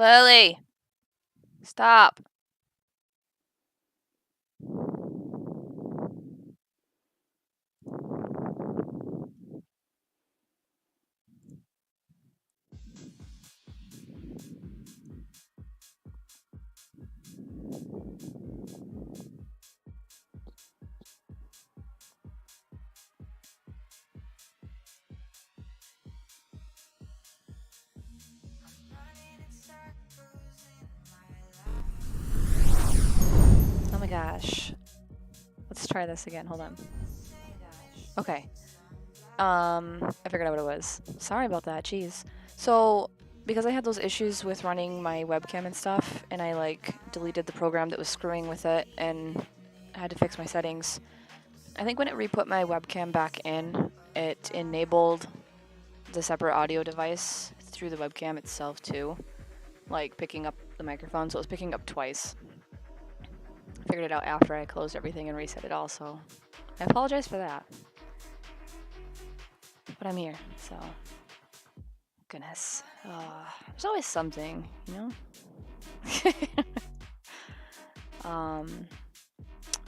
Lily! Stop! Oh my gosh. Let's try this again. Hold on. Okay. I figured out what it was. Sorry about that. Jeez. So, because I had those issues with running my webcam and stuff, and I like deleted the program that was screwing with it, and I had to fix my settings. I think when it re-put my webcam back in, it enabled the separate audio device through the webcam itself too, like picking up the microphone. So it was picking up twice. I figured it out after I closed everything and reset it all, so I apologize for that. But I'm here, so goodness. There's always something, you know?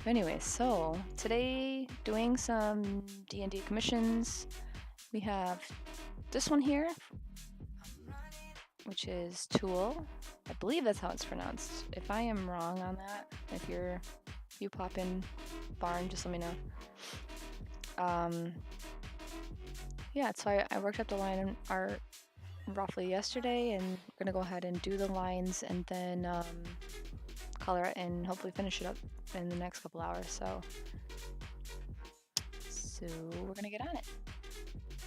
Anyway, so today doing some D&D commissions. We have this one here, which is Tool. I believe that's how it's pronounced. If I am wrong on that, if you pop in Barn, just let me know. Yeah, so I worked up the line art roughly yesterday, and we're gonna go ahead and do the lines and then color it and hopefully finish it up in the next couple hours. So we're gonna get on it.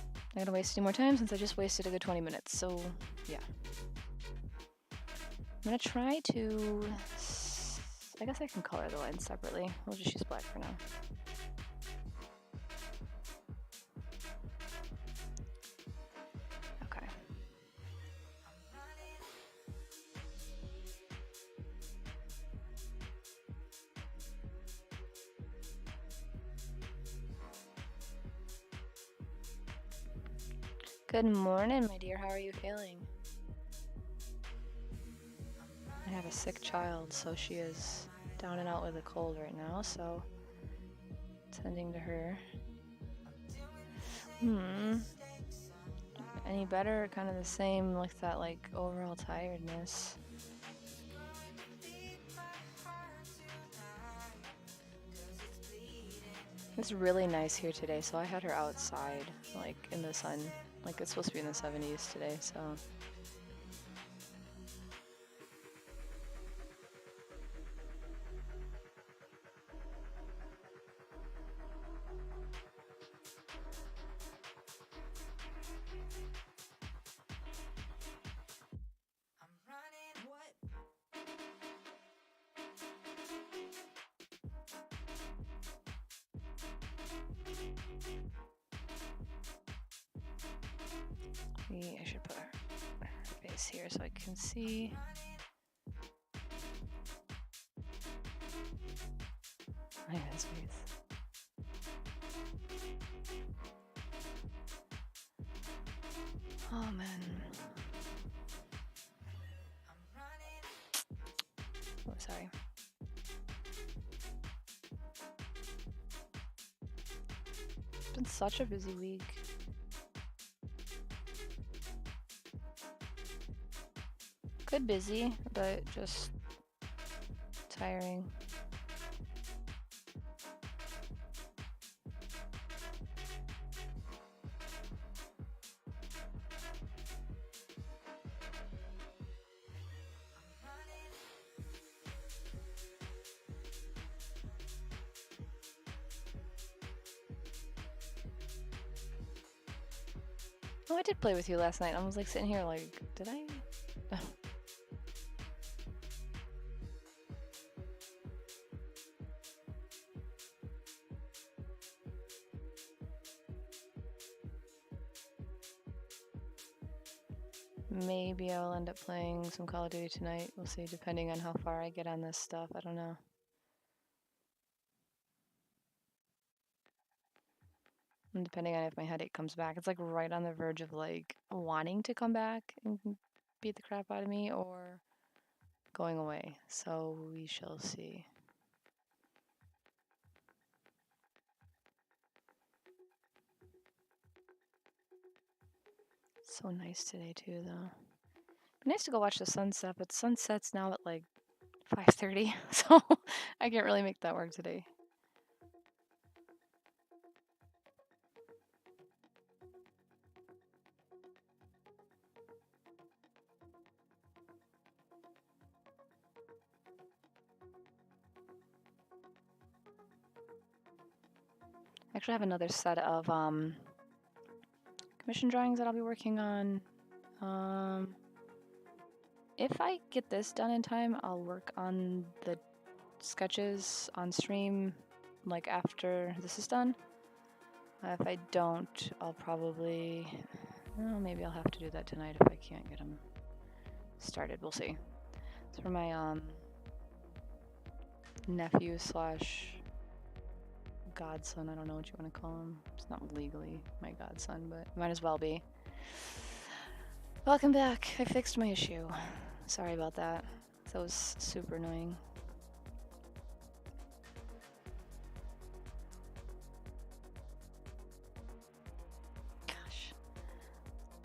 I'm not gonna waste any more time since I just wasted a good 20 minutes. So yeah, I'm gonna try to. I guess I can color the lines separately. We'll just use black for now. Okay. Good morning, my dear. How are you feeling? I have a sick child, so she is down and out with a cold right now, so tending to her. Any better? Kind of the same, like that, like overall tiredness. It's really nice here today, so I had her outside, like in the sun. Like it's supposed to be in the 70s today, so. Maybe I should put her face here so I can see. I have his face. Oh man. Oh, sorry. It's been such a busy week. Good busy, but just tiring. Oh, I did play with you last night. I was like sitting here like, did I? Maybe I'll end up playing some Call of Duty tonight. We'll see, depending on how far I get on this stuff. I don't know. And depending on if my headache comes back. It's like right on the verge of like wanting to come back and beat the crap out of me or going away. So we shall see. So nice today too, though. Be nice to go watch the sunset, but sunset's now at like 5:30, so I can't really make that work today. I actually have another set of commission drawings that I'll be working on. If I get this done in time, I'll work on the sketches on stream like after this is done. If I don't, I'll probably, well, maybe I'll have to do that tonight if I can't get them started. We'll see. It's for my nephew slash godson. I don't know what you want to call him. It's not legally my godson, but might as well be. Welcome back. I fixed my issue. Sorry about that. That was super annoying. Gosh.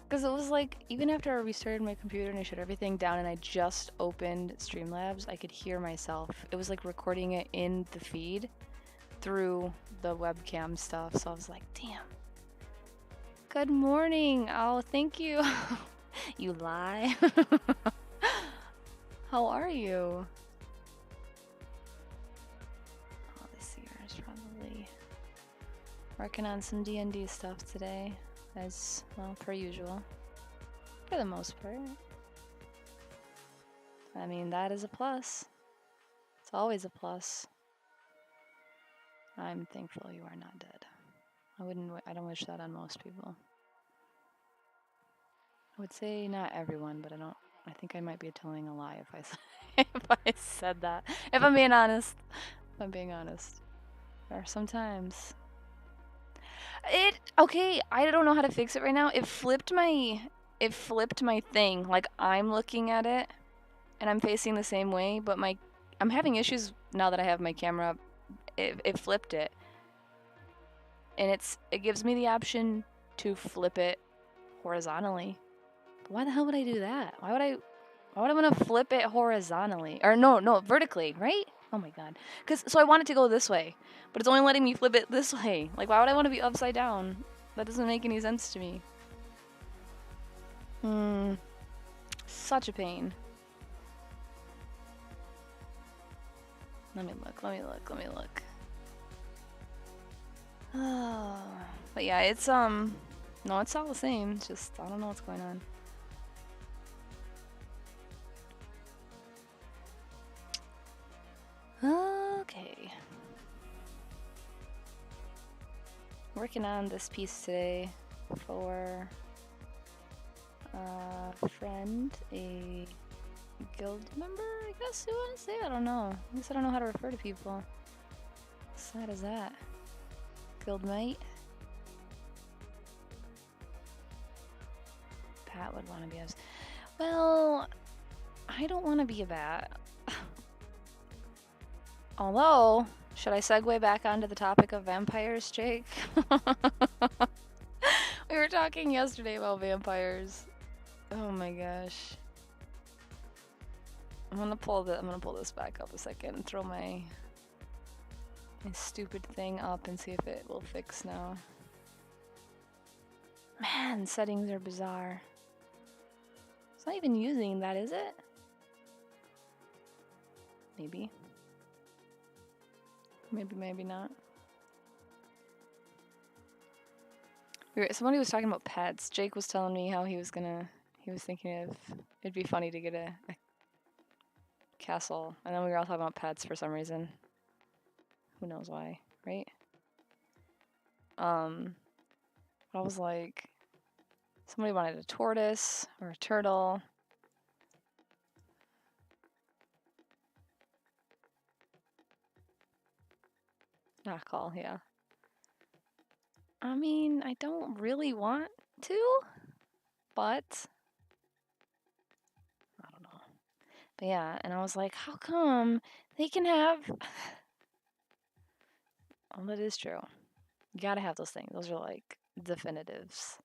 Because it was like, even after I restarted my computer and I shut everything down and I just opened Streamlabs, I could hear myself. It was like recording it in the feed through the webcam stuff. So I was like, damn. Good morning. Oh, thank you. You lie. How are you? Oh, this year is probably working on some D&D stuff today, as well, per usual. For the most part. I mean, that is a plus. It's always a plus. I'm thankful you are not dead. I don't wish that on most people. I would say not everyone, but I think I might be telling a lie if I said that. If I'm being honest. If I'm being honest. Or sometimes. Okay, I don't know how to fix it right now. It flipped my thing. Like, I'm looking at it and I'm facing the same way, but I'm having issues now that I have my camera up. It flipped it. And it gives me the option to flip it horizontally. But why the hell would I do that? Why would I want to flip it horizontally? Or no, vertically, right? Oh my god. So I want it to go this way, but it's only letting me flip it this way. Like, why would I want to be upside down? That doesn't make any sense to me. Such a pain. Let me look. Oh, but yeah, it's no, it's all the same. It's just, I don't know what's going on. Okay. Working on this piece today for a friend, a guild member, I guess you want to say? I don't know. I guess I don't know how to refer to people. How sad is that? Guild mate? Pat would want to be a... Well, I don't want to be a bat. Although, should I segue back onto the topic of vampires, Jake? We were talking yesterday about vampires. Oh my gosh. I'm gonna pull this back up a second and throw my stupid thing up and see if it will fix now. Man, settings are bizarre. It's not even using that, is it? Maybe. Maybe not. Somebody was talking about pets. Jake was telling me how he was thinking of, it'd be funny to get a castle. And then we were all talking about pets for some reason. Who knows why, right? I was like, somebody wanted a tortoise or a turtle. Knockall, yeah. I mean, I don't really want to, but But yeah, and I was like, how come they can have... Well, that is true. You gotta have those things. Those are like definitives.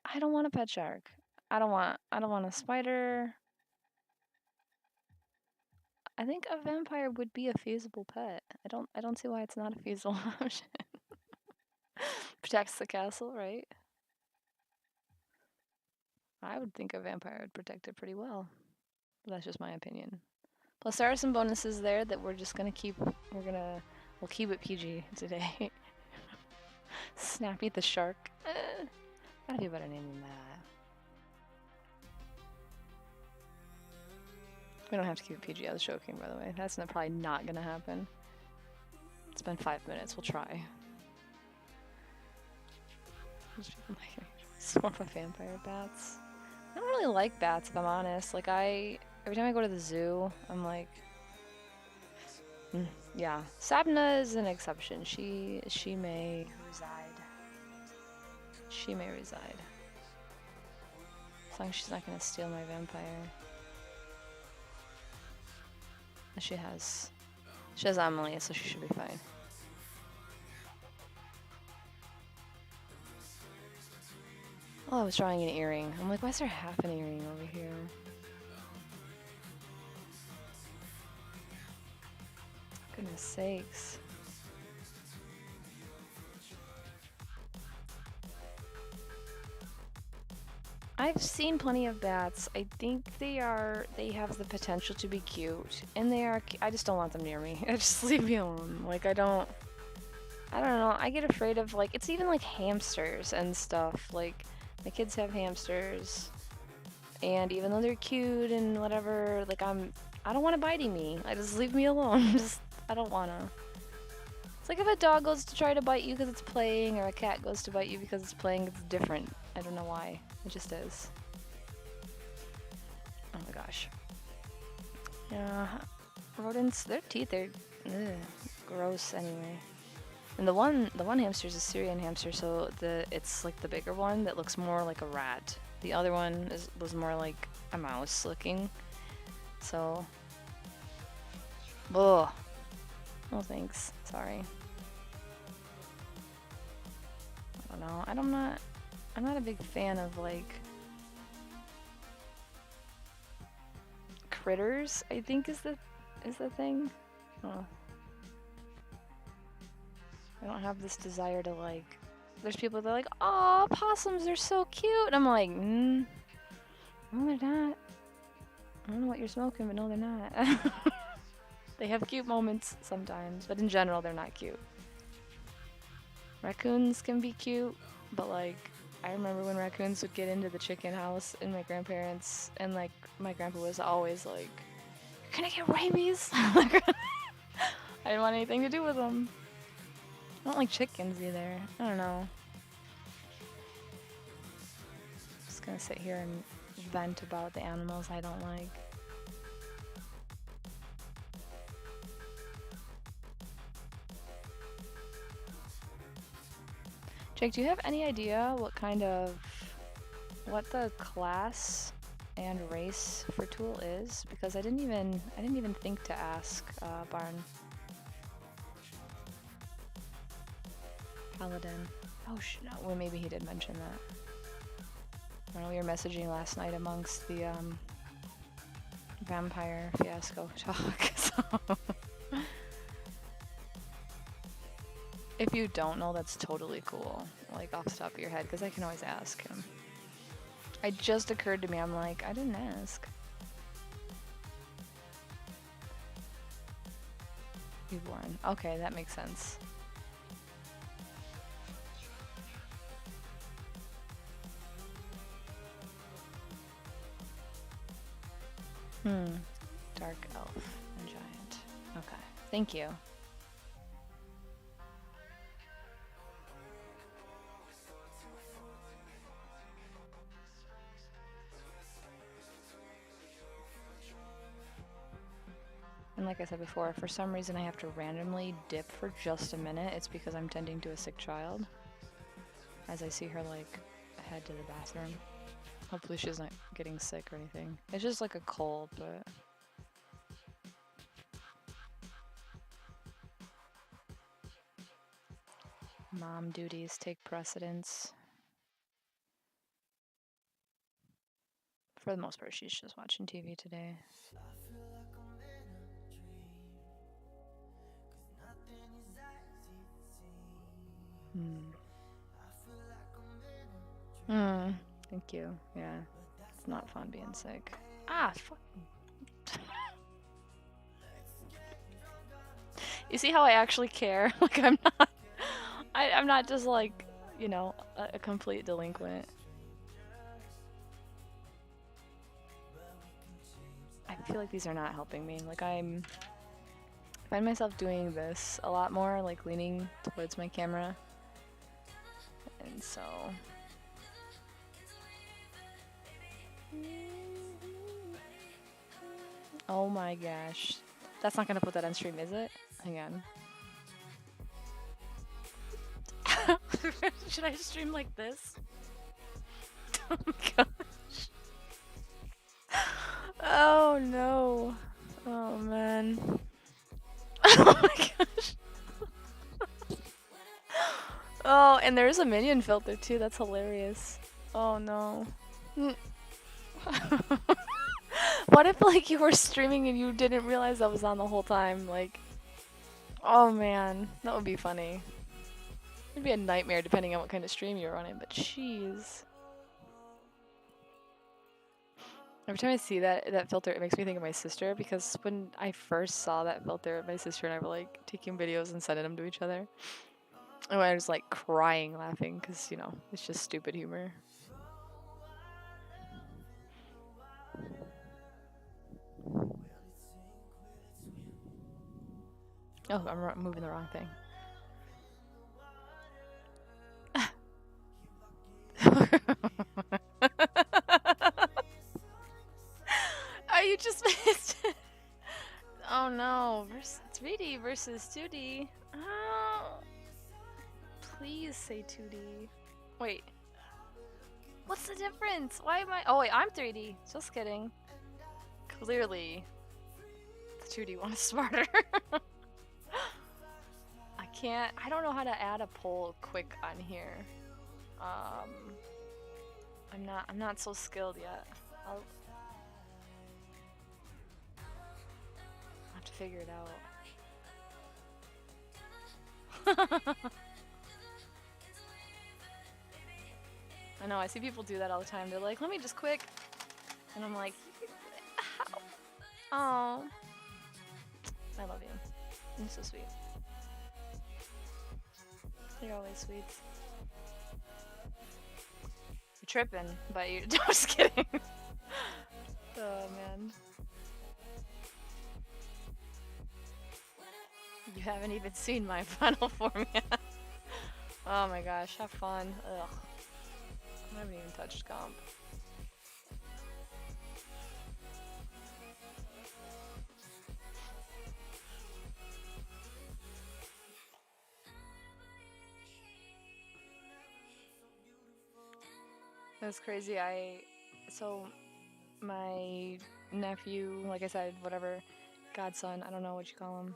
I don't want a pet shark. I don't want a spider. I think a vampire would be a feasible pet. I don't see why it's not a feasible option. Protects the castle, right? I would think a vampire would protect it pretty well. But that's just my opinion. Plus there are some bonuses there that we're just gonna keep, we'll keep it PG today. Snappy the shark. Gotta be a better name than that. We don't have to keep it PG, I was joking, by the way. That's probably not gonna happen. It's been 5 minutes, we'll try. Swarm of vampire bats. I don't really like bats, if I'm honest. Like, every time I go to the zoo, I'm like... yeah. Sabna is an exception. She may reside. She may reside. As long as she's not gonna steal my vampire. She has Emily, so she should be fine. Oh, I was drawing an earring. I'm like, why is there half an earring over here? Goodness sakes. I've seen plenty of bats. I think they have the potential to be cute. And I just don't want them near me. Just leave me alone. Like, I don't know. I get afraid of, like, it's even like hamsters and stuff. Like, my kids have hamsters. And even though they're cute and whatever, like, I don't want it biting me. Just leave me alone. I don't wanna. It's like if a dog goes to try to bite you because it's playing, or a cat goes to bite you because it's playing, it's different. I don't know why. It just is. Oh my gosh. Yeah. Rodents, their teeth are gross anyway. And the one hamster is a Syrian hamster, so it's like the bigger one that looks more like a rat. The other one was more like a mouse looking. So, ugh. Oh, thanks. Sorry. I don't know. I'm not a big fan of, like, critters, I think is the thing. Oh. I don't have this desire to, like, there's people that are like, "Aw, possums are so cute." And I'm like, no, they're not. I don't know what you're smoking, but no, they're not. They have cute moments sometimes, but in general, they're not cute. Raccoons can be cute, but, like, I remember when raccoons would get into the chicken house in my grandparents, and, like, my grandpa was always like, "You're gonna get rabies." I didn't want anything to do with them. I don't like chickens either. I don't know. Just gonna sit here and vent about the animals I don't like. Jake, do you have any idea what the class and race for Tool is? Because I didn't even think to ask Barn. Paladin. Oh no, well, maybe he did mention that. When we were messaging last night amongst the vampire fiasco talk. So. If you don't know, that's totally cool, like off the top of your head, because I can always ask him. It just occurred to me, I'm like, I didn't ask. Reborn. Okay, that makes sense. Dark elf and giant. Okay, thank you. And like I said before, for some reason I have to randomly dip for just a minute. It's because I'm tending to a sick child. As I see her, like, head to the bathroom. Hopefully she's not getting sick or anything. It's just like a cold, but... Mom duties take precedence. For the most part, she's just watching TV today. Thank you. Yeah. It's not fun being sick. Ah, fuck. You see how I actually care? Like, I'm not just like, you know, a complete delinquent. I feel like these are not helping me. Like, I find myself doing this a lot more, like leaning towards my camera. And so... Oh my gosh. That's not gonna put that on stream, is it? Hang on. Should I stream like this? Oh my gosh. Oh no. Oh man. Oh my gosh. Oh, and there's a minion filter too. That's hilarious. Oh no. What if like you were streaming and you didn't realize that was on the whole time? Like, oh man, that would be funny. It'd be a nightmare depending on what kind of stream you're running, but jeez. Every time I see that filter, it makes me think of my sister, because when I first saw that filter, my sister and I were like taking videos and sending them to each other. And I was like crying laughing because, you know, it's just stupid humor. Oh, I'm moving the wrong thing. Oh, you just missed it. Oh no, 3D versus 2D. Oh, please say 2D. Wait, what's the difference? Why am I? Oh wait, I'm 3D. Just kidding. Clearly, the 2D one is smarter. I don't know how to add a poll quick on here. I'm not so skilled yet. I'll have to figure it out. I know, I see people do that all the time. They're like, let me just quick. And I'm like, how? Oh. I love you. You're so sweet. You're always sweet. You're tripping, but you're just kidding. Oh man. You haven't even seen my final form yet. Oh my gosh, have fun. Ugh. I haven't even touched comp. That's crazy. So my nephew, like I said, whatever, godson, I don't know what you call him.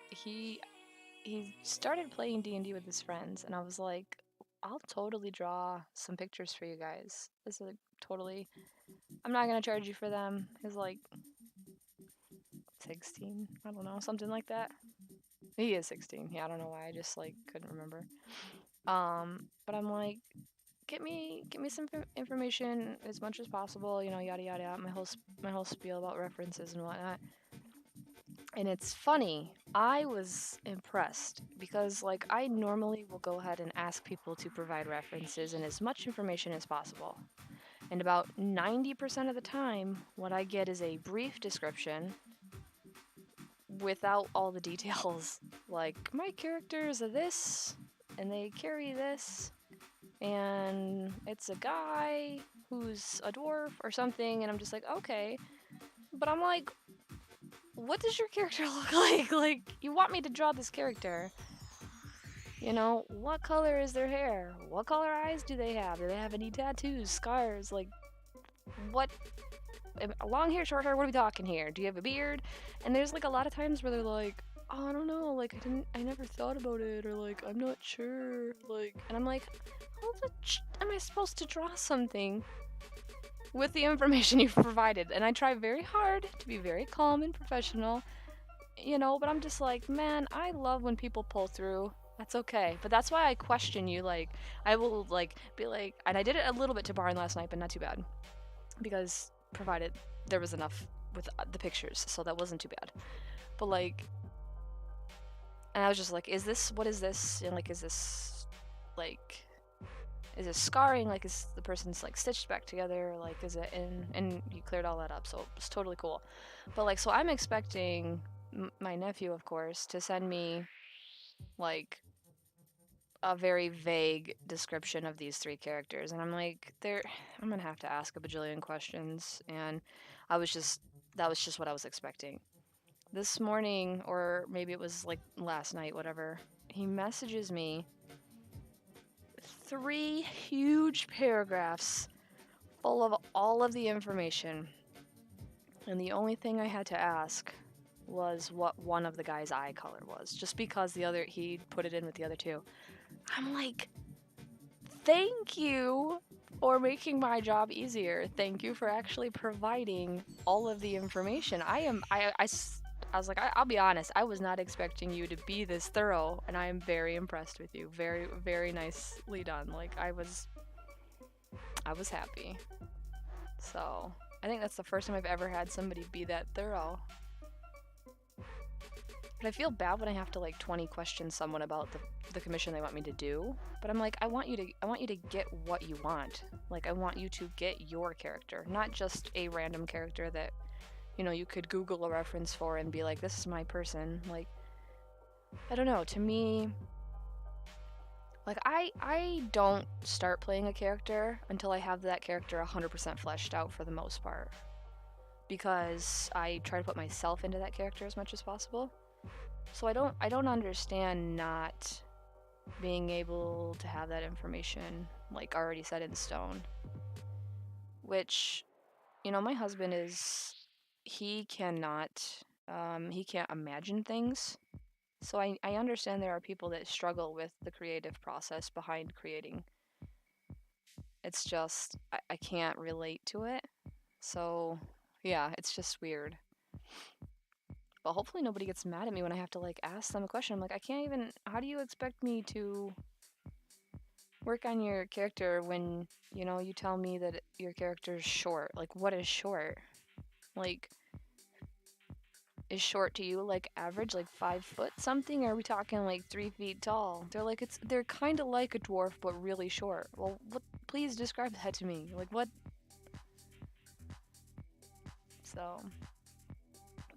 He started playing D&D with his friends, and I was like, I'll totally draw some pictures for you guys. This is totally, I'm not gonna charge you for them. He's like 16, I don't know, something like that. He is 16. Yeah, I don't know why. I just like couldn't remember. But I'm like, get me some information as much as possible. You know, yada yada yada. My whole spiel about references and whatnot. And it's funny. I was impressed because like I normally will go ahead and ask people to provide references and as much information as possible. And about 90% of the time, what I get is a brief description without all the details. Like, my characters are this, and they carry this, and it's a guy who's a dwarf or something, and I'm just like, okay. But I'm like, what does your character look like? Like, you want me to draw this character. You know, what color is their hair? What color eyes do they have? Do they have any tattoos, scars? Like, what? Long hair, short hair, what are we talking here? Do you have a beard? And there's like a lot of times where they're like, oh, I don't know, like, I never thought about it, or like, I'm not sure, like, and I'm like, how am I supposed to draw something with the information you've provided? And I try very hard to be very calm and professional, you know, but I'm just like, man, I love when people pull through. That's okay. But that's why I question you. Like, I will, like, be like, and I did it a little bit to Barn last night, but not too bad. Because, provided there was enough with the pictures, so that wasn't too bad. But, like, and I was just like, what is this? And, like, is this scarring? Like, is the person's, like, stitched back together? Like, is it and you cleared all that up, so it was totally cool. But, like, so I'm expecting my nephew, of course, to send me, like, a very vague description of these three characters. And I'm like, I'm gonna have to ask a bajillion questions. And that was just what I was expecting. This morning, or maybe it was like last night, whatever, he messages me 3 huge paragraphs full of all of the information. And the only thing I had to ask was what one of the guy's eye color was, just because he put it in with the other two. I'm like, thank you for making my job easier. Thank you for actually providing all of the information. I was like, I'll be honest, I was not expecting you to be this thorough, and I am very impressed with you. Very, very nicely done. Like, I was happy. So, I think that's the first time I've ever had somebody be that thorough. But I feel bad when I have to, like, 20 question someone about the commission they want me to do. But I'm like, I want you to get what you want. Like, I want you to get your character, not just a random character that, you know, you could Google a reference for and be like, this is my person. Like, I don't know, to me, like, I don't start playing a character until I have that character 100% fleshed out for the most part. Because I try to put myself into that character as much as possible. So I don't understand not being able to have that information, like, already set in stone. Which, you know, my husband he cannot, he can't imagine things. So I understand there are people that struggle with the creative process behind creating. It's just, I can't relate to it. So, yeah, it's just weird. But hopefully nobody gets mad at me when I have to, like, ask them a question. I'm like, I can't even, how do you expect me to work on your character when, you know, you tell me that your character's short? Like, what is short? Like, is short to you, like, average, like 5 foot something? Or are we talking, like, 3 feet tall? They're like, they're kind of like a dwarf, but really short. Well, what, please describe that to me. Like, what? So,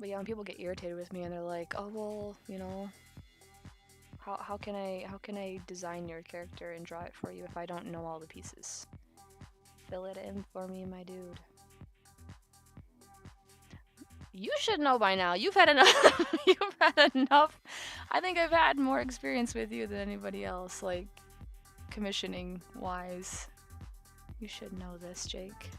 but yeah, when people get irritated with me and they're like, oh, well, you know, how can I design your character and draw it for you if I don't know all the pieces? Fill it in for me, my dude. You should know by now. You've had enough. You've had enough. I think I've had more experience with you than anybody else, like, commissioning wise. You should know this, Jake.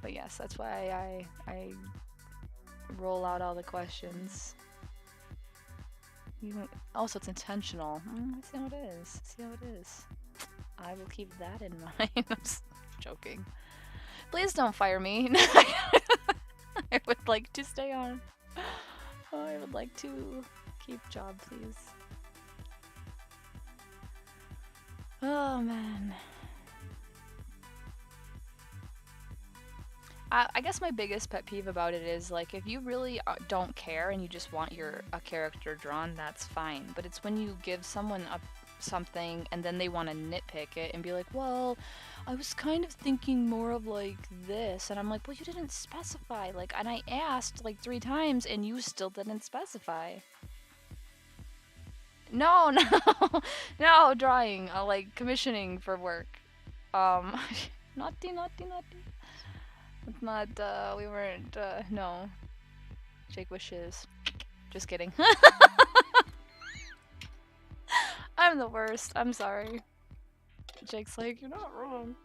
But yes, that's why I roll out all the questions. Also, it's intentional. See how it is. See how it is. I will keep that in mind. I'm just joking. Please don't fire me. I would like to stay on. Oh, I would like to keep job, please. Oh, man. I guess my biggest pet peeve about it is, like, if you really don't care and you just want a character drawn, that's fine. But it's when you give someone something and then they want to nitpick it and be like, well, I was kind of thinking more of, like, this. And I'm like, well, you didn't specify. Like, and I asked, like, 3 times and you still didn't specify. No, no, drawing, like, commissioning for work. Naughty. It's not, we weren't, no. Jake wishes. Just kidding. I'm the worst. I'm sorry. Jake's like, you're not wrong.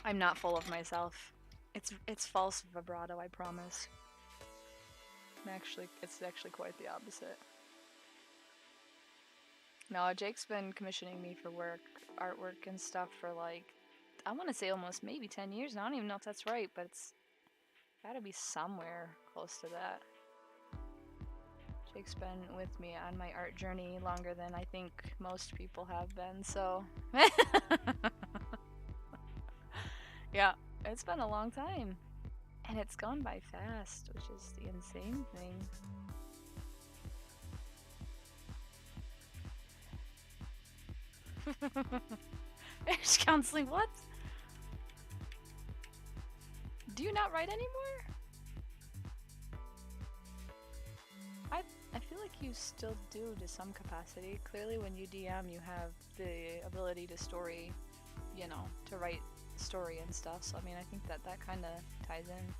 I'm not full of myself. It's false vibrato, I promise. It's actually quite the opposite. No, Jake's been commissioning me for artwork and stuff for like, I want to say almost maybe 10 years now. I don't even know if that's right, but it's gotta be somewhere close to that. Jake's been with me on my art journey longer than I think most people have been, so. Yeah, it's been a long time. And it's gone by fast, which is the insane thing. Marriage counseling, what? Do you not write anymore? I feel like you still do to some capacity. Clearly when you DM you have the ability to story, you know, to write story and stuff, so I mean I think that kind of ties in.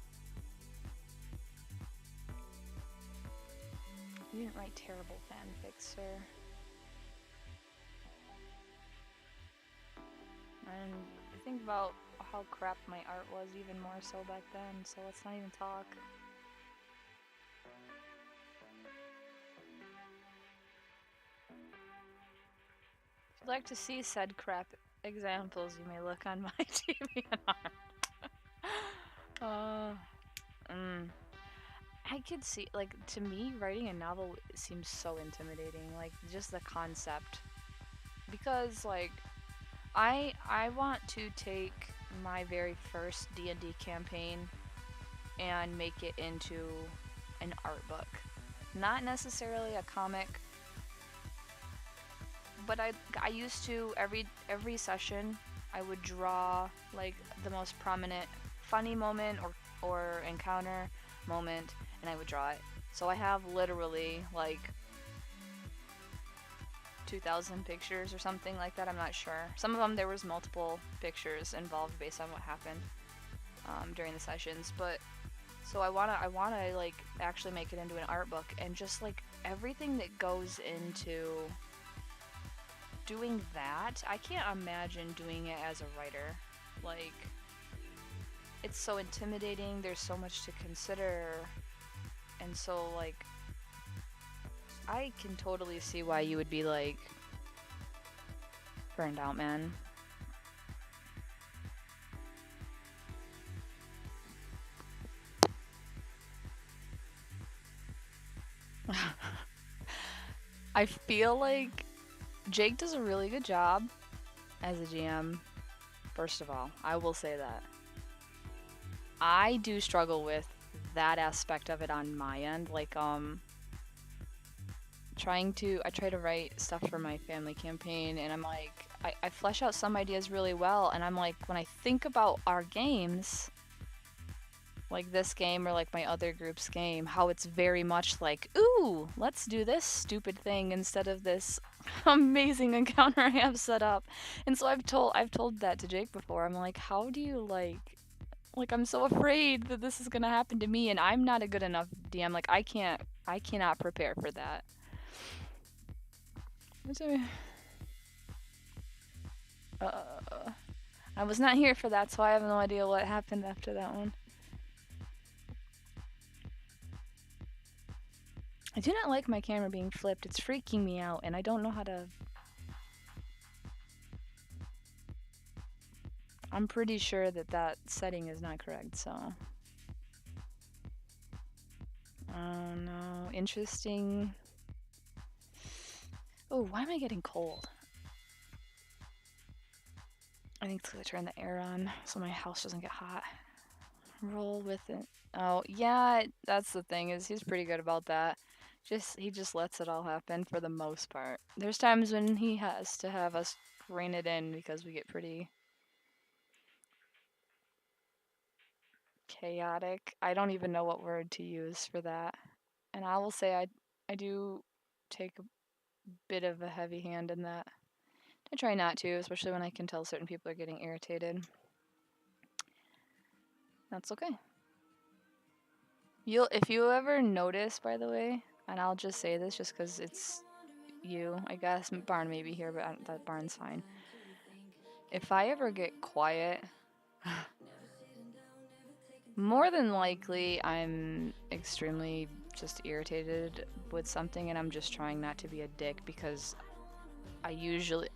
You didn't write terrible fanfics, sir. And think about how crap my art was even more so back then, so let's not even talk. If you'd like to see said crap examples, you may look on my DeviantArt. I could see, like, to me, writing a novel seems so intimidating, like, just the concept. Because, like, I want to take my very first D&D campaign and make it into an art book. Not necessarily a comic, but I used to, every session, I would draw, like, the most prominent funny moment or encounter moment, and I would draw it. So I have literally, like, 2,000 pictures or something like that, I'm not sure. Some of them there was multiple pictures involved based on what happened during the sessions, but so I wanna like actually make it into an art book, and just like everything that goes into doing that, I can't imagine doing it as a writer. Like, it's so intimidating, there's so much to consider, and so like I can totally see why you would be like burned out, man. I feel like Jake does a really good job as a GM. First of all, I will say that. I do struggle with that aspect of it on my end, like I try to write stuff for my family campaign, and I'm like, I flesh out some ideas really well, and I'm like, when I think about our games, like this game or like my other group's game, how it's very much like, ooh, let's do this stupid thing instead of this amazing encounter I have set up. And so I've told that to Jake before. I'm like, how do you like I'm so afraid that this is gonna happen to me, and I'm not a good enough DM. Like I cannot prepare for that. I was not here for that, so I have no idea what happened after that one. I do not like my camera being flipped. It's freaking me out, and I don't know how to... I'm pretty sure that setting is not correct, so... Oh no, interesting. Oh, why am I getting cold? I think it's because I turned the air on so my house doesn't get hot. Roll with it. Oh, yeah, that's the thing, is he's pretty good about that. He just lets it all happen for the most part. There's times when he has to have us rein it in because we get pretty chaotic. I don't even know what word to use for that. And I will say I do take a bit of a heavy hand in that. I try not to, especially when I can tell certain people are getting irritated. That's okay. If you ever notice, by the way, and I'll just say this just because it's you, I guess. Barn may be here, but that Barn's fine. If I ever get quiet, more than likely I'm extremely just irritated with something, and I'm just trying not to be a dick because I usually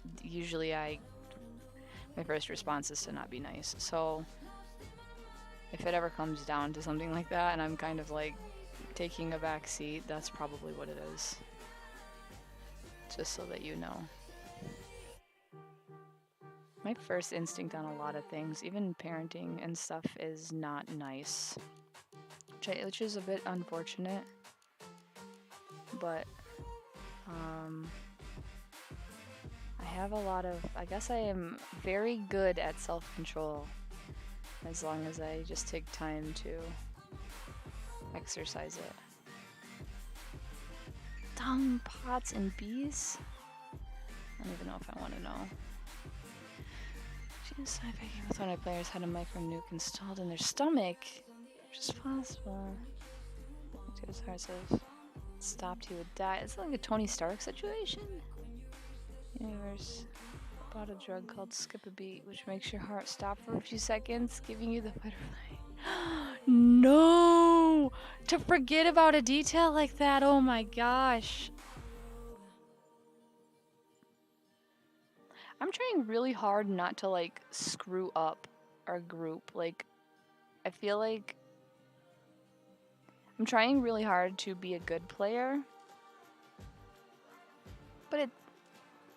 my first response is to not be nice. So if it ever comes down to something like that, and I'm kind of like taking a back seat, that's probably what it is. Just so that you know. My first instinct on a lot of things, even parenting and stuff, is not nice. Which is a bit unfortunate. But, I have a lot of... I guess I am very good at self-control. As long as I just take time to exercise it. Dung, pots, and bees? I don't even know if I want to know. Jeez, I think with one of my players had a micro nuke installed in their stomach, which is possible. To his heart says, stopped, he would die. It's like a Tony Stark situation. Universe bought a drug called Skip a Beat, which makes your heart stop for a few seconds, giving you the butterfly. No! To forget about a detail like that, oh my gosh. I'm trying really hard not to, like, screw up our group. Like, I feel like I'm trying really hard to be a good player. But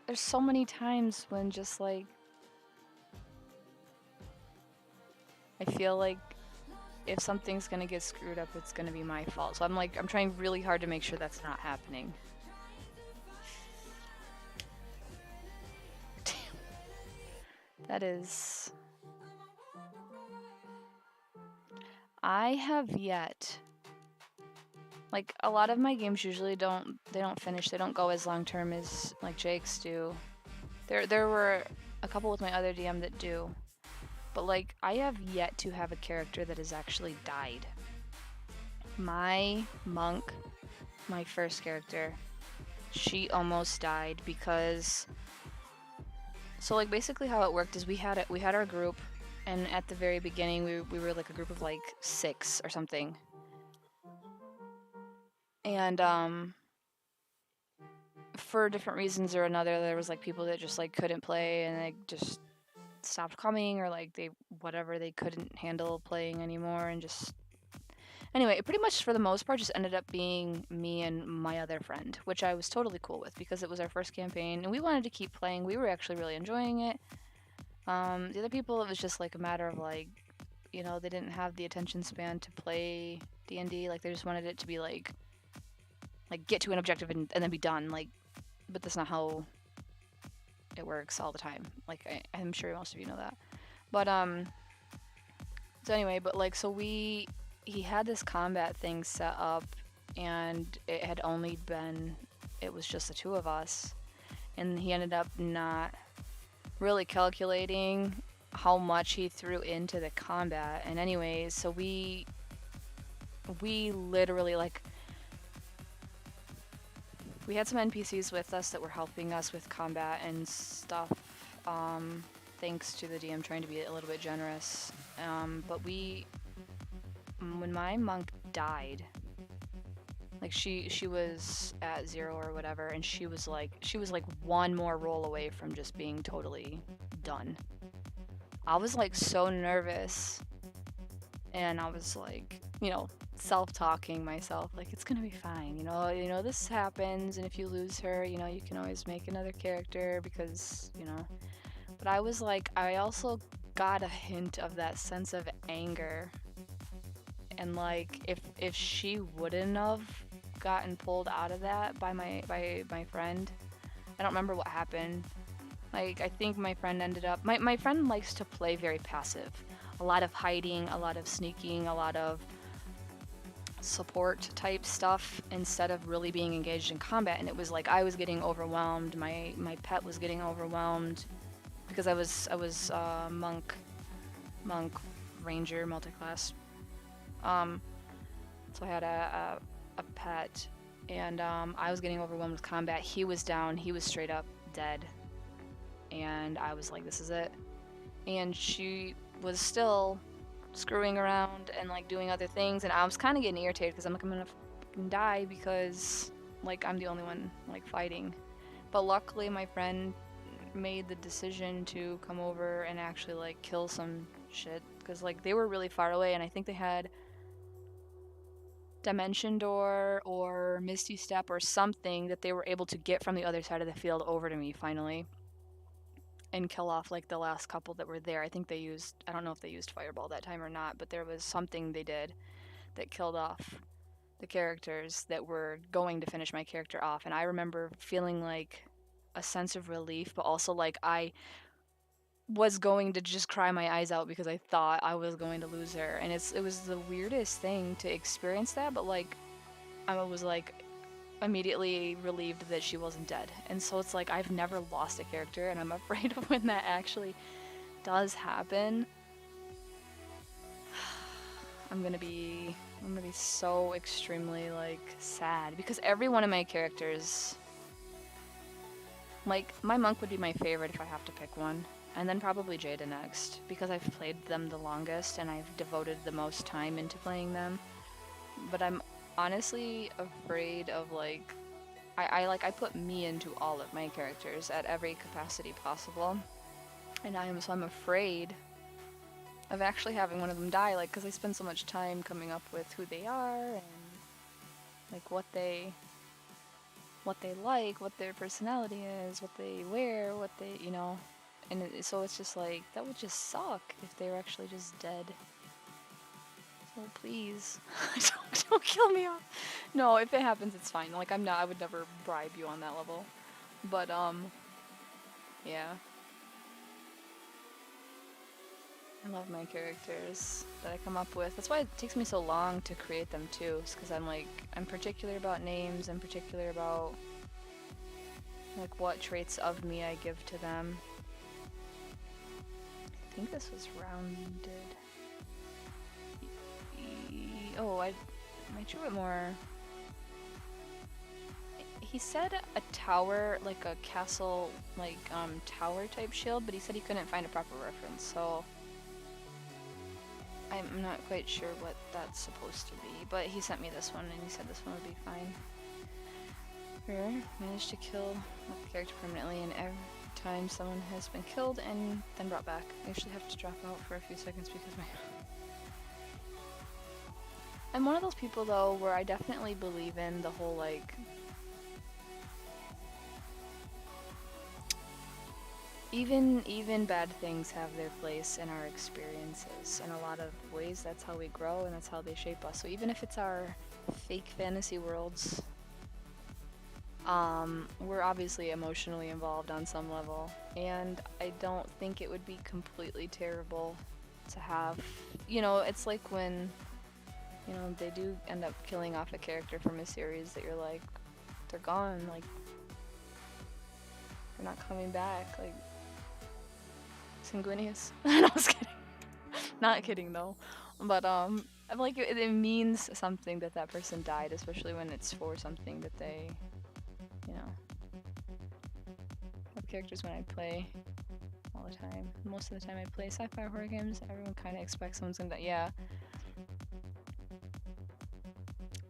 there's so many times when just, like, I feel like if something's gonna get screwed up, it's gonna be my fault. So I'm trying really hard to make sure that's not happening. Damn. That is... I have yet... Like, a lot of my games usually don't finish, they don't go as long-term as, like, Jake's do. There were a couple with my other DM that do. But, like, I have yet to have a character that has actually died. My monk, my first character, she almost died because... So, like, basically how it worked is we had our group, and at the very beginning we were, like, a group of, like, 6 or something. And, for different reasons or another, there was, like, people that just, like, couldn't play, and they just stopped coming, or, like, they couldn't handle playing anymore, and just... Anyway, it pretty much, for the most part, just ended up being me and my other friend, which I was totally cool with, because it was our first campaign, and we wanted to keep playing. We were actually really enjoying it. The other people, it was just, like, a matter of, like, you know, they didn't have the attention span to play D&D, like, they just wanted it to be, like get to an objective and then be done, like, but that's not how it works all the time. Like, I'm sure most of you know that. But, so anyway, but, like, so he had this combat thing set up, and it had only been, it was just the 2 of us, and he ended up not really calculating how much he threw into the combat. And anyways, so we literally, like, we had some NPCs with us that were helping us with combat and stuff, thanks to the DM trying to be a little bit generous. But when my monk died, like, she was at 0 or whatever, and she was like one more roll away from just being totally done. I was, like, so nervous, and I was, like, you know, self-talking myself, like, it's gonna be fine, you know, this happens, and if you lose her, you know, you can always make another character, because, you know. But I was like, I also got a hint of that sense of anger, and, like, if she wouldn't have gotten pulled out of that by my friend, I don't remember what happened. Like, I think my friend ended up, my friend likes to play very passive, a lot of hiding, a lot of sneaking, a lot of support type stuff, instead of really being engaged in combat. And it was like I was getting overwhelmed, my pet was getting overwhelmed, because I was monk ranger multiclass, So I had a pet, and I was getting overwhelmed with combat. He was down. He was straight up dead, and I was like, "This is it." And she was still screwing around and like doing other things, and I was kind of getting irritated because I'm like, I'm gonna fucking die because like I'm the only one like fighting. But luckily, my friend made the decision to come over and actually like kill some shit because like they were really far away, and I think they had Dimension Door or Misty Step or something that they were able to get from the other side of the field over to me finally and kill off like the last couple that were there. I think they used, I don't know if they used Fireball that time or not, but there was something they did that killed off the characters that were going to finish my character off. And I remember feeling like a sense of relief, but also like I was going to just cry my eyes out because I thought I was going to lose her. And it was the weirdest thing to experience that, but like I was like immediately relieved that she wasn't dead. And so it's like I've never lost a character, and I'm afraid of when that actually does happen. I'm gonna be so extremely like sad because every one of my characters, like my monk would be my favorite if I have to pick one, and then probably Jada next because I've played them the longest and I've devoted the most time into playing them. But I'm honestly afraid of like I put me into all of my characters at every capacity possible, and I'm afraid of actually having one of them die, like because I spend so much time coming up with who they are and like what they like, what their personality is, what they wear, what they and so it's just like that would just suck if they were actually just dead. So please, don't kill me off. No, if it happens, it's fine. Like I would never bribe you on that level. But yeah. I love my characters that I come up with. That's why it takes me so long to create them too. It's because I'm particular about names. I'm particular about like what traits of me I give to them. I think this was rounded. Oh, I drew it more. He said a tower, like a castle, like tower type shield, but he said he couldn't find a proper reference. So I'm not quite sure what that's supposed to be, but he sent me this one and he said this one would be fine. Rare, managed to kill a character permanently, and every time someone has been killed and then brought back. I usually have to drop out for a few seconds because my... I'm one of those people though where I definitely believe in the whole like... Even bad things have their place in our experiences. In a lot of ways, that's how we grow and that's how they shape us. So even if it's our fake fantasy worlds, we're obviously emotionally involved on some level. And I don't think it would be completely terrible to have, it's like when, they do end up killing off a character from a series that you're like, they're gone, like, they're not coming back, like, Sanguinius. No, I was kidding. Not kidding though. But I'm like it means something that that person died, especially when it's for something that they, have characters when I play all the time. Most of the time I play sci-fi horror games, everyone kind of expects someone's gonna die. Yeah.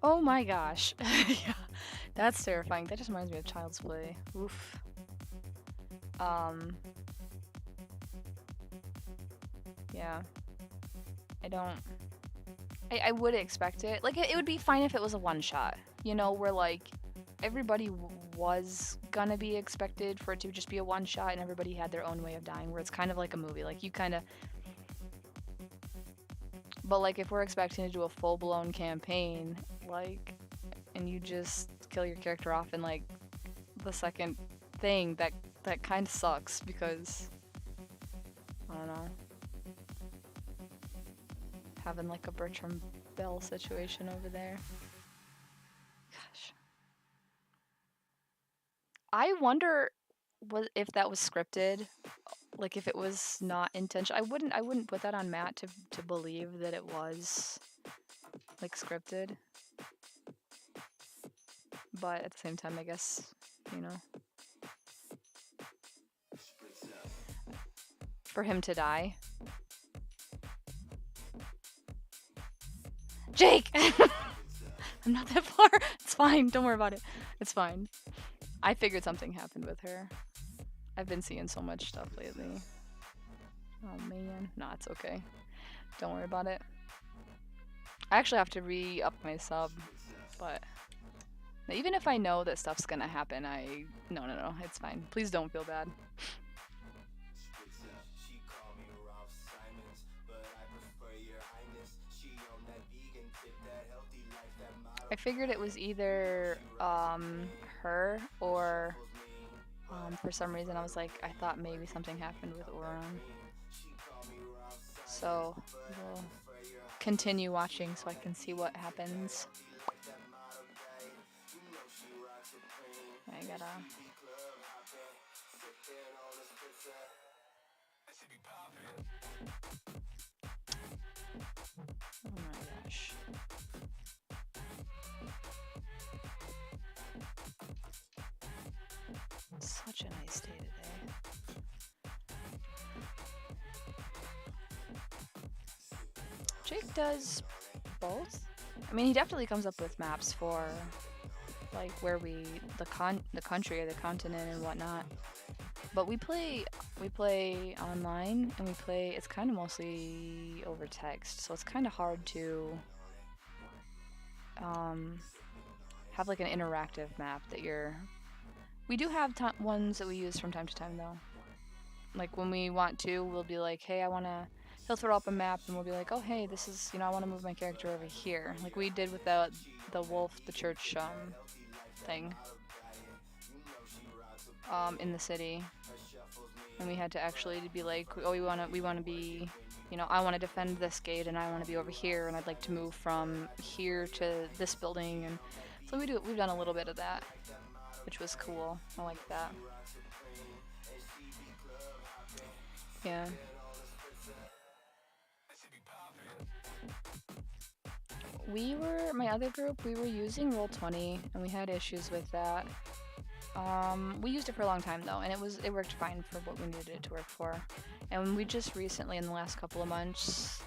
Oh my gosh. Yeah. That's terrifying. That just reminds me of Child's Play. Oof. Yeah. I would expect it. Like, it would be fine if it was a one-shot. Where, like, everybody was gonna be expected for it to just be a one-shot and everybody had their own way of dying, where it's kind of like a movie. Like, you kind of... But, like, if we're expecting to do a full-blown campaign, like, and you just kill your character off in, like, the second thing, that kind of sucks because... I don't know. Having like a Bertram Bell situation over there. Gosh. I wonder if that was scripted, like if it was not intentional. I wouldn't put that on Matt to believe that it was like scripted. but at the same time, I guess, you know, for him to die. Jake! I'm not that far. It's fine. Don't worry about it. It's fine. I figured something happened with her. I've been seeing so much stuff lately. Oh man. Nah, it's okay. Don't worry about it. I actually have to re-up my sub, but even if I know that stuff's gonna happen, no, it's fine. Please don't feel bad. I figured it was either her or for some reason I was like, I thought maybe something happened with Oron. So we'll continue watching so I can see what happens. I gotta. Oh my gosh. Such a nice day today. Jake does both. I mean, he definitely comes up with maps for like where the country or the continent and whatnot. But we play online and it's kind of mostly over text, so it's kind of hard to have like an interactive map that we do have ones that we use from time to time though. Like when we want to, we'll be like, hey, he'll throw up a map and we'll be like, oh hey, this is, I want to move my character over here. Like we did with the church thing in the city. And we had to actually be like, oh, we want to be, I want to defend this gate and I want to be over here and I'd like to move from here to this building. And so we've done a little bit of that, which was cool. I like that. Yeah. My other group, we were using Roll20 and we had issues with that. We used it for a long time though, and it worked fine for what we needed it to work for. And we just recently, in the last couple of months,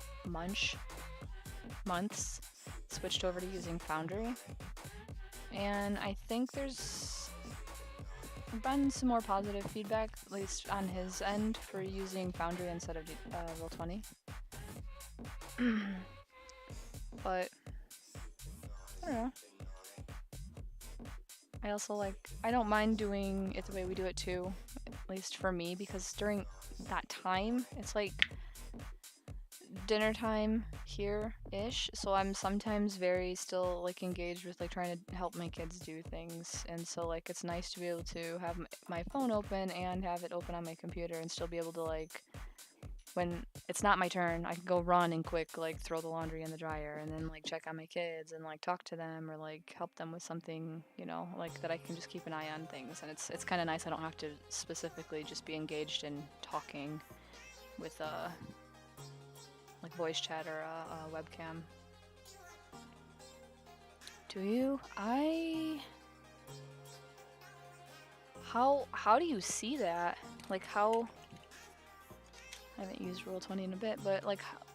switched over to using Foundry. And I think there's been some more positive feedback, at least on his end, for using Foundry instead of Roll20. But I don't know. I also I don't mind doing it the way we do it too, at least for me, because during that time, it's like dinner time here-ish, so I'm sometimes very still engaged with trying to help my kids do things, and so it's nice to be able to have my phone open and have it open on my computer and still be able to when it's not my turn, I can go run and quick throw the laundry in the dryer and then check on my kids and talk to them or help them with something, that I can just keep an eye on things. And it's kind of nice. I don't have to specifically just be engaged in talking with voice chat or a webcam. Do you? How do you see that? How? I haven't used Roll20 in a bit, but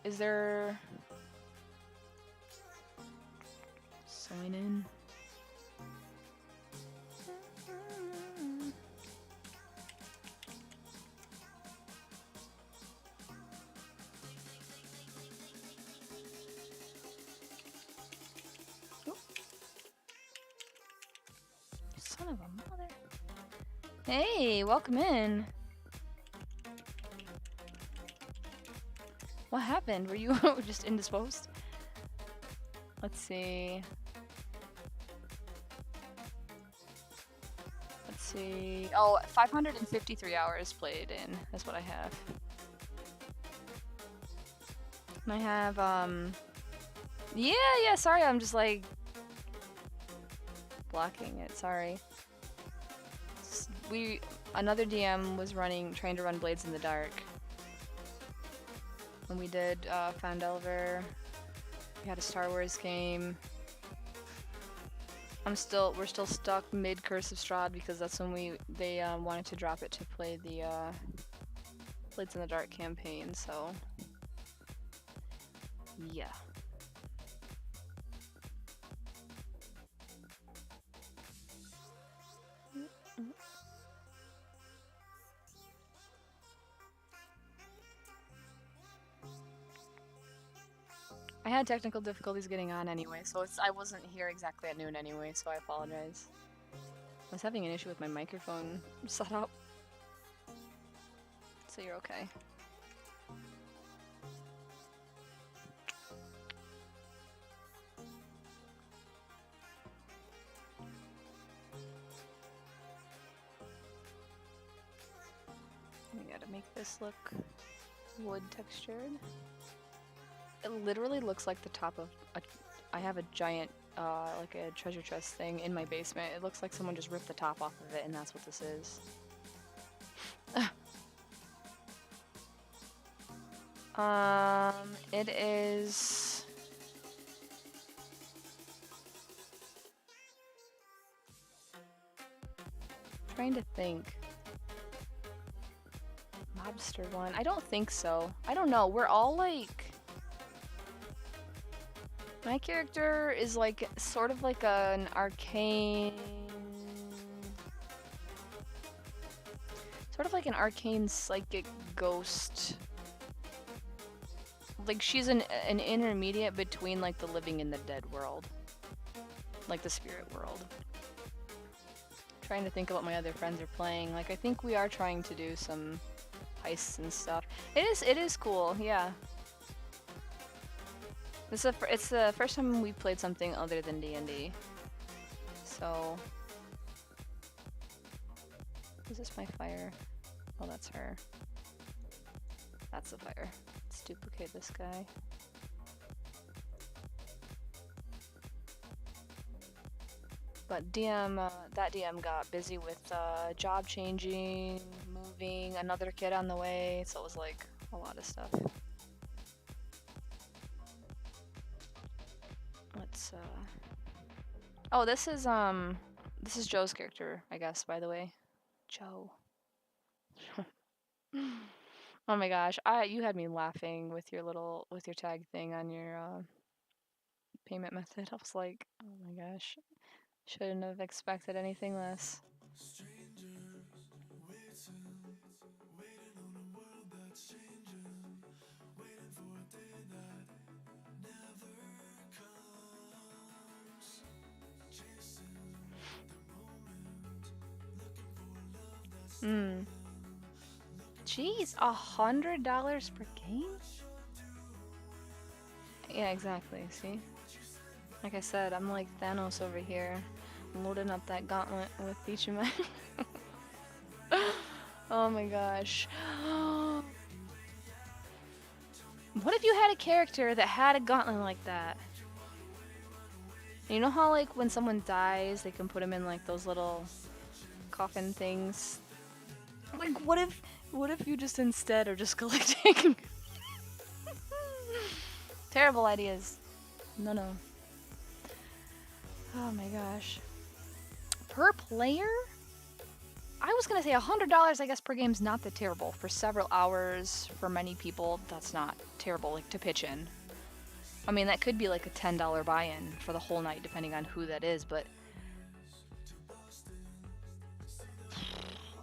is there sign in? Oh. Son of a mother. Hey, welcome in. What happened? Were you just indisposed? Let's see. Oh, 553 hours played in. That's what I have. And I have, Yeah, sorry, I'm just blocking it, sorry. Another DM was trying to run Blades in the Dark. When we did Found Elver, we had a Star Wars game. we're still stuck mid Curse of Strahd because that's when they wanted to drop it to play the Blades in the Dark campaign, so yeah. I had technical difficulties getting on anyway, so I wasn't here exactly at noon anyway, so I apologize. I was having an issue with my microphone setup, so you're okay. We gotta make this look wood textured. It literally looks like the top of I have a giant, like a treasure chest thing in my basement. It looks like someone just ripped the top off of it, and that's what this is. It is... trying to think. Lobster one. I don't think so. I don't know. We're all like... My character is like sort of like an arcane... sort of like an arcane psychic ghost. Like she's an intermediate between like the living and the dead world. Like the spirit world. Trying to think of what my other friends are playing. Like I think we are trying to do some heists and stuff. It is cool, yeah. It's the first time we played something other than D&D. So... Is this my fire? Oh, that's her. That's the fire. Let's duplicate this guy. But that DM got busy with job changing, moving, another kid on the way, so it was like a lot of stuff. Let's oh, this is Joe's character, I guess, by the way. Joe. Oh my gosh, you had me laughing with your tag thing on your payment method. I was like, oh my gosh, shouldn't have expected anything less. Jeez, $100 per game? Yeah, exactly, see? Like I said, I'm like Thanos over here, loading up that gauntlet with each of my... Oh my gosh. What if you had a character that had a gauntlet like that? You know how like when someone dies, they can put them in like those little coffin things? Like what if you just instead are just collecting? Terrible ideas. No. Oh my gosh. Per player? I was gonna say $100, I guess, per game's not that terrible. For several hours, for many people, that's not terrible, like, to pitch in. I mean, that could be like a $10 buy-in for the whole night, depending on who that is, but...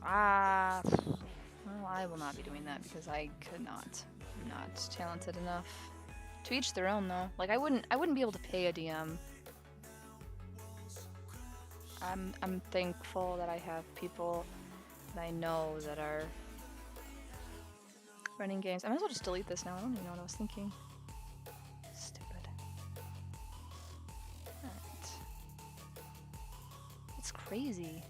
well, I will not be doing that because I could not. I'm not talented enough. To each their own, though. Like, I wouldn't be able to pay a DM. I'm thankful that I have people that I know that are running games. I might as well just delete this now. I don't even know what I was thinking. Stupid. Alright. It's crazy.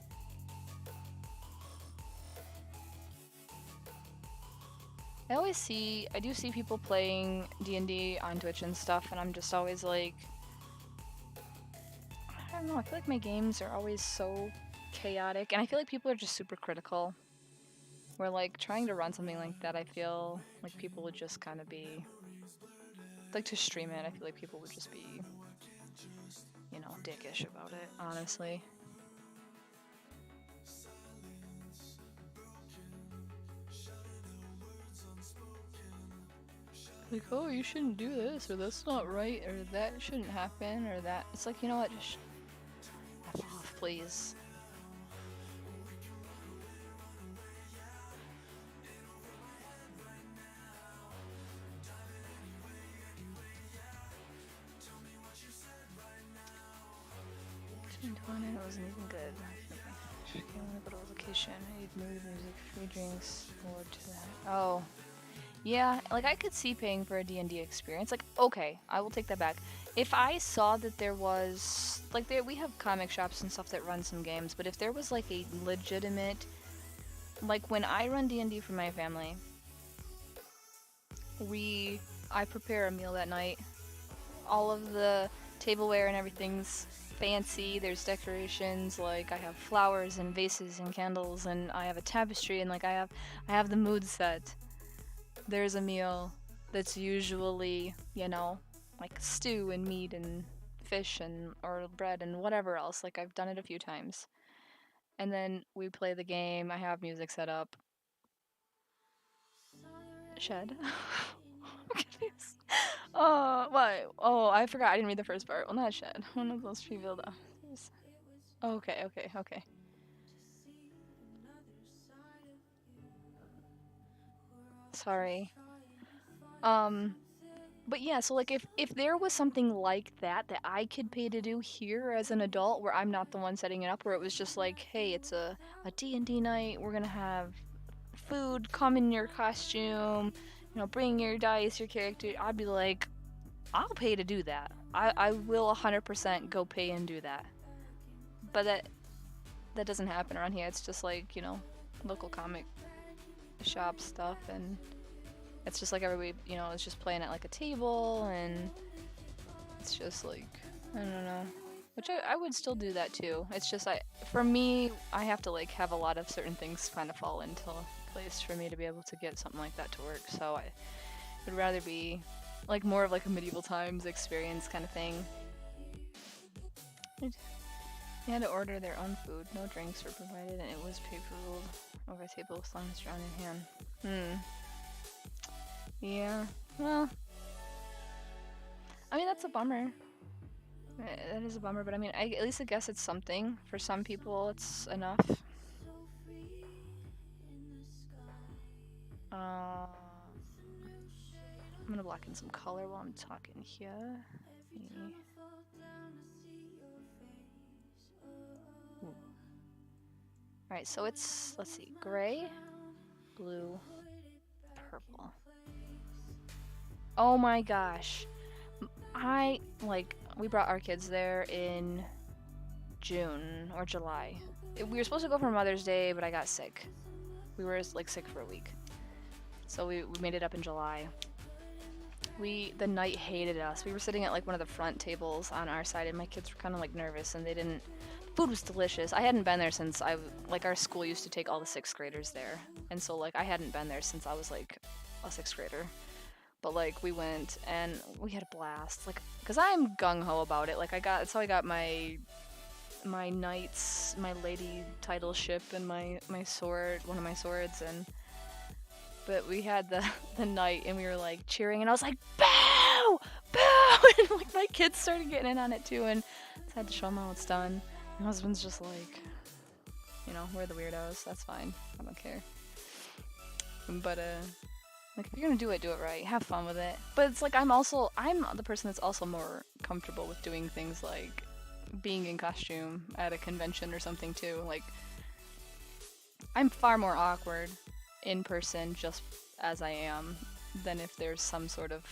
I do see people playing D&D on Twitch and stuff, and I'm just always like, I don't know, I feel like my games are always so chaotic, and I feel like people are just super critical. Where like trying to run something like that, I feel like people would just kind of be, like to stream it, I feel like people would just be, you know, dickish about it, honestly. Like, oh, you shouldn't do this, or that's not right, or that shouldn't happen, or that. It's like, you know what, just F off, please. It wasn't even good. I want to go to a location. I need mood music, free drinks, forward to that. Oh. Yeah, like I could see paying for a D&D experience. Like, okay, I will take that back. If I saw that there was like we have comic shops and stuff that run some games, but if there was like a legitimate like when I run D&D for my family, I prepare a meal that night. All of the tableware and everything's fancy. There's decorations, like I have flowers and vases and candles, and I have a tapestry, and like I have the mood set. There's a meal that's usually, you know, like stew and meat and fish and or bread and whatever else. Like I've done it a few times. And then we play the game. I have music set up. Shed. I'm confused. Oh, what? Oh, I forgot. I didn't read the first part. Well, not shed. One of those tree build offices. Okay, okay, okay. Sorry. Um, but yeah, so like if there was something like that I could pay to do here as an adult where I'm not the one setting it up, where it was just like, hey, it's a D&D night, we're gonna have food, come in your costume, you know, bring your dice, your character, I'd be like, I'll pay to do that. I will 100% go pay and do that. But that doesn't happen around here. It's just like, you know, local comic shop stuff, and it's just like everybody, you know, is just playing at like a table, and it's just like, I don't know. Which I would still do that too. It's just for me, I have to like have a lot of certain things kind of fall into place for me to be able to get something like that to work. So I would rather be like more of like a medieval times experience kind of thing. They had to order their own food. No drinks were provided, and it was paper ruled over a table with lungs drawn in hand. Yeah. Well, I mean that's a bummer. That is a bummer, but I mean, at least I guess it's something. For some people, it's enough. I'm gonna block in some color while I'm talking here. Alright, so it's, let's see, gray, blue, purple. Oh my gosh. We brought our kids there in June or July. We were supposed to go for Mother's Day, but I got sick. We were like sick for a week. So we made it up in July. The night hated us. We were sitting at like one of the front tables on our side, and my kids were kind of like nervous, and food was delicious. I hadn't been there since our school used to take all the 6th graders there. And so like I hadn't been there since I was like a 6th grader. But like we went and we had a blast. Like, cause I'm gung ho about it. Like that's how I got my knights, my lady title ship, and my sword, one of my swords. But we had the night, and we were like cheering, and I was like, bow, bow, and like my kids started getting in on it too, and I had to show them how it's done. My husband's just like, you know, we're the weirdos. That's fine. I don't care. But like if you're gonna do it right. Have fun with it. But it's like I'm the person that's also more comfortable with doing things like being in costume at a convention or something too. Like I'm far more awkward in person just as I am than if there's some sort of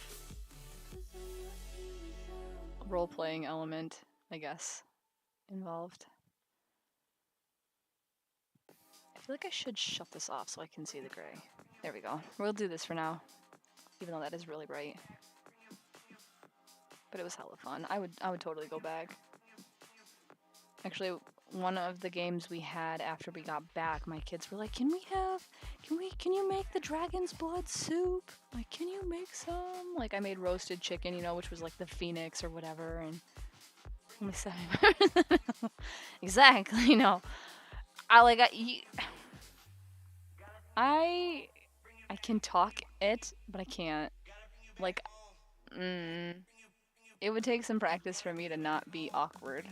role-playing element, I guess, involved. I feel like I should shut this off so I can see the gray. There we go. We'll do this for now, even though that is really bright. But it was hella fun. I would totally go back. Actually, one of the games we had after we got back, my kids were like, can you make the dragon's blood soup? Like, can you make some? Like, I made roasted chicken, you know, which was like the phoenix or whatever, and Let me say. Exactly, no. I like I I can talk it, but I can't. Like, mm, it would take some practice for me to not be awkward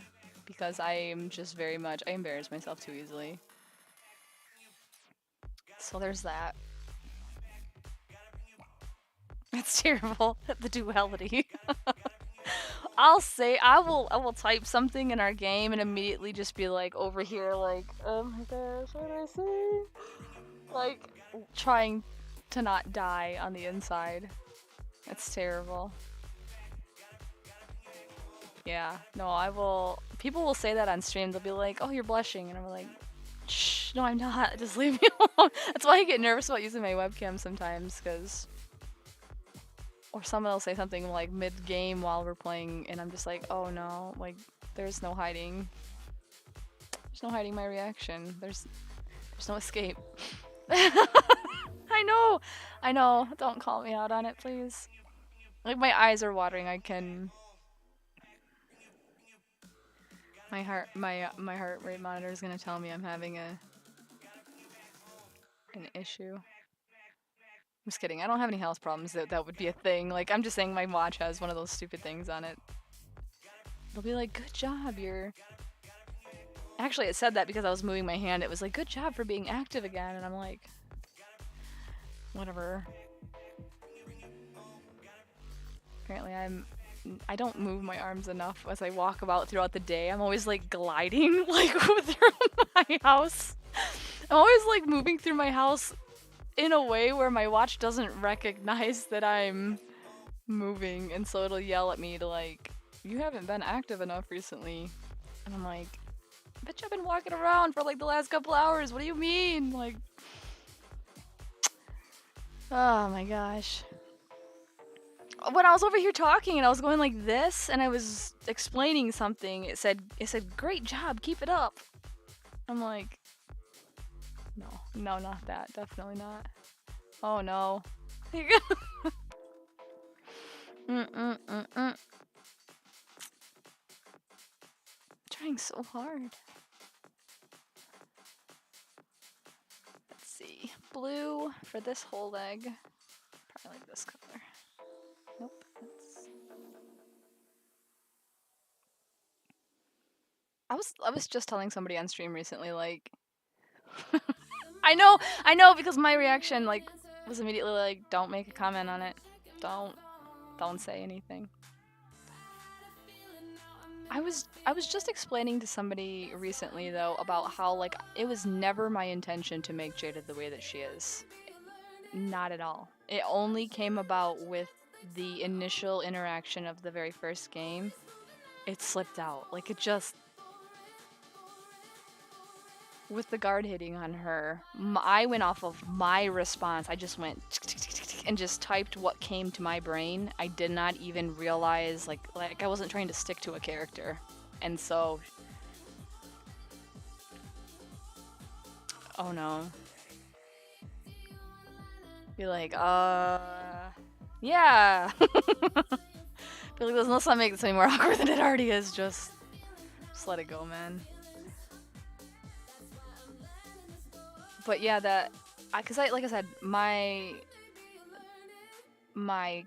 because I am just very much I embarrass myself too easily. So there's that. It's terrible. The duality. I will type something in our game and immediately just be like over here like, oh my gosh, what do I say? Like trying to not die on the inside. It's terrible. Yeah. No, I will people will say that on stream. They'll be like, "Oh, you're blushing." And I'm like, "Shh, no, I'm not. Just leave me alone." That's why I get nervous about using my webcam sometimes cuz or someone will say something like mid-game while we're playing and I'm just like, "Oh no, like there's no hiding. There's no hiding my reaction. There's no escape." I know. I know. Don't call me out on it, please. Like my eyes are watering. I can my heart rate monitor is going to tell me I'm having an issue. I'm just kidding. I don't have any health problems that would be a thing. Like I'm just saying my watch has one of those stupid things on it. It'll be like, "Good job, you're..." Actually, it said that because I was moving my hand. It was like, "Good job for being active again." And I'm like, whatever. Apparently I don't move my arms enough as I walk about throughout the day. I'm always like gliding like through my house. I'm always like moving through my house in a way where my watch doesn't recognize that I'm moving, and so it'll yell at me to like, "You haven't been active enough recently." And I'm like, "Bitch, I've been walking around for like the last couple hours. What do you mean?" Like, oh my gosh. When I was over here talking and I was going like this and I was explaining something, it said "Great job, keep it up." I'm like, no, no, not that, definitely not. Oh no. Mm. Trying so hard. Let's see, blue for this whole leg. Probably like this color. Nope. I was just telling somebody on stream recently, like, I know, because my reaction like was immediately like, "Don't make a comment on it. Don't say anything." I was just explaining to somebody recently though about how like it was never my intention to make Jada the way that she is. Not at all. It only came about with the initial interaction of the very first game. It slipped out. Like it just with the guard hitting on her, I went off of my response. I just went and just typed what came to my brain. I did not even realize like I wasn't trying to stick to a character. And so oh no. Be like, yeah. Feel like let's not make this any more awkward than it already is. Just let it go, man. But yeah, cause like I said, my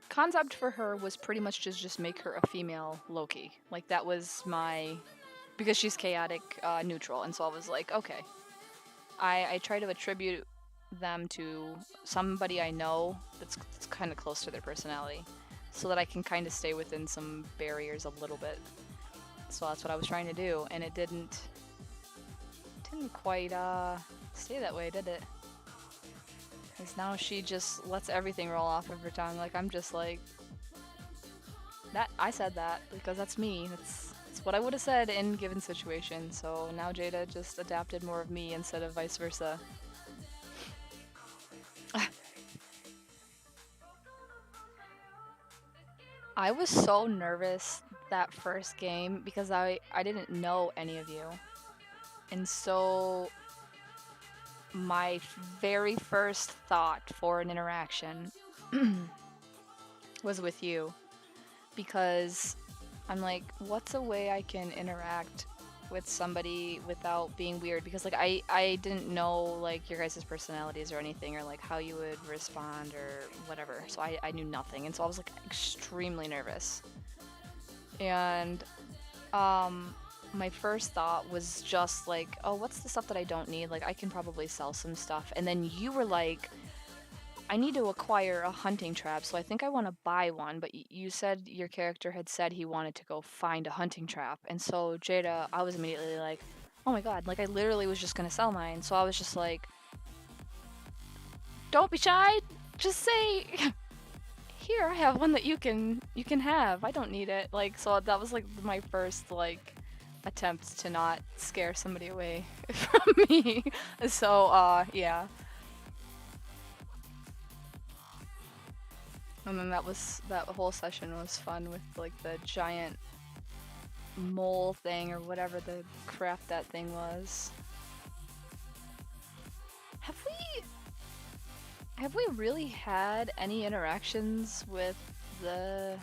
concept for her was pretty much just make her a female Loki. Like that was because she's chaotic, neutral, and so I was like, okay. I try to attribute them to somebody I know that's kind of close to their personality, so that I can kind of stay within some barriers a little bit. So that's what I was trying to do, and it didn't quite stay that way, did it? Because now she just lets everything roll off of her tongue. Like I'm just like that. I said that because that's me. That's what I would have said in given situations. So now Jada just adapted more of me instead of vice versa. I was so nervous that first game because I didn't know any of you. And so my very first thought for an interaction was with you because I'm like, what's a way I can interact with somebody without being weird? Because like I didn't know like your guys' personalities or anything, or like how you would respond or whatever. So I knew nothing, and so I was like extremely nervous. And my first thought was just like, oh, what's the stuff that I don't need? Like I can probably sell some stuff. And then you were like, I need to acquire a hunting trap, so I think I want to buy one. But you said your character had said he wanted to go find a hunting trap, and so Jada, I was immediately like, oh my god, like I literally was just gonna sell mine. So I was just like, don't be shy, just say, here, I have one that you can have. I don't need it. Like, so that was like my first like attempt to not scare somebody away from me. So yeah. And then that whole session was fun with like the giant mole thing or whatever the crap that thing was. Have we have we really had any interactions with the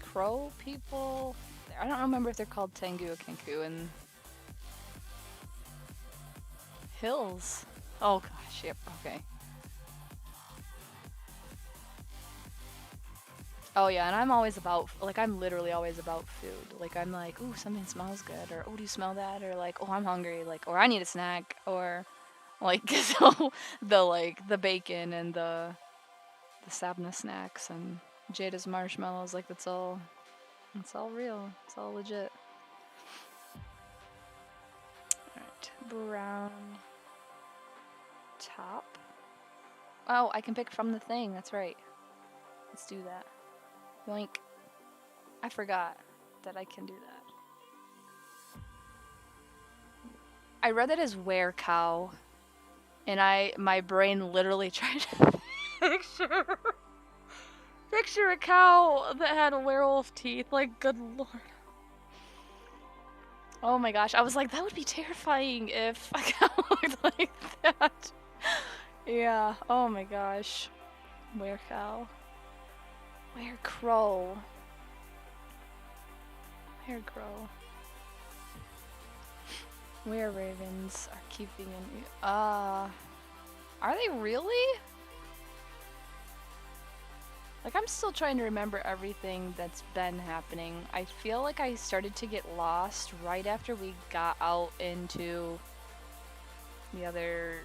crow people? I don't remember if they're called Tengu or Kenku and hills. Oh gosh, yep, okay. Oh yeah, and I'm always about like I'm literally always about food. Like I'm like, ooh, something smells good, or oh, do you smell that? Or like, oh, I'm hungry, like, or I need a snack, or like so the like the bacon and the Sabna snacks and Jada's marshmallows, like it's all real. It's all legit. Alright. Brown top. Oh, I can pick from the thing, that's right. Let's do that. Yoink. I forgot that I can do that. I read it as were cow, and my brain literally tried to picture picture a cow that had werewolf teeth. Like, good lord. Oh my gosh, I was like, that would be terrifying if a cow looked like that. Yeah. Oh my gosh. Were cow. Were crow. Were crow. Where ravens are keeping in. Are they really? Like, I'm still trying to remember everything that's been happening. I feel like I started to get lost right after we got out into the other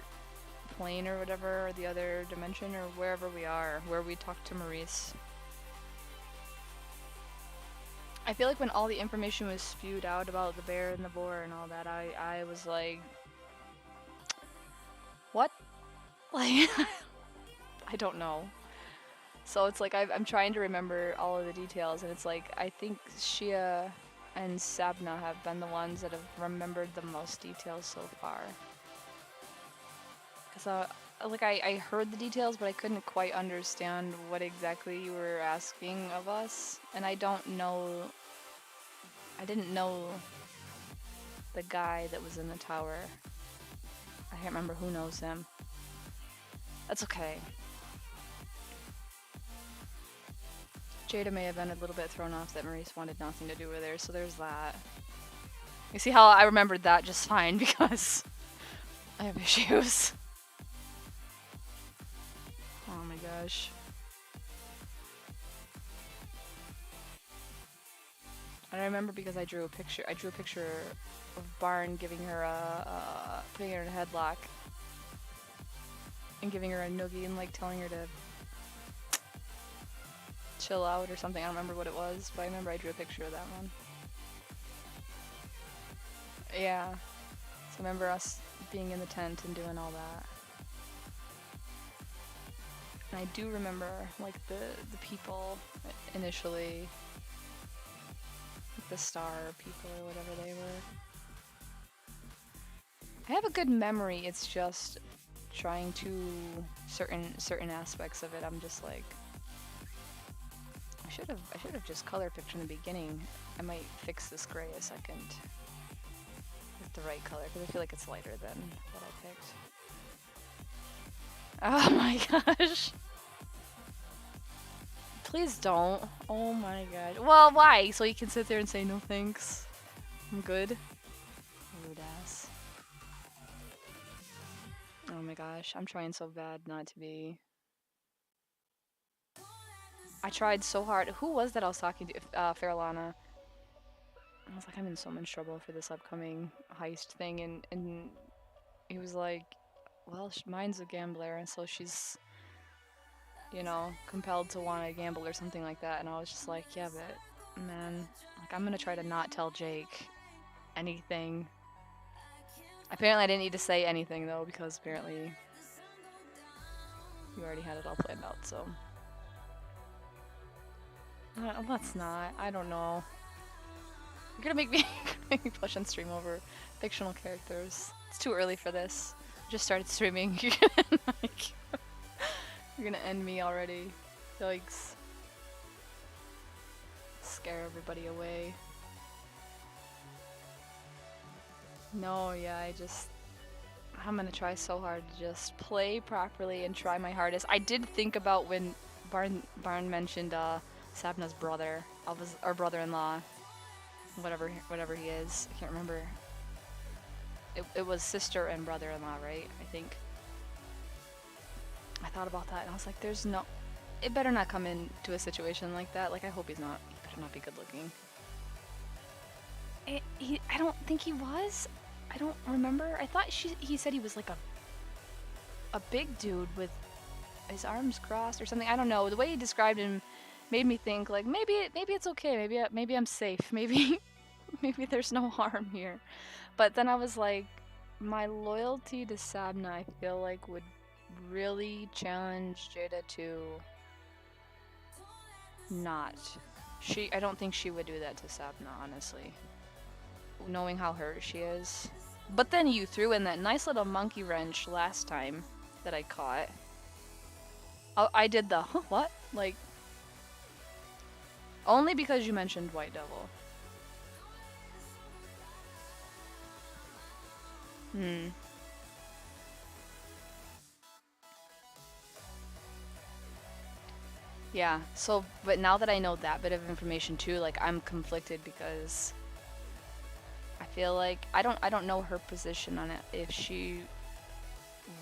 plane or whatever, or the other dimension, or wherever we are, where we talked to Maurice. I feel like when all the information was spewed out about the bear and the boar and all that, I was like, what? Like, I don't know. So it's like I'm trying to remember all of the details, and it's like I think Shia and Sabna have been the ones that have remembered the most details so far. Because like I heard the details, but I couldn't quite understand what exactly you were asking of us, and I don't know. I didn't know the guy that was in the tower. I can't remember who knows him. That's okay. Jada may have been a little bit thrown off that Maurice wanted nothing to do with her, so there's that. You see how I remembered that just fine because I have issues. Oh my gosh. And I remember because I drew a picture. I drew a picture of Barn giving her putting her in a headlock and giving her a noogie and like telling her to chill out or something. I don't remember what it was, but I remember I drew a picture of that one. Yeah. So I remember us being in the tent and doing all that. And I do remember like the people initially, like the star people or whatever they were. I have a good memory. It's just trying to certain aspects of it. I'm just like I should have just color picked from the beginning. I might fix this gray a second with the right color because I feel like it's lighter than what I picked. Oh my gosh. Please don't. Oh my god. Well, why? So you can sit there and say no thanks. I'm good. Rude ass. Oh my gosh, I'm trying so bad not to be. I tried so hard. Who was that I was talking to? Farlana. I was like, I'm in so much trouble for this upcoming heist thing, and he was like, well, mine's a gambler, and so she's, you know, compelled to want to gamble or something like that. And I was just like, yeah, but man, like I'm gonna try to not tell Jake anything. Apparently, I didn't need to say anything though, because apparently you already had it all planned out. So let's not. I don't know. You're gonna make me make me push and stream over fictional characters. It's too early for this. I just started streaming. You're gonna like, you're gonna end me already. Yikes. Scare everybody away. No, yeah, I'm gonna try so hard to just play properly and try my hardest. I did think about when Barn mentioned Sabna's brother, or brother-in-law, whatever he is. I can't remember. It was sister and brother-in-law, right? I think. I thought about that and I was like, there's no. It better not come into a situation like that. Like, I hope he's not. He better not be good looking. I don't think he was. I don't remember. I thought he said he was like a big dude with his arms crossed or something. I don't know. The way he described him made me think like maybe it's okay. Maybe I'm safe. Maybe there's no harm here. But then I was like, my loyalty to Sabna, I feel like would really challenge Jada to not. I don't think she would do that to Sabna, honestly. Knowing how hurt she is. But then you threw in that nice little monkey wrench last time that I caught. I did the, huh, what? Like, only because you mentioned White Devil. Yeah, so, but now that I know that bit of information too, like, I'm conflicted because I feel like I don't know her position on it. If she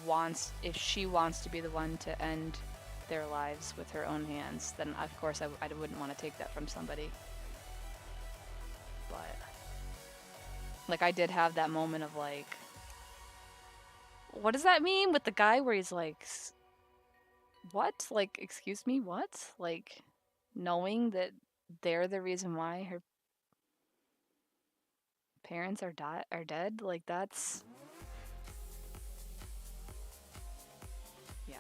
wants to be the one to end their lives with her own hands, then of course I wouldn't want to take that from somebody. But like, I did have that moment of like, what does that mean with the guy where he's like, what? Like, excuse me, what? Like, knowing that they're the reason why her parents are dead, like, that's, yeah.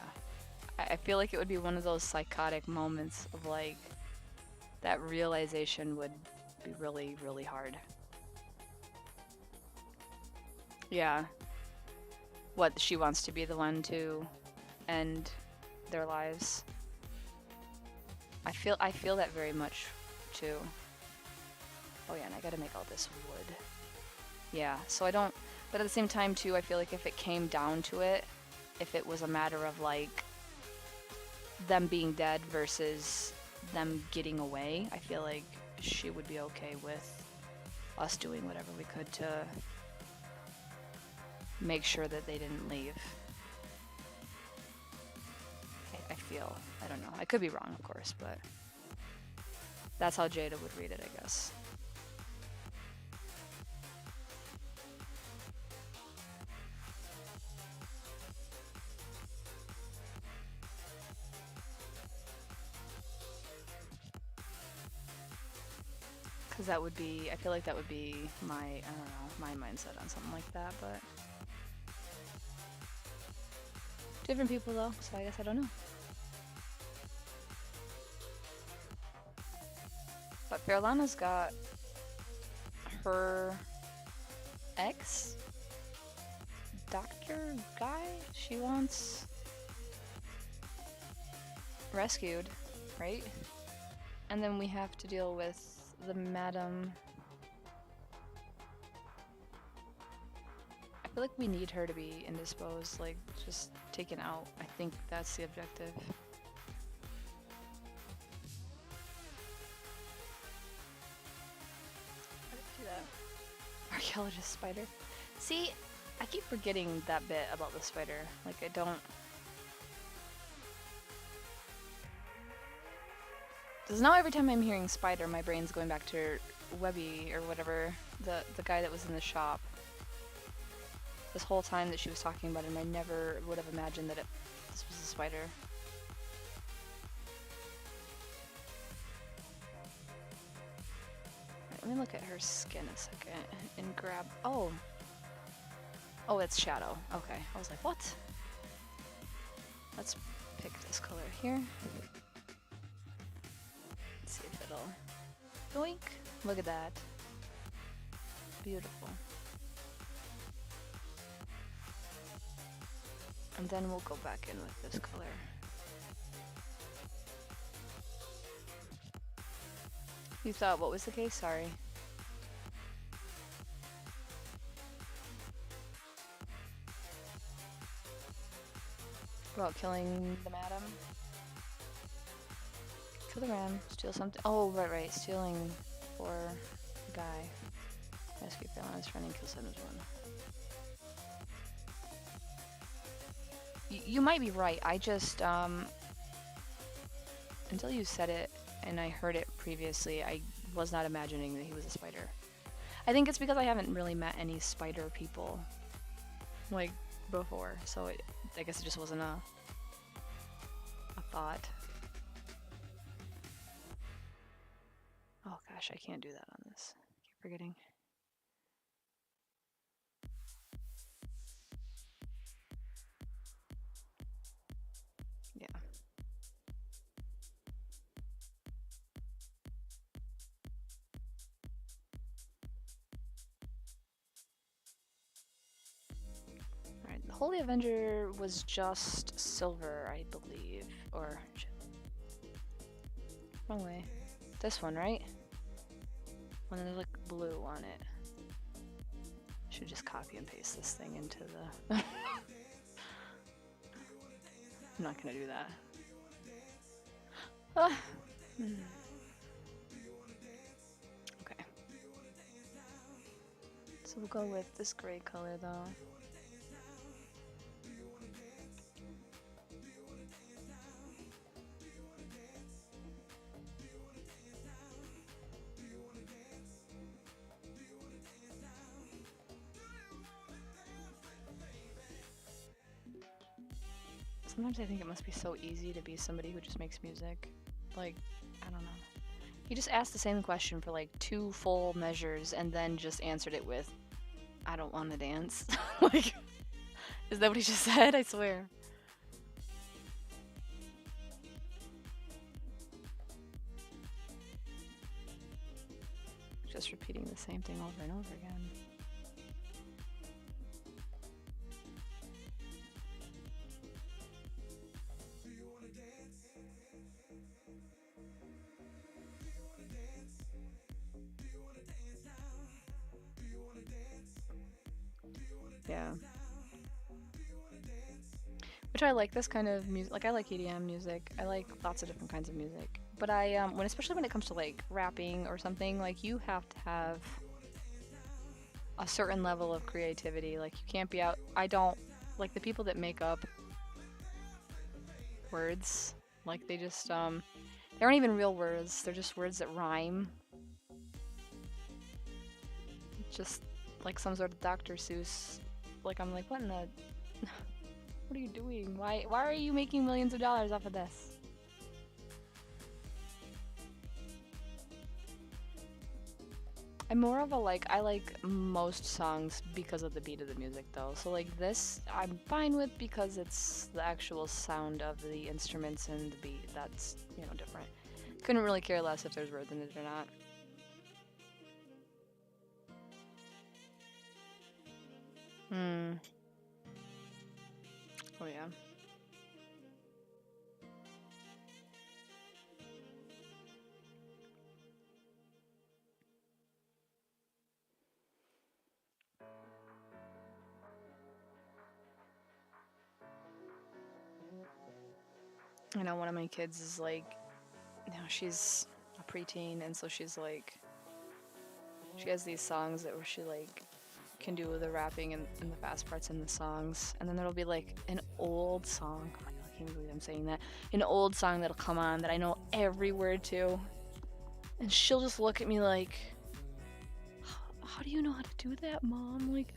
I feel like it would be one of those psychotic moments of like, that realization would be really, really hard. Yeah. What, she wants to be the one to end their lives. I feel that very much too. Oh yeah, and I gotta make all this wood. Yeah, so I don't, but at the same time too, I feel like if it came down to it, if it was a matter of like them being dead versus them getting away, I feel like she would be okay with us doing whatever we could to make sure that they didn't leave. I feel. I don't know. I could be wrong, of course, but that's how Jada would read it, I guess. Because that would be, I feel like that would be my, I don't know, my mindset on something like that, but different people though, so I guess I don't know. But Fairlana's got her ex doctor guy she wants rescued, right? And then we have to deal with the madam. I feel like we need her to be indisposed, like just taken out. I think that's the objective. Archaeologist spider. See, I keep forgetting that bit about the spider. Like, I don't... Because now every time I'm hearing spider, my brain's going back to Webby or whatever, the guy that was in the shop. This whole time that she was talking about him, I never would have imagined that this was a spider. Right, let me look at her skin a second and grab... Oh! Oh, it's shadow. Okay. I was like, what? Let's pick this color here. Let's see if it'll... Doink! Look at that. Beautiful. And then we'll go back in with this color. You thought what was the case? Sorry. About killing the madam? Kill the ram, steal something. Oh, right. Stealing for the guy. Rescue balance, running, kill Sims 1. You might be right. I just, until you said it and I heard it previously, I was not imagining that he was a spider. I think it's because I haven't really met any spider people, like, before, so I guess it just wasn't a thought. Oh gosh, I can't do that on this. I keep forgetting. Yeah. Alright, the Holy Avenger was just silver, I believe. Or... Wrong way. This one, right? When there's like blue on it. Should just copy and paste this thing into the... I'm not gonna do that. Okay. So we'll go with this gray color though. Sometimes I think it must be so easy to be somebody who just makes music. Like, I don't know. You just asked the same question for like 2 full measures and then just answered it with, I don't want to dance. Like, is that what he just said? I swear. Just repeating the same thing over and over again. Yeah. Which I like this kind of music. Like, I like EDM music. I like lots of different kinds of music. But especially when it comes to like rapping or something, like you have to have a certain level of creativity. Like you can't be out. I don't like the people that make up words. Like they just they aren't even real words. They're just words that rhyme. Just like some sort of Dr. Seuss. Like I'm like, what in the what are you doing? Why are you making millions of dollars off of this? I'm more of a I like most songs because of the beat of the music though. So like this I'm fine with because it's the actual sound of the instruments and the beat that's, you know, different. Couldn't really care less if there's words in it or not. Oh yeah. I know one of my kids is like, you know, she's a preteen and so she's like, She has these songs that where she like can do the rapping and the fast parts in the songs, and then there'll be like an old song. Oh my God, I can't believe I'm saying that. An old song that'll come on that I know every word to, and she'll just look at me like, "How do you know how to do that, Mom? Like,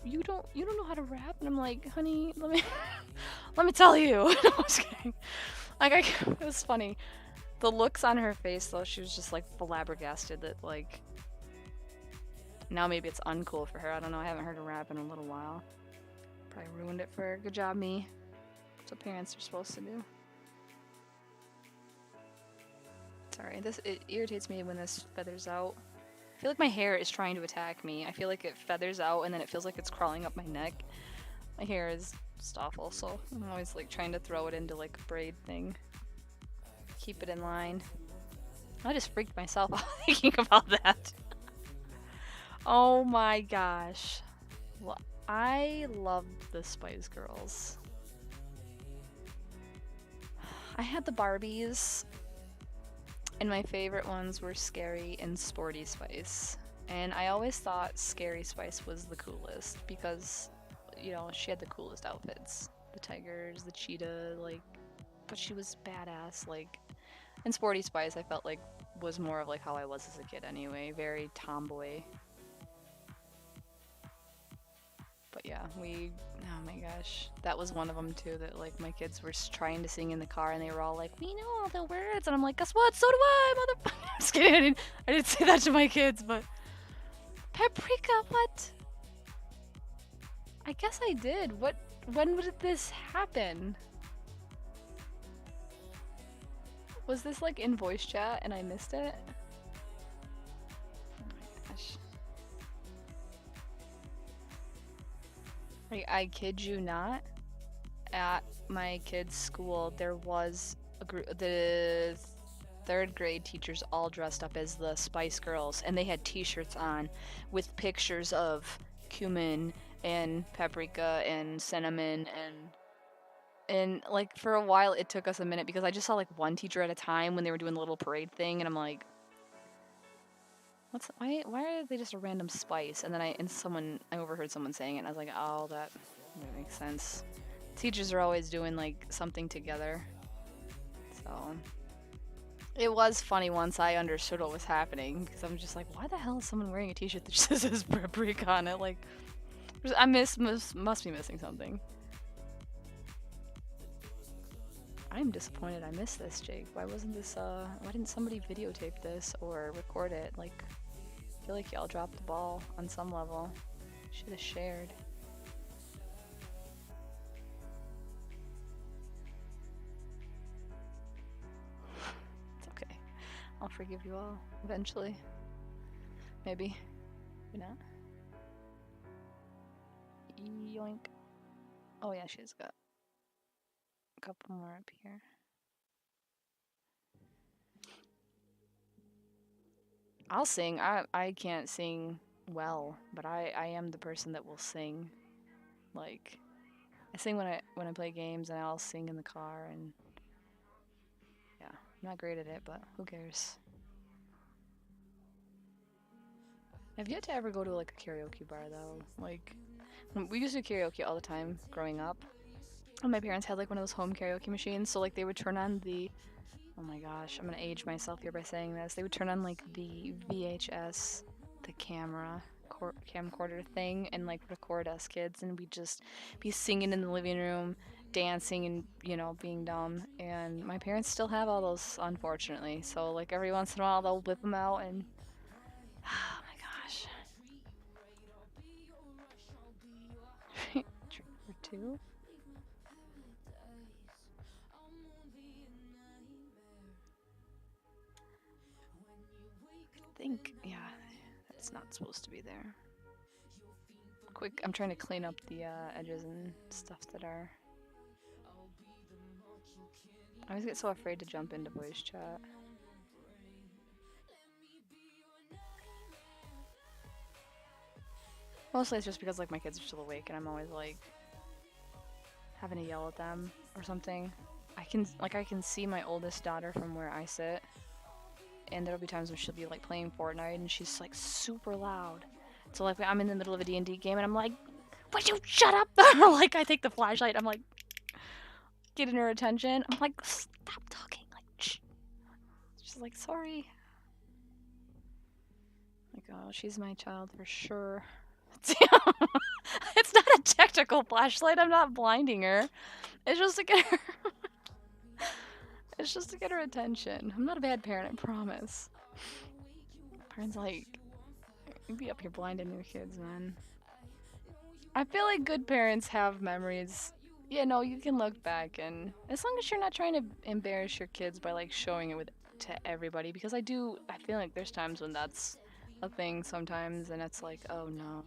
you don't know how to rap?" And I'm like, "Honey, let me let me tell you." No, I'm just kidding. Like, it was funny. The looks on her face, though, she was just like flabbergasted that like now maybe it's uncool for her. I don't know. I haven't heard her rap in a little while. Probably ruined it for her. Good job, me. That's what parents are supposed to do. Sorry, it irritates me when this feathers out. I feel like my hair is trying to attack me. I feel like it feathers out and then it feels like it's crawling up my neck. My hair is just awful, so I'm always like trying to throw it into like a braid thing. Keep it in line. I just freaked myself out thinking about that. Oh my gosh. Well, I loved the Spice Girls. I had the Barbies, and my favorite ones were Scary and Sporty Spice. And I always thought Scary Spice was the coolest because, you know, she had the coolest outfits. The tigers, the cheetah, like, but she was badass, like. And Sporty Spice, I felt like, was more of like how I was as a kid anyway, very tomboy. But yeah, oh my gosh, that was one of them too, that like my kids were trying to sing in the car and they were all like, "We know all the words," and I'm like, "Guess what? So do I, motherfucker." I'm just kidding, I didn't say that to my kids, but paprika, what? I guess I did. When did this happen? Was this like in voice chat and I missed it? Oh my gosh. Like, I kid you not, at my kids' school, there was a group, the third grade teachers all dressed up as the Spice Girls, and they had t-shirts on with pictures of cumin and paprika and cinnamon and like for a while it took us a minute because I just saw like one teacher at a time when they were doing the little parade thing, and I'm like, why are they just a random spice? And then I overheard someone saying it and I was like, oh, that makes sense. Teachers are always doing like something together. So it was funny once I understood what was happening because I'm just like, why the hell is someone wearing a t-shirt that just says paprika on it? Like, I must be missing something. I'm disappointed I missed this, Jake. Why didn't somebody videotape this or record it? Like, I feel like y'all dropped the ball on some level. Should have shared. It's okay. I'll forgive you all eventually. Maybe. Maybe not. Yoink. Oh yeah, she's got a couple more up here. I'll sing. I can't sing well, but I am the person that will sing. Like, I sing when I play games, and I'll sing in the car, and yeah, I'm not great at it, but who cares? I've yet to ever go to like a karaoke bar though. Like, we used to do karaoke all the time growing up, and my parents had like one of those home karaoke machines, so like they would turn on the, oh my gosh, I'm gonna age myself here by saying this. They would turn on like the VHS, the camcorder thing, and like record us kids, and we'd just be singing in the living room, dancing, and being dumb. And my parents still have all those, unfortunately. So like every once in a while they'll whip them out, and oh my gosh. Trick or two. I think, yeah, it's not supposed to be there. Quick, I'm trying to clean up the edges and stuff that are. I always get so afraid to jump into voice chat. Mostly it's just because like my kids are still awake and I'm always like having to yell at them or something. I can see my oldest daughter from where I sit, and there'll be times when she'll be like playing Fortnite and she's like super loud. So like I'm in the middle of a D&D game and I'm like, would you shut up? Or like I take the flashlight, I'm like getting her attention. I'm like, stop talking, like shh. She's like, sorry. Like, oh, she's my child for sure. It's not a technical flashlight, I'm not blinding her. It's just to get her it's just to get her attention. I'm not a bad parent, I promise. Parents like, you be up here blinding your kids, man. I feel like good parents have memories. Yeah, no, you can look back, and as long as you're not trying to embarrass your kids by like showing it to everybody, because I feel like there's times when that's a thing sometimes, and it's like, oh no,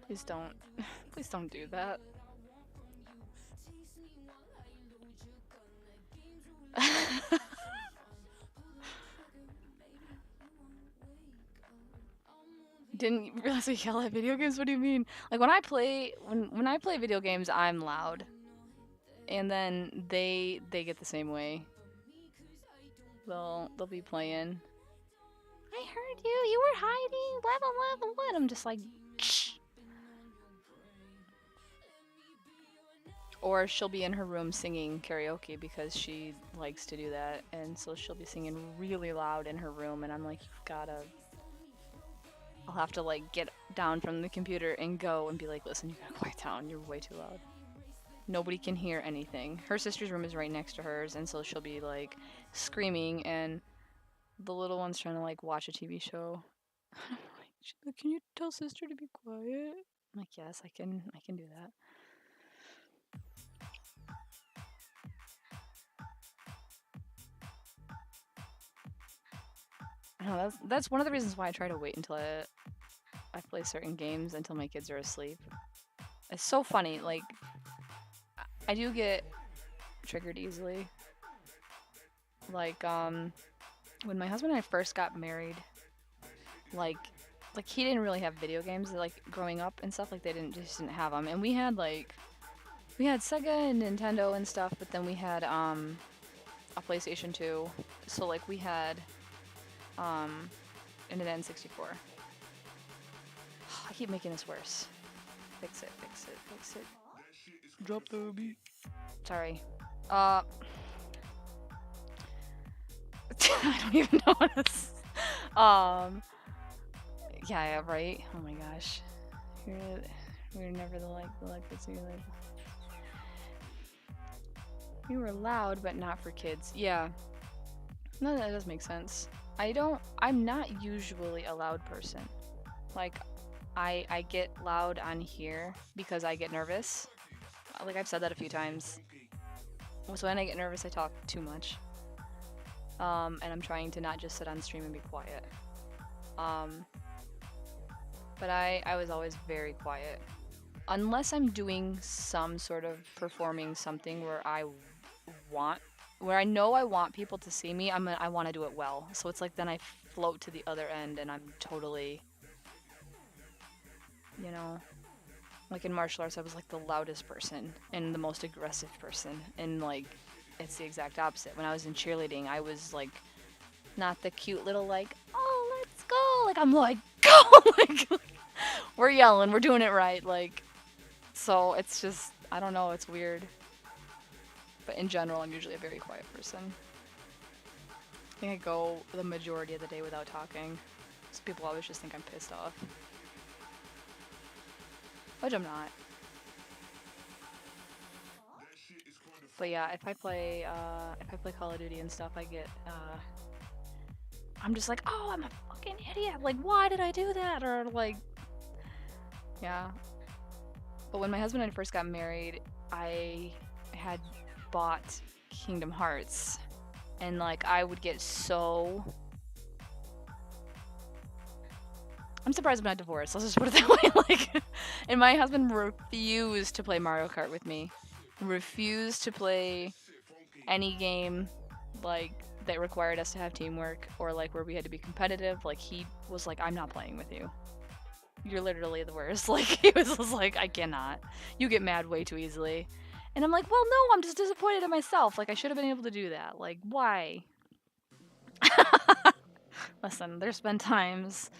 please don't, please don't do that. Didn't realize I yell at video games. What do you mean? Like when I play video games, I'm loud, and then they get the same way. They'll be playing. I heard you. You were hiding. Blah blah blah blah blah. I'm just like, shh. Or she'll be in her room singing karaoke because she likes to do that, and so she'll be singing really loud in her room, and I'm like, you've gotta. I'll have to like get down from the computer and go and be like, listen, you gotta quiet down, you're way too loud. Nobody can hear anything. Her sister's room is right next to hers, and so she'll be like screaming, and the little one's trying to like watch a TV show. She's like, can you tell sister to be quiet? I'm like, yes, I can do that. No, that's one of the reasons why I try to wait until I play certain games until my kids are asleep. It's so funny, like, I do get triggered easily. Like, when my husband and I first got married, like he didn't really have video games, like, growing up and stuff, like, they just didn't have them. And we had Sega and Nintendo and stuff, but then we had, a PlayStation 2. So, like, we had, and an N64. I keep making this worse. Fix it. Drop the beat. Sorry. I don't even know what this. Yeah, right. Oh my gosh. We're never the kids who like. You were loud, but not for kids. Yeah. No, that does make sense. I'm not usually a loud person. Like, I get loud on here because I get nervous. Like, I've said that a few times. So when I get nervous, I talk too much. And I'm trying to not just sit on stream and be quiet. But I was always very quiet. Unless I'm doing some sort of performing something where I know I want people to see me, I want to do it well. So it's like then I float to the other end and I'm totally, you know, like in martial arts, I was like the loudest person and the most aggressive person. And like, it's the exact opposite. When I was in cheerleading, I was like, not the cute little like, oh, let's go. Like, I'm like, go. like, we're yelling, we're doing it right. Like, so it's just, I don't know, it's weird. But in general, I'm usually a very quiet person. I think I go the majority of the day without talking. So people always just think I'm pissed off. Which I'm not. But yeah, if I play Call of Duty and stuff, I'm just like, oh, I'm a fucking idiot. Like, why did I do that? Or like, yeah. But when my husband and I first got married, I had bought Kingdom Hearts, and like I would get so. I'm surprised I'm not divorced. Let's just put it that way. Like, and my husband refused to play Mario Kart with me. Refused to play any game like that required us to have teamwork or like where we had to be competitive. Like he was like, I'm not playing with you. You're literally the worst. Like he was just like, I cannot. You get mad way too easily. And I'm like, well, no, I'm just disappointed in myself. Like I should have been able to do that. Like why? Listen, there's been times,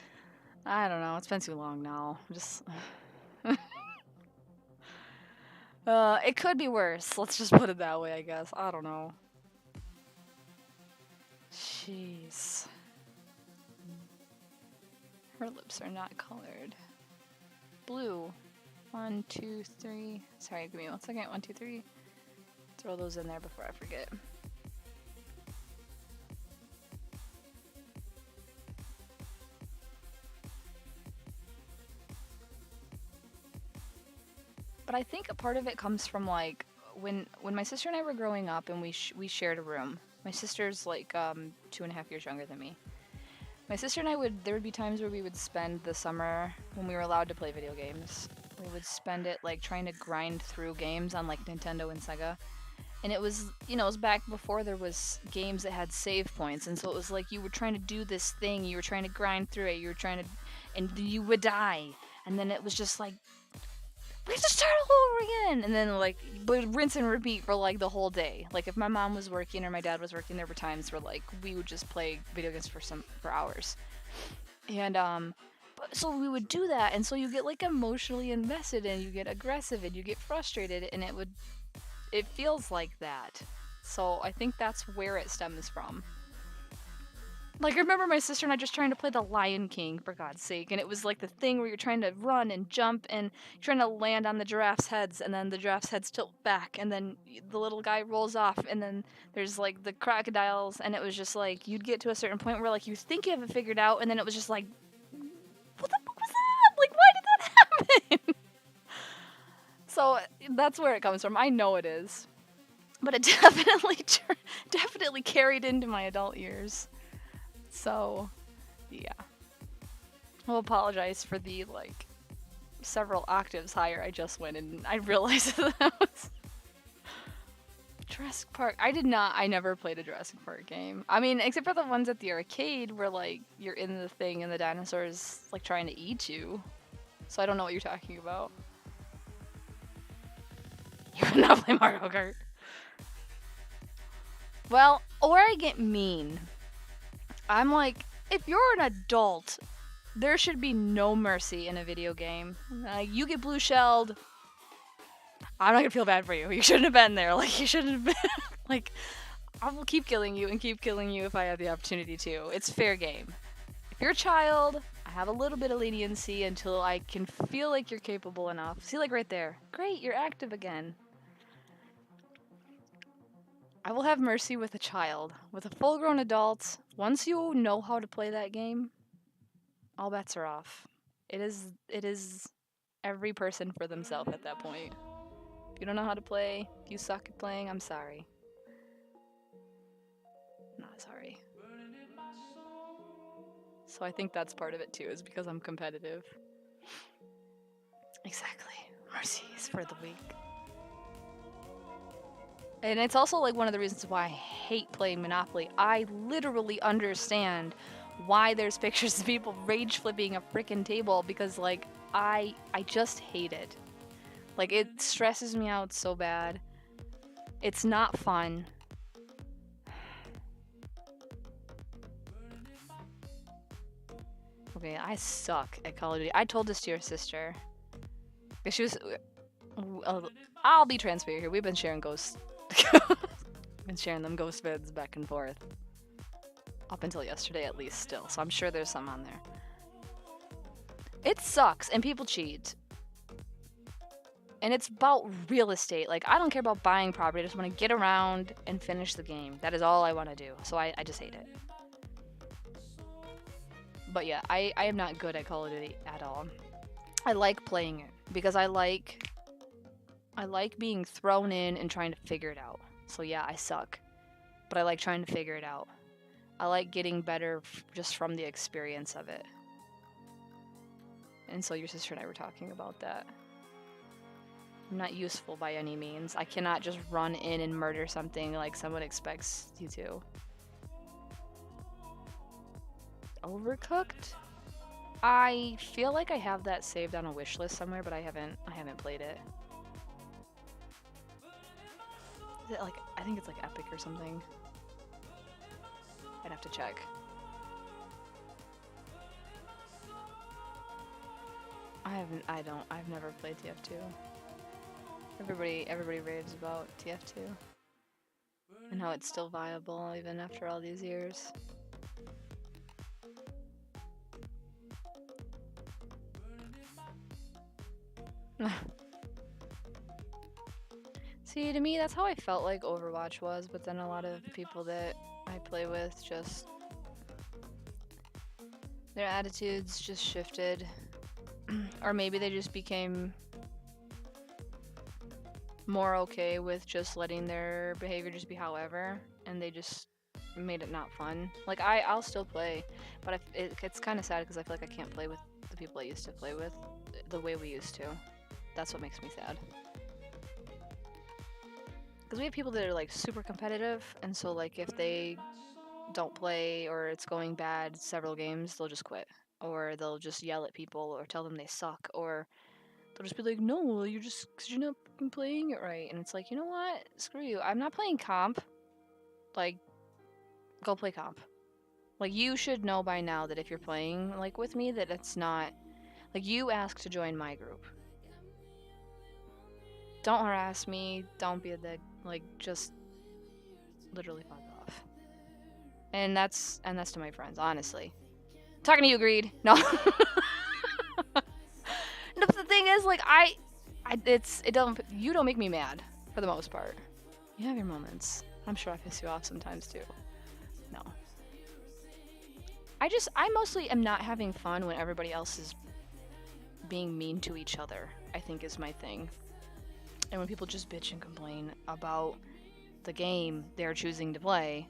I don't know, it's been too long now. Just it could be worse. Let's just put it that way, I guess. I don't know. Jeez. Her lips are not colored. Blue. 1, 2, 3. Sorry, give me 1 second. 1, 2, 3. Throw those in there before I forget. But I think a part of it comes from like when my sister and I were growing up and we shared a room. My sister's like 2.5 years younger than me. My sister and I there would be times where we would spend the summer when we were allowed to play video games. We would spend it like trying to grind through games on like Nintendo and Sega. And it was, it was back before there was games that had save points, and so it was like you were trying to do this thing, you were trying to grind through it, you were trying to, and you would die, and then it was just like, we have to start all over again, and then like, but rinse and repeat for like the whole day. Like if my mom was working or my dad was working, there were times where like we would just play video games for hours, and so we would do that, and so you get like emotionally invested, and you get aggressive, and you get frustrated, and it feels like that. So I think that's where it stems from. Like, I remember my sister and I just trying to play the Lion King, for God's sake, and it was like the thing where you're trying to run and jump and you're trying to land on the giraffe's heads, and then the giraffe's heads tilt back, and then the little guy rolls off, and then there's like the crocodiles, and it was just like, you'd get to a certain point where like you think you have it figured out, and then it was just like, what the fuck was that? Like, why did that happen? So that's where it comes from. I know it is, but it definitely carried into my adult years. So, yeah. I'll apologize for the like several octaves higher I just went, and I realized that was Jurassic Park. I never played a Jurassic Park game. I mean, except for the ones at the arcade where like you're in the thing and the dinosaurs like trying to eat you. So I don't know what you're talking about. You would not play Mario Kart. Well, or I get mean. I'm like, if you're an adult, there should be no mercy in a video game. You get blue shelled, I'm not gonna feel bad for you. You shouldn't have been there. Like, you shouldn't have been. Like, I will keep killing you and keep killing you if I have the opportunity to. It's fair game. If you're a child, I have a little bit of leniency until I can feel like you're capable enough. See, like right there. Great, you're active again. I will have mercy with a child. With a full-grown adult, once you know how to play that game, all bets are off. It is every person for themselves at that point. If you don't know how to play, if you suck at playing, I'm sorry. Not sorry. So I think that's part of it too, is because I'm competitive. Exactly. Mercy is for the weak. And it's also like one of the reasons why I hate playing Monopoly. I literally understand why there's pictures of people rage flipping a frickin' table, because like I just hate it. Like, it stresses me out so bad. It's not fun. Okay, I suck at Call of Duty. I told this to your sister. She was... I'll be transparent here. We've been sharing ghosts. Been sharing them ghost vids back and forth. Up until yesterday, at least, still. So I'm sure there's some on there. It sucks, and people cheat. And it's about real estate. Like, I don't care about buying property. I just want to get around and finish the game. That is all I want to do. So I just hate it. But yeah, I am not good at Call of Duty at all. I like playing it because I like being thrown in and trying to figure it out. So yeah, I suck. But I like trying to figure it out. I like getting better just from the experience of it. And so your sister and I were talking about that. I'm not useful by any means. I cannot just run in and murder something like someone expects you to. Overcooked? I feel like I have that saved on a wish list somewhere, but I haven't played it. Is it like, I think it's like Epic or something. I'd have to check. I've never played TF2. Everybody raves about TF2 and how it's still viable even after all these years. See, to me, that's how I felt like Overwatch was, but then a lot of people that I play with just... their attitudes just shifted. Or maybe they just became more okay with just letting their behavior just be however, and they just made it not fun. Like, I'll still play, but it's kind of sad because I feel like I can't play with the people I used to play with the way we used to. That's what makes me sad. Because we have people that are, like, super competitive, and so, like, if they don't play or it's going bad several games, they'll just quit. Or they'll just yell at people or tell them they suck, or they'll just be like, no, you're just, because you're not fucking playing it right. And it's like, you know what? Screw you. I'm not playing comp. Like, go play comp. Like, you should know by now that if you're playing, like, with me, that it's not... Like, you asked to join my group. Don't harass me. Don't be a dick. Like, just literally fuck off. And that's to my friends, honestly. Talking to you, Greed. No. No, but the thing is, like, you don't make me mad, for the most part. You have your moments. I'm sure I piss you off sometimes, too. No. I mostly am not having fun when everybody else is being mean to each other, I think is my thing. And when people just bitch and complain about the game they're choosing to play,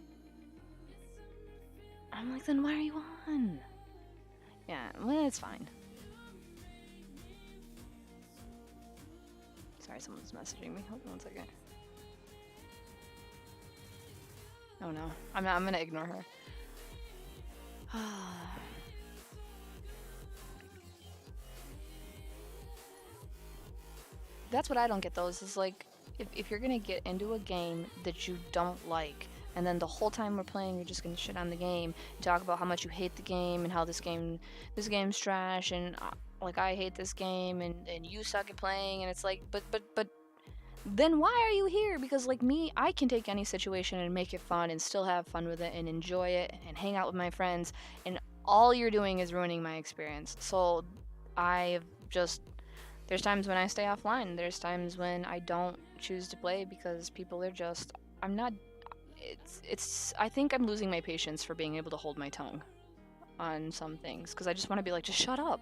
I'm like, then why are you on? Yeah, well, it's fine. Sorry, someone's messaging me. Hold on 1 second. Oh no, I'm gonna ignore her. That's what I don't get, though, is like, if you're gonna get into a game that you don't like, and then the whole time we're playing you're just gonna shit on the game, talk about how much you hate the game, and how this game's trash, and like, I hate this game, and you suck at playing, and it's like, but then why are you here? Because, like me, I can take any situation and make it fun and still have fun with it and enjoy it and hang out with my friends, and all you're doing is ruining my experience. So there's times when I stay offline. There's times when I don't choose to play because people are just... I think I'm losing my patience for being able to hold my tongue on some things, because I just want to be like, just shut up.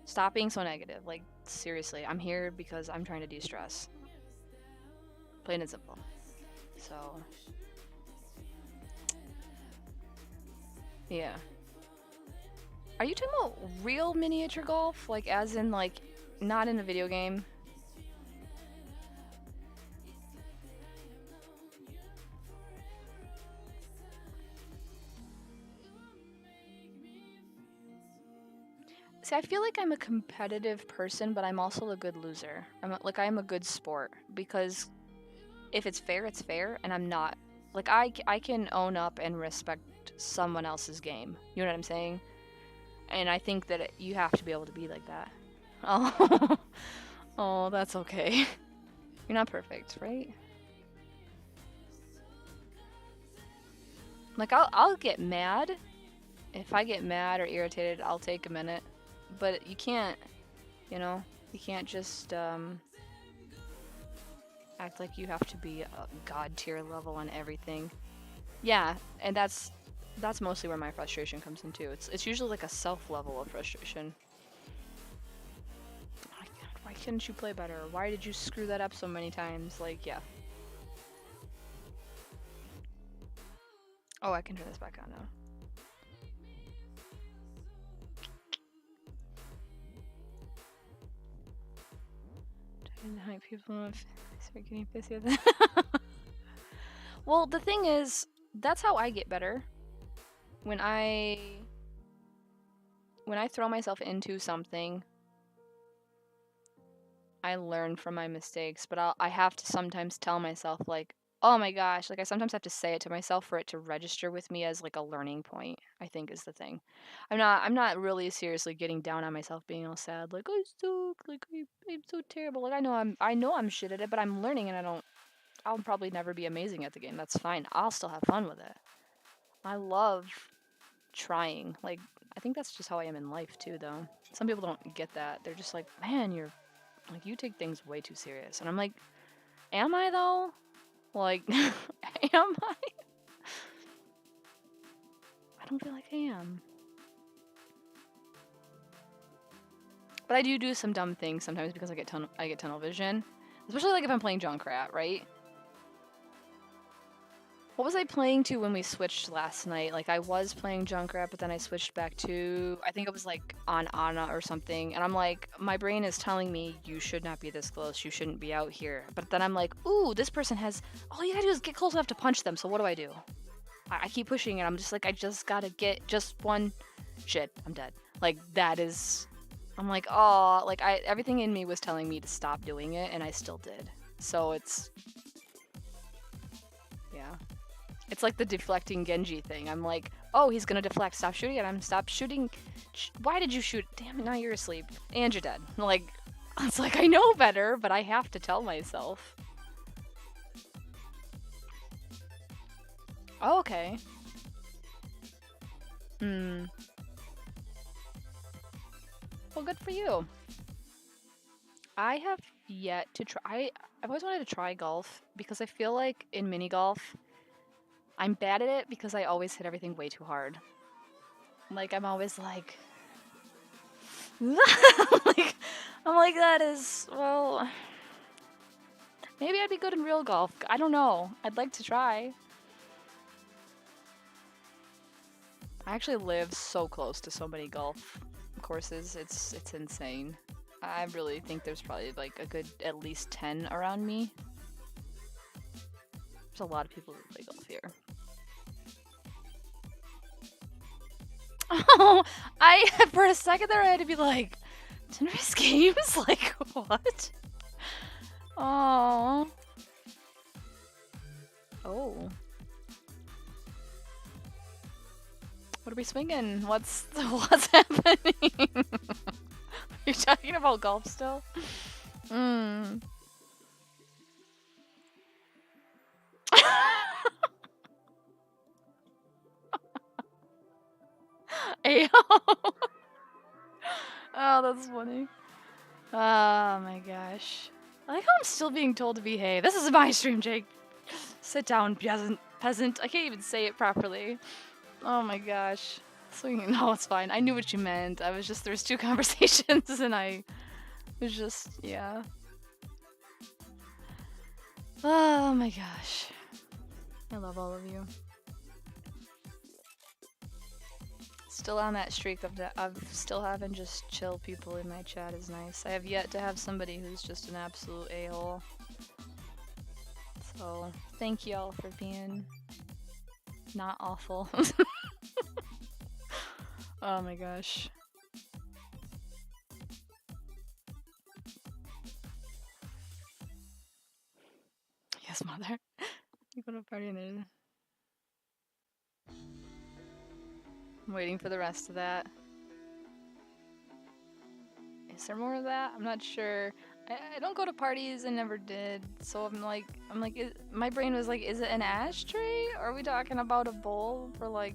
Stop being so negative. Like, seriously, I'm here because I'm trying to de-stress. Plain and simple. So, yeah. Are you talking about real miniature golf? Like, as in, like, not in a video game? See, I feel like I'm a competitive person, but I'm also a good loser. I'm a good sport, because if it's fair, it's fair, and I'm not... Like, I can own up and respect someone else's game. You know what I'm saying? And I think that you have to be able to be like that. Oh, oh, that's okay. You're not perfect, right? Like, I'll get mad. If I get mad or irritated, I'll take a minute. But you can't, you know? You can't just, act like you have to be a god tier level on everything. Yeah, and that's mostly where my frustration comes in too. It's usually like a self level of frustration. Why couldn't you play better? Why did you screw that up so many times? Like, yeah. Oh, I can turn this back on now. How people start getting pissy with that. Well, the thing is, that's how I get better. When I throw myself into something, I learn from my mistakes, but I have to sometimes tell myself, like, Oh my gosh, like I sometimes have to say it to myself for it to register with me as like a learning point, I think is the thing. I'm not really seriously getting down on myself being all sad, like I suck, like I'm so terrible. Like I know I'm shit at it, but I'm learning and I'll probably never be amazing at the game. That's fine. I'll still have fun with it. I love trying. Like I think that's just how I am in life too though. Some people don't get that. They're just like, "Man, you're like you take things way too serious." And I'm like, "Am I though?" Like, am I? I don't feel like I am. But I do some dumb things sometimes because I get tunnel vision, especially like if I'm playing Junkrat, right? What was I playing to when we switched last night? Like I was playing Junkrat, but then I switched back to I think it was like on Ana or something, and I'm like, my brain is telling me you should not be this close, you shouldn't be out here. But then I'm like, ooh, this person has all you gotta do is get close enough to punch them. So what do? I keep pushing and I'm just like, I just gotta get just one shit. I'm dead. Like that is I'm like, oh, like everything in me was telling me to stop doing it and I still did. So it's yeah. It's like the deflecting Genji thing. I'm like, oh, he's gonna deflect. Stop shooting at him. Stop shooting. Why did you shoot? Damn it, now you're asleep. And you're dead. Like, it's like, I know better, but I have to tell myself. Oh, okay. Hmm. Well, good for you. I have yet to try. I've always wanted to try golf because I feel like in mini golf, I'm bad at it because I always hit everything way too hard. Like, I'm always like, like, I'm like, that is, well, maybe I'd be good in real golf. I don't know. I'd like to try. I actually live so close to so many golf courses. It's insane. I really think there's probably like a good at least 10 around me. There's a lot of people who play golf here. Oh, I for a second there I had to be like, Tenerife games? Like what? Oh. Oh. What are we swinging? What's happening? You're talking about golf still? Hmm. Ayo. Oh, that's funny. Oh my gosh. I like how I'm still being told to behave. This is my stream, Jake. Sit down, peasant. I can't even say it properly. Oh my gosh. Swinging. No, it's fine. I knew what you meant. I was just, there's two conversations and I was just, yeah. Oh my gosh. I love all of you. Still on that streak of still having just chill people in my chat is nice. I have yet to have somebody who's just an absolute a-hole. So, thank y'all for being not awful. Oh my gosh. Yes, mother. You go to a party and there's... I'm waiting for the rest of that. Is there more of that? I'm not sure. I don't go to parties. I never did. So I'm like, my brain was like, is it an ashtray? Are we talking about a bowl for like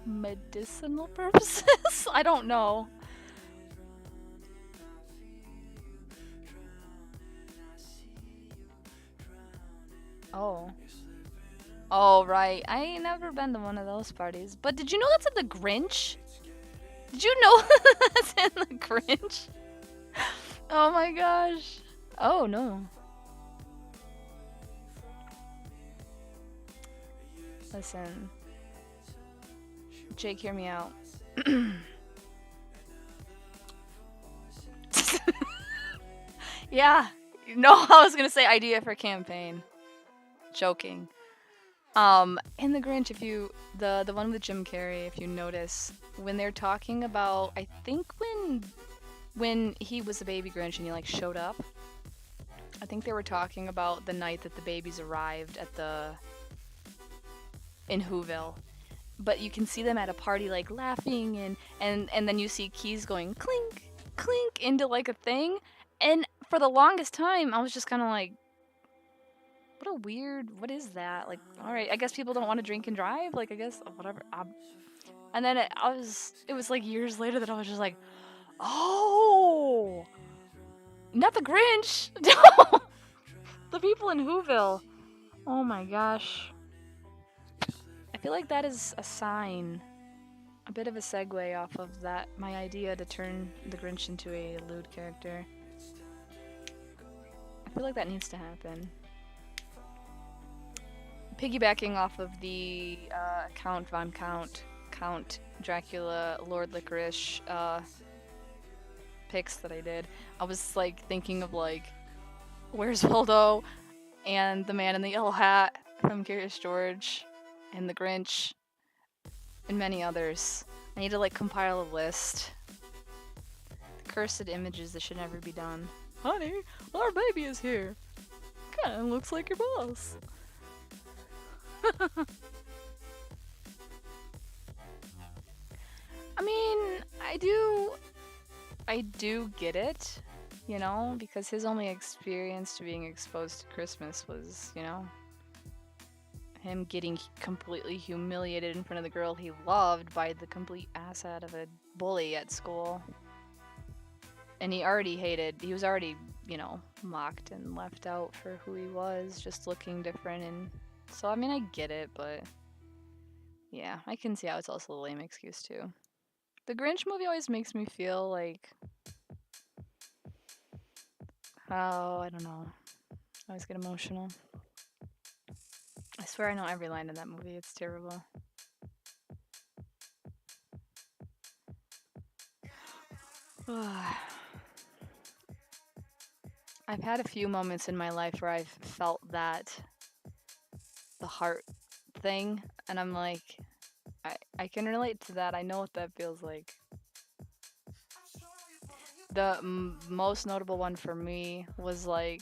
medicinal purposes? I don't know. Oh. Oh, right. I ain't never been to one of those parties. But did you know that's in the Grinch? Did you know that's in the Grinch? Oh my gosh. Oh no. Listen. Jake, hear me out. Yeah. No, I was gonna say idea for campaign. Joking. In the Grinch, if you the one with Jim Carrey, if you notice, when they're talking about, I think when he was a baby Grinch and he like showed up, I think they were talking about the night that the babies arrived at in Whoville. But you can see them at a party like laughing and then you see keys going clink clink into like a thing. And for the longest time I was just kind of like, what is that? Like, all right, I guess people don't want to drink and drive. Like, I guess whatever. And then it was like years later that I was just like, oh, not the Grinch. The people in Whoville. Oh my gosh. I feel like that is a sign, a bit of a segue off of that, my idea to turn the Grinch into a lewd character. I feel like that needs to happen. Piggybacking off of the Count Von Count Dracula Lord Licorice picks that I did, I was like thinking of like Where's Waldo and the Man in the Yellow Hat from Curious George and the Grinch and many others. I need to like compile a list. The cursed images that should never be done. Honey, our baby is here. Kinda looks like your boss. I mean, I do get it, you know, because his only experience to being exposed to Christmas was, you know, him getting completely humiliated in front of the girl he loved by the complete asshat of a bully at school. And he was already, you know, mocked and left out for who he was, just looking different. And so, I mean, I get it, but yeah, I can see how it's also a lame excuse too. The Grinch movie always makes me feel like, oh, I don't know. I always get emotional. I swear I know every line in that movie. It's terrible. I've had a few moments in my life where I've felt that the heart thing, and I'm like, I can relate to that. I know what that feels like. The most notable one for me was like,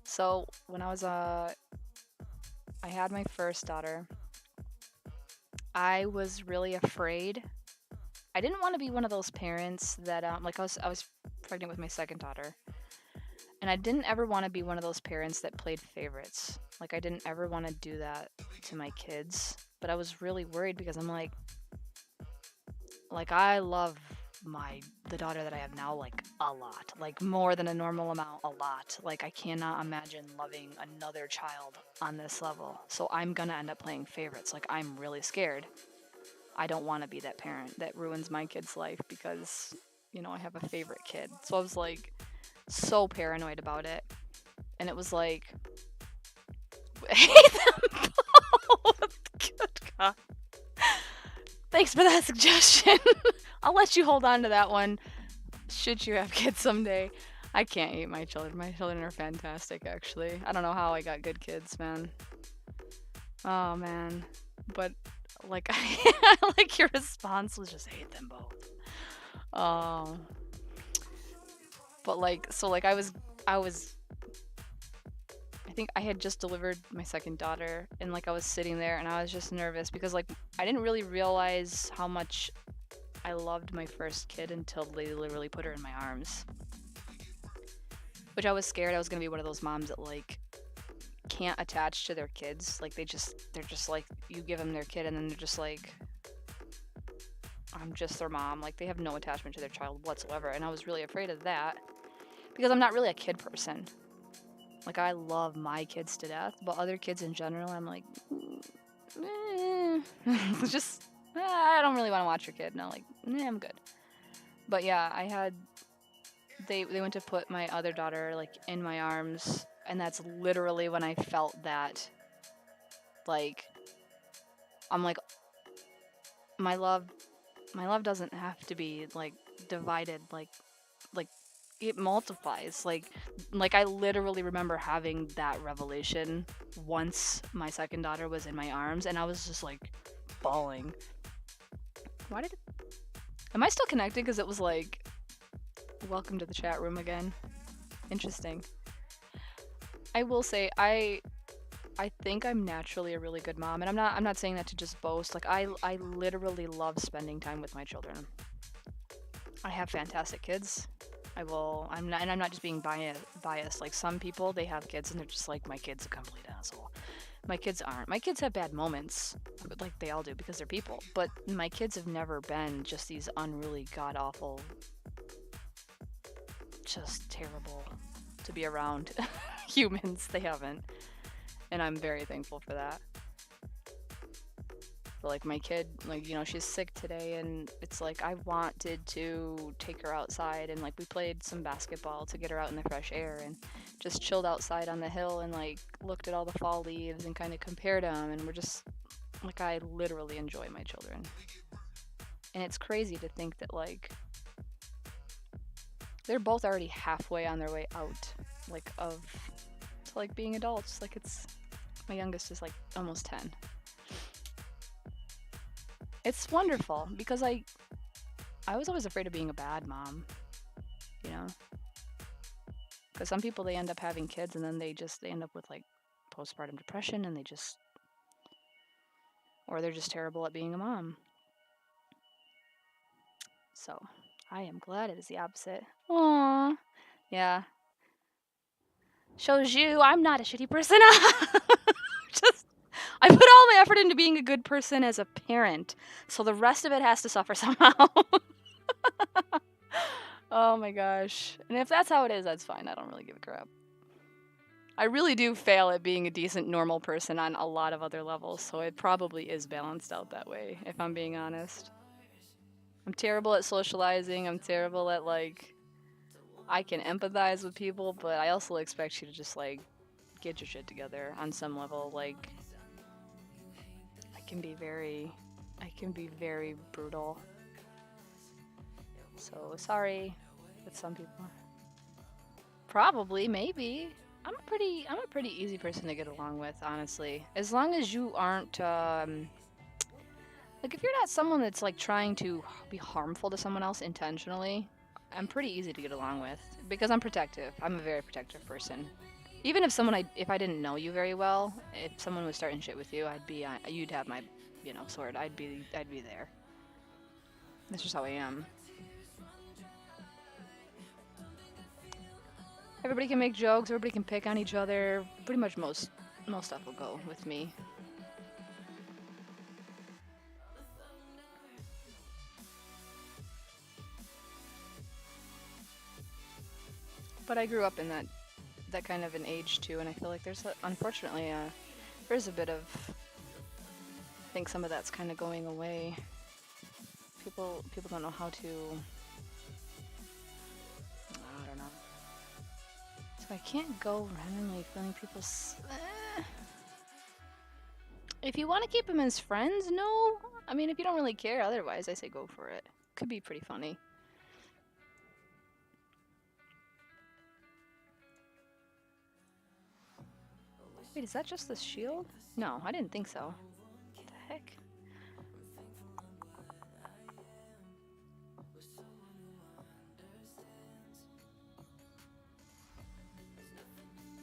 so when I was I had my first daughter. I was really afraid. I didn't want to be one of those parents that like I was pregnant with my second daughter. And I didn't ever want to be one of those parents that played favorites. Like, I didn't ever want to do that to my kids. But I was really worried because I'm like I love the daughter that I have now, like, a lot. Like, more than a normal amount, a lot. Like, I cannot imagine loving another child on this level. So I'm gonna end up playing favorites. Like, I'm really scared. I don't want to be that parent that ruins my kid's life because, you know, I have a favorite kid. So I was like so paranoid about it. And it was like, hate them both. Good God. Thanks for that suggestion. I'll let you hold on to that one should you have kids someday. I can't hate my children. My children are fantastic, actually. I don't know how I got good kids, man. Oh, man. But, like, I like your response was just hate them both. But, like, so, like, I think I had just delivered my second daughter, and, like, I was sitting there, and I was just nervous because, like, I didn't really realize how much I loved my first kid until they literally put her in my arms. Which I was scared I was gonna be one of those moms that, like, can't attach to their kids. Like, they're just, like, you give them their kid, and then they're just, like, I'm just their mom. Like, they have no attachment to their child whatsoever, and I was really afraid of that. Because I'm not really a kid person. Like, I love my kids to death, but other kids in general, I'm like, just, I don't really want to watch your kid. No, like, I'm good. But yeah, they went to put my other daughter, like, in my arms, and that's literally when I felt that, like, I'm like, my love doesn't have to be, like, divided, like, it multiplies. Like I literally remember having that revelation once my second daughter was in my arms, and I was just, like, bawling. Am I still connected? Because it was like, welcome to the chat room again. Interesting. I will say I think I'm naturally a really good mom, and I'm not saying that to just boast. Like I literally love spending time with my children. I have fantastic kids. I'm not just being biased. Like some people, they have kids and they're just like, my kid's a complete asshole. My kids aren't. My kids have bad moments, like they all do because they're people. But my kids have never been just these unruly, god awful, just terrible to be around humans. They haven't, and I'm very thankful for that. But like my kid, like she's sick today, and it's like I wanted to take her outside, and like we played some basketball to get her out in the fresh air, and just chilled outside on the hill and like looked at all the fall leaves and kind of compared them, and we're just like I literally enjoy my children, and it's crazy to think that like they're both already halfway on their way out, like of to like being adults. Like it's my youngest is like almost 10. It's wonderful because I was always afraid of being a bad mom, you know? Because some people they end up having kids and then they end up with like postpartum depression and or they're just terrible at being a mom. So I am glad it is the opposite. Aww. Yeah. Shows you I'm not a shitty person. Just I put all my effort into being a good person as a parent, so the rest of it has to suffer somehow. Oh my gosh. And if that's how it is, that's fine. I don't really give a crap. I really do fail at being a decent, normal person on a lot of other levels, so it probably is balanced out that way, if I'm being honest. I'm terrible at socializing. I'm terrible at, like, I can empathize with people, but I also expect you to just, like, get your shit together on some level. Like, I can be very brutal. So, sorry with some people. Probably, maybe. I'm a pretty easy person to get along with, honestly. As long as you aren't, like, if you're not someone that's, like, trying to be harmful to someone else intentionally, I'm pretty easy to get along with. Because I'm protective. I'm a very protective person. Even if if I didn't know you very well, if someone was starting shit with you, you'd have my, sword. I'd be there. That's just how I am. Everybody can make jokes. Everybody can pick on each other. Pretty much most stuff will go with me. But I grew up in that kind of an age too, and I feel like unfortunately there's a bit of, I think some of that's kind of going away. People don't know how to, I don't know. So I can't go randomly filling people's. If you want to keep them as friends, no. I mean, if you don't really care, otherwise, I say go for it. Could be pretty funny. Wait, is that just the shield? No, I didn't think so. What the heck?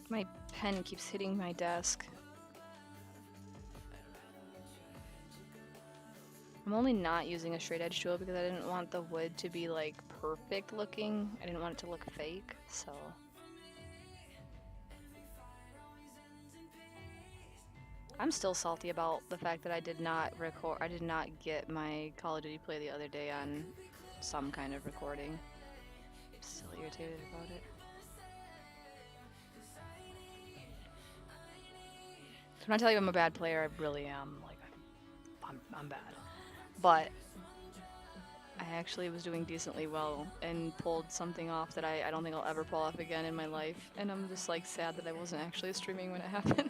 My pen keeps hitting my desk. I'm only not using a straight edge tool because I didn't want the wood to be like perfect looking. I didn't want it to look fake, so. I'm still salty about the fact that I did not get my Call of Duty play the other day on some kind of recording. I'm still irritated about it. So when I tell you I'm a bad player, I really am. Like, I'm bad. But I actually was doing decently well and pulled something off that I don't think I'll ever pull off again in my life. And I'm just like sad that I wasn't actually streaming when it happened.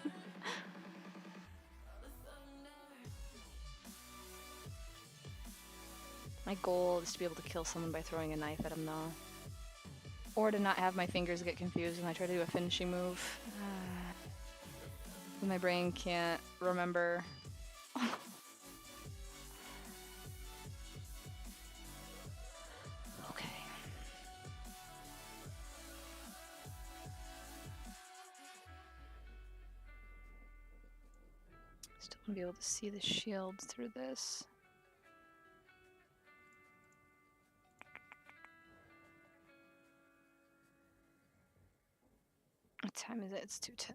My goal is to be able to kill someone by throwing a knife at them, though. Or to not have my fingers get confused when I try to do a finishing move. My brain can't remember. Okay. Still want to be able to see the shield through this. What time is it? It's 2:10.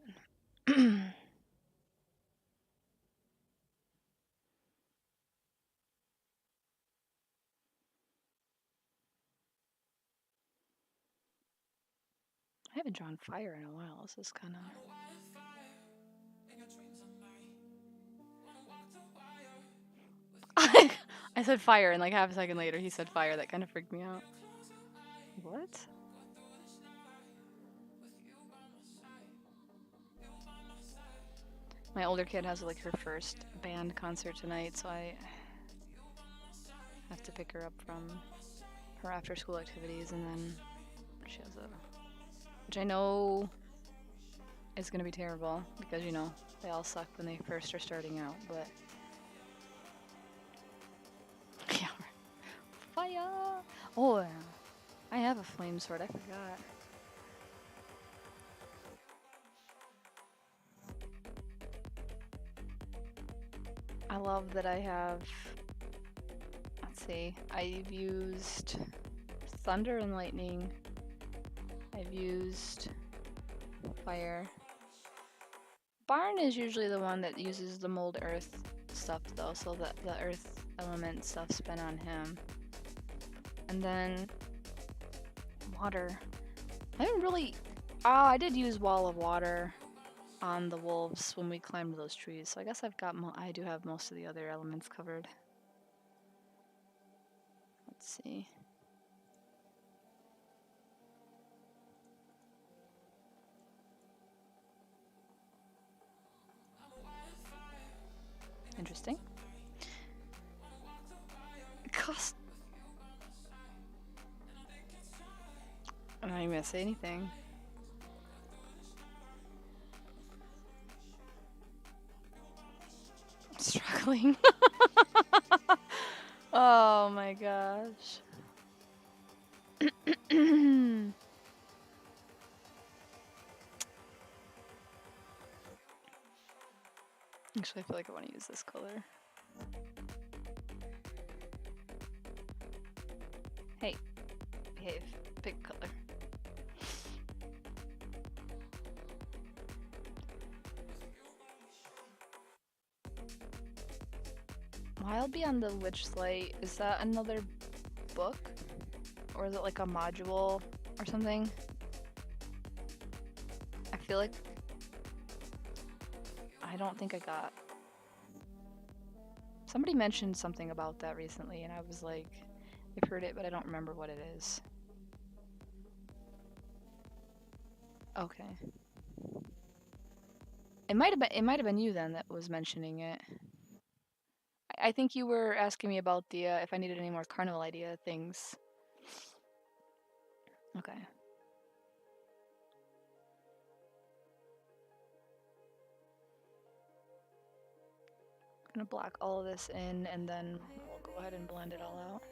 I haven't drawn fire in a while. This is kind of... I said fire, and like half a second later he said fire. That kind of freaked me out. What? My older kid has like her first band concert tonight, so I have to pick her up from her after school activities, and then she has a... which I know is gonna be terrible, because you know, they all suck when they first are starting out, but... yeah. Fire! Oh, I have a flame sword, I forgot. I love that I have... let's see, I've used thunder and lightning. I've used fire. Barn is usually the one that uses the mold earth stuff though, so that the earth element stuff's been on him. And then water. I haven't really... I did use wall of water on the wolves when we climbed those trees, so I guess I've got I do have most of the other elements covered. Let's see. Interesting. Cost. I'm not even gonna say anything. I'm struggling. Oh my gosh. Actually, I feel like I want to use this color. Hey, behave. Pick color. Wild Beyond the Witchlight, is that another book? Or is it like a module or something? I feel like... I don't think I got... Somebody mentioned something about that recently, and I was like, I've heard it, but I don't remember what it is. Okay. It might have been you then that was mentioning it. I think you were asking me about the if I needed any more carnival idea things. Okay. I'm gonna block all of this in, and then we'll go ahead and blend it all out.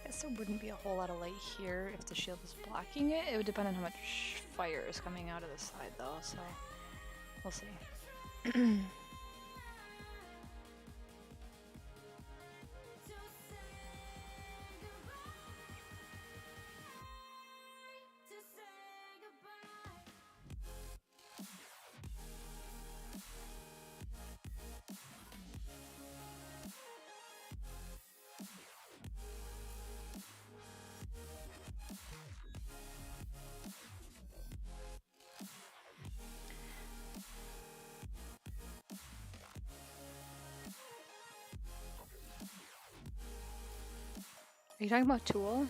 I guess there wouldn't be a whole lot of light here if the shield was blocking it. It would depend on how much fire is coming out of the side though, so we'll see. Are you talking about Tool?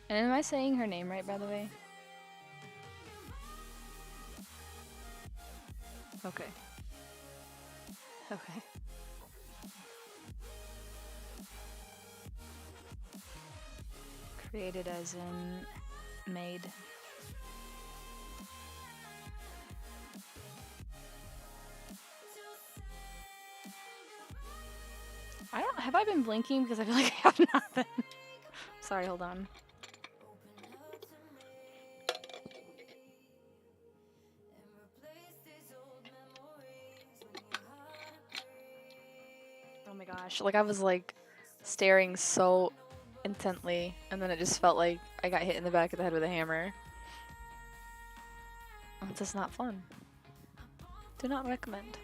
And am I saying her name right, by the way? Okay. Okay. Created as in made. Have I been blinking? Because I feel like I have not been. Sorry, hold on. Oh my gosh, like I was like staring so intently, and then it just felt like I got hit in the back of the head with a hammer. It's just not fun. Do not recommend.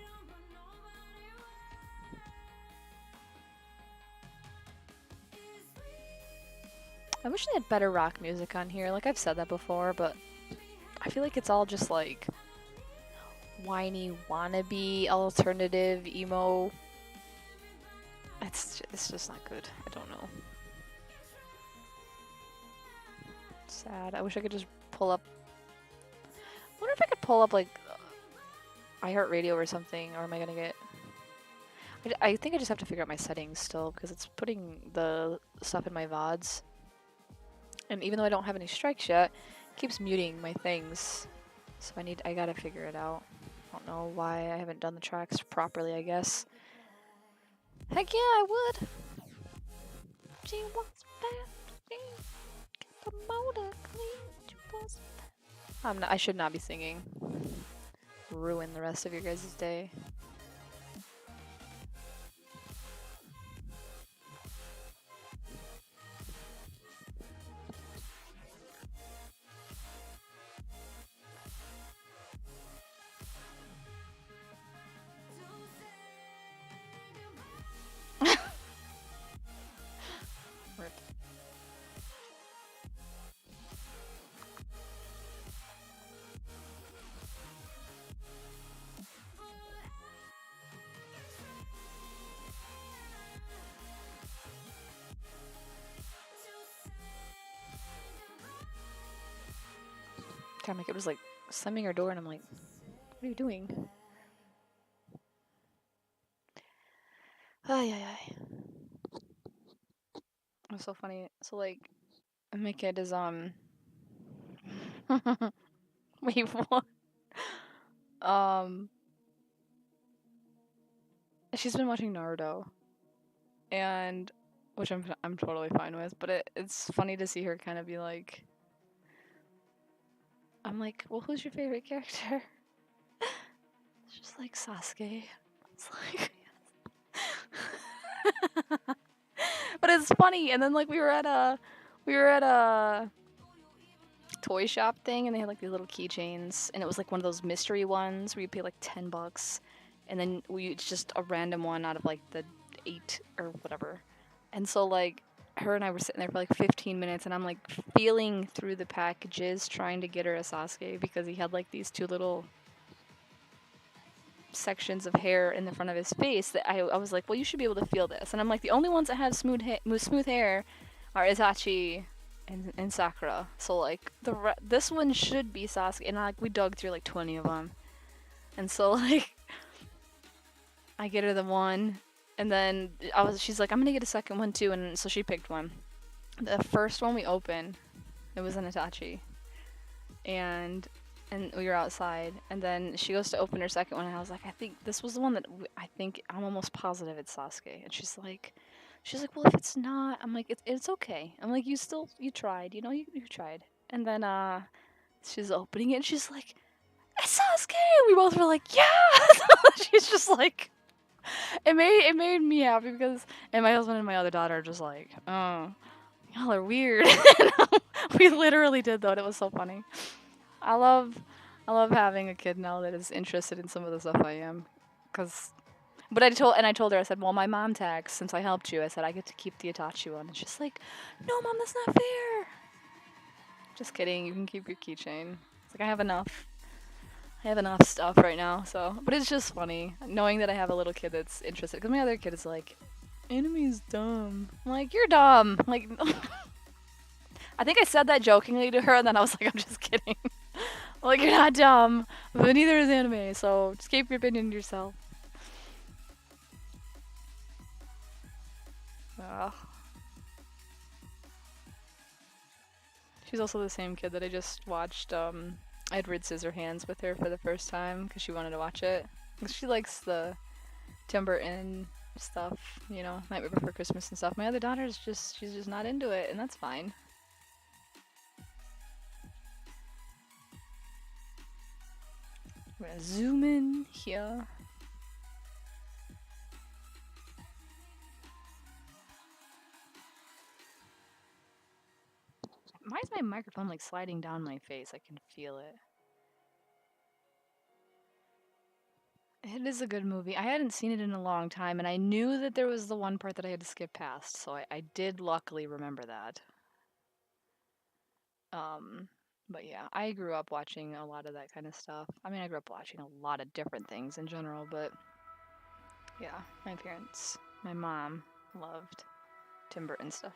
I wish they had better rock music on here. Like I've said that before, but I feel like it's all just like whiny wannabe alternative emo. It's just not good. I don't know. Sad. I wish I could just pull up. I wonder if I could pull up like iHeartRadio or something, or am I gonna get? I think I just have to figure out my settings still because it's putting the stuff in my VODs. And even though I don't have any strikes yet, it keeps muting my things. So I gotta figure it out. I don't know why I haven't done the tracks properly, I guess. Heck yeah, I would! She wants fast, get the motor clean. She wants fast. I should not be singing. Ruin the rest of your guys' day. Rip. God, my kid was like slamming her door, and I'm like, what are you doing? Ay, ay, ay. It was so funny. So, like, my kid is, wait, what? She's been watching Naruto, and, which I'm totally fine with, but it's funny to see her kind of be like, I'm like, well, who's your favorite character? It's just like Sasuke. It's like, but it's funny. And then like we were at a toy shop thing, and they had like these little keychains, and it was like one of those mystery ones where you pay like $10, and then it's just a random one out of like the 8 or whatever. And so like her and I were sitting there for like 15 minutes, and I'm like feeling through the packages trying to get her a Sasuke because he had like these 2 little sections of hair in the front of his face that I was like, well, you should be able to feel this. And I'm like, the only ones that have smooth hair are Itachi and Sakura. So like this one should be Sasuke, and like we dug through like 20 of them. And so like I get her the one, and then she's like, I'm gonna get a second one too, and so she picked one. The first one we opened, it was an Itachi, and we were outside, and then she goes to open her second one, and I was like, I think this was the one that I'm almost positive it's Sasuke. And she's like, well, if it's not, I'm like, it's okay. I'm like, you tried, you tried. And then she's opening it, and she's like, it's Sasuke. We both were like, yeah. She's just like, it made me happy because, and my husband and my other daughter are just like, oh, y'all are weird. We literally did though, and it was so funny. I love having a kid now that is interested in some of the stuff I am, but I told her, I said, well, my mom tags, since I helped you, I said I get to keep the Itachi one, and she's like, no, Mom, that's not fair. Just kidding, you can keep your keychain. It's like I have enough stuff right now, so, but it's just funny knowing that I have a little kid that's interested, because my other kid is like, enemy's dumb. I'm like, you're dumb. Like, I think I said that jokingly to her, and then I was like, I'm just kidding. Like, you're not dumb, but neither is anime, so just keep your opinion to yourself. Ugh. She's also the same kid that I just watched, Edward Scissorhands with her for the first time because she wanted to watch it. 'Cause she likes the Tim Burton stuff, you know, Nightmare Before Christmas and stuff. My other daughter's just, she's just not into it, and that's fine. I'm gonna zoom in here. Why is my microphone like sliding down my face? I can feel it. It is a good movie. I hadn't seen it in a long time, and I knew that there was the one part that I had to skip past, so I did luckily remember that. Um, but yeah, I grew up watching a lot of that kind of stuff. I mean, I grew up watching a lot of different things in general, but yeah, my parents, my mom loved Tim Burton stuff.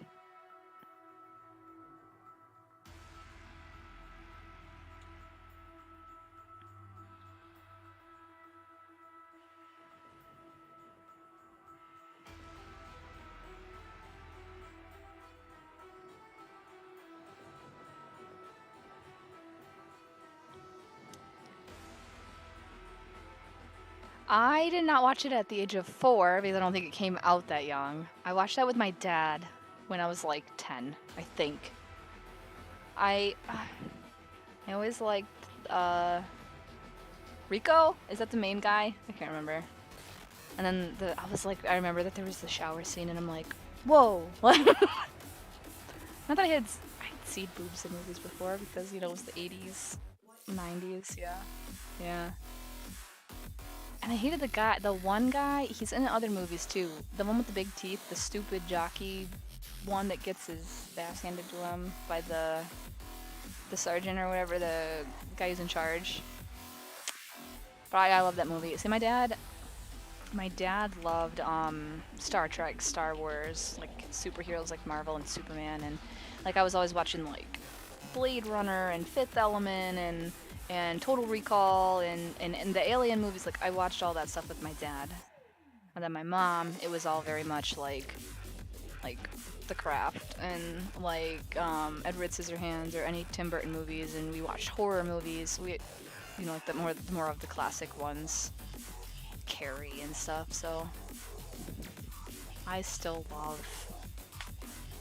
I did not watch it at the age of 4 because I don't think it came out that young. I watched that with my dad when I was like 10, I think. I I always liked Rico. Is that the main guy? I can't remember. And then I was like, I remember that there was the shower scene, and I'm like, whoa. Not that I'd seen boobs in movies before because you know it was the 80s, 90s. Yeah, yeah. And I hated the one guy. He's in other movies too. The one with the big teeth, the stupid jockey one that gets his ass handed to him by the sergeant or whatever, the guy who's in charge. But I love that movie. See, my dad loved Star Trek, Star Wars, like superheroes like Marvel and Superman, and like I was always watching like Blade Runner and Fifth Element and Total Recall and the Alien movies. Like I watched all that stuff with my dad, and then my mom. It was all very much like The Craft and like Edward Scissorhands or any Tim Burton movies, and we watched horror movies. You know, like the more of the classic ones, Carrie and stuff. So I still love.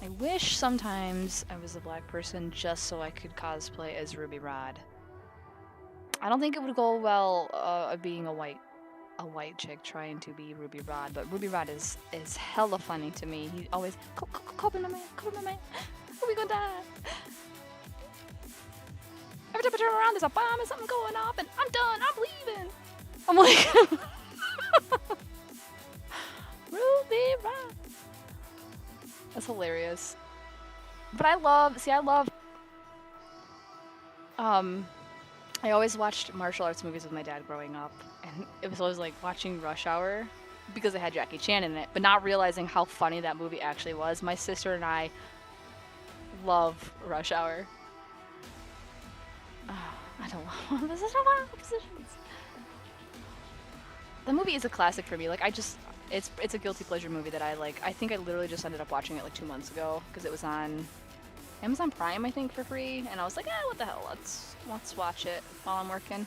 I wish sometimes I was a black person just so I could cosplay as Ruby Rod. I don't think it would go well being a white chick trying to be Ruby Rod, but Ruby Rod is hella funny to me. He always come my man, Ruby gonna die. Every time I turn around, there's a bomb and something going off, and I'm done. I'm leaving. I'm like, Ruby Rod. That's hilarious. But I love. I always watched martial arts movies with my dad growing up, and it was always like watching Rush Hour because it had Jackie Chan in it, but not realizing how funny that movie actually was. My sister and I love Rush Hour. I don't want positions. The movie is a classic for me. Like it's a guilty pleasure movie that I like. I think I literally just ended up watching it like 2 months ago because it was on Amazon Prime, I think, for free, and I was like, what the hell? Let's watch it while I'm working.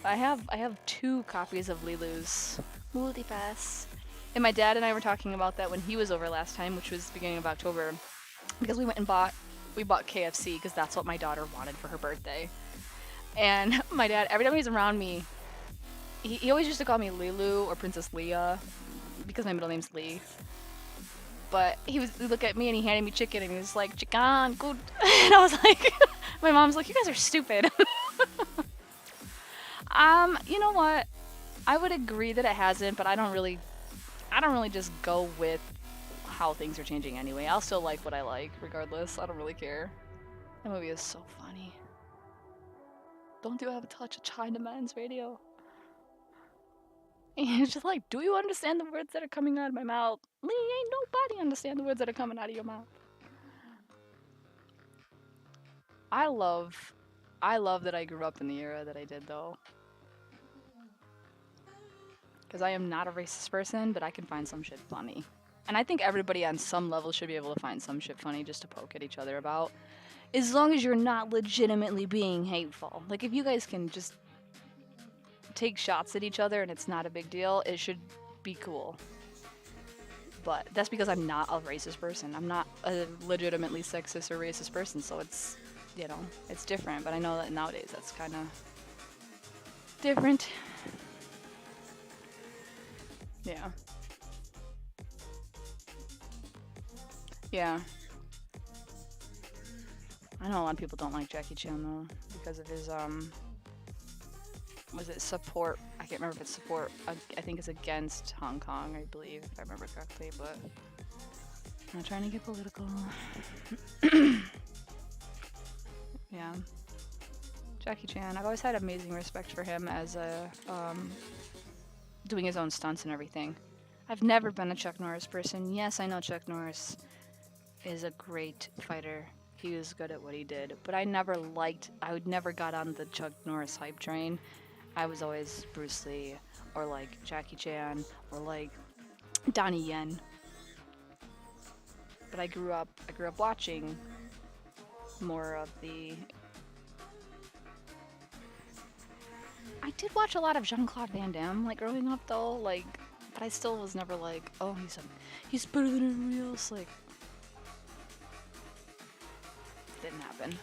But I have 2 copies of Lilu's Multipass, and my dad and I were talking about that when he was over last time, which was beginning of October, because we bought KFC because that's what my daughter wanted for her birthday. And my dad, every time he's around me, he always used to call me Lilu or Princess Leia because my middle name's Lee. But he'd look at me and he handed me chicken and he was like, chicken, good. And I was like, my mom's like, you guys are stupid. You know what? I would agree that it hasn't, but I don't really just go with how things are changing anyway. I'll still like what I like, regardless. I don't really care. That movie is so funny. Don't you ever touch a Chinaman's radio? And it's just like, do you understand the words that are coming out of my mouth? Lee, ain't nobody understand the words that are coming out of your mouth. I love I love that I grew up in the era that I did, though. Because I am not a racist person, but I can find some shit funny. And I think everybody on some level should be able to find some shit funny just to poke at each other about. As long as you're not legitimately being hateful. Like, if you guys can just take shots at each other and it's not a big deal, it should be cool. But that's because I'm not a racist person. I'm not a legitimately sexist or racist person, so it's, it's different. But I know that nowadays that's kind of different. Yeah. Yeah. I know a lot of people don't like Jackie Chan though because of his was it support? I can't remember if it's support. I think it's against Hong Kong, I believe, if I remember correctly. But I'm not trying to get political. Yeah, Jackie Chan. I've always had amazing respect for him as a doing his own stunts and everything. I've never been a Chuck Norris person. Yes, I know Chuck Norris is a great fighter. He was good at what he did, but I would never got on the Chuck Norris hype train. I was always Bruce Lee, or like Jackie Chan, or like Donnie Yen. But I grew up watching more of the. I did watch a lot of Jean-Claude Van Damme, like growing up though, like, but I still was never like, oh, he's better than everybody else, like. Didn't happen.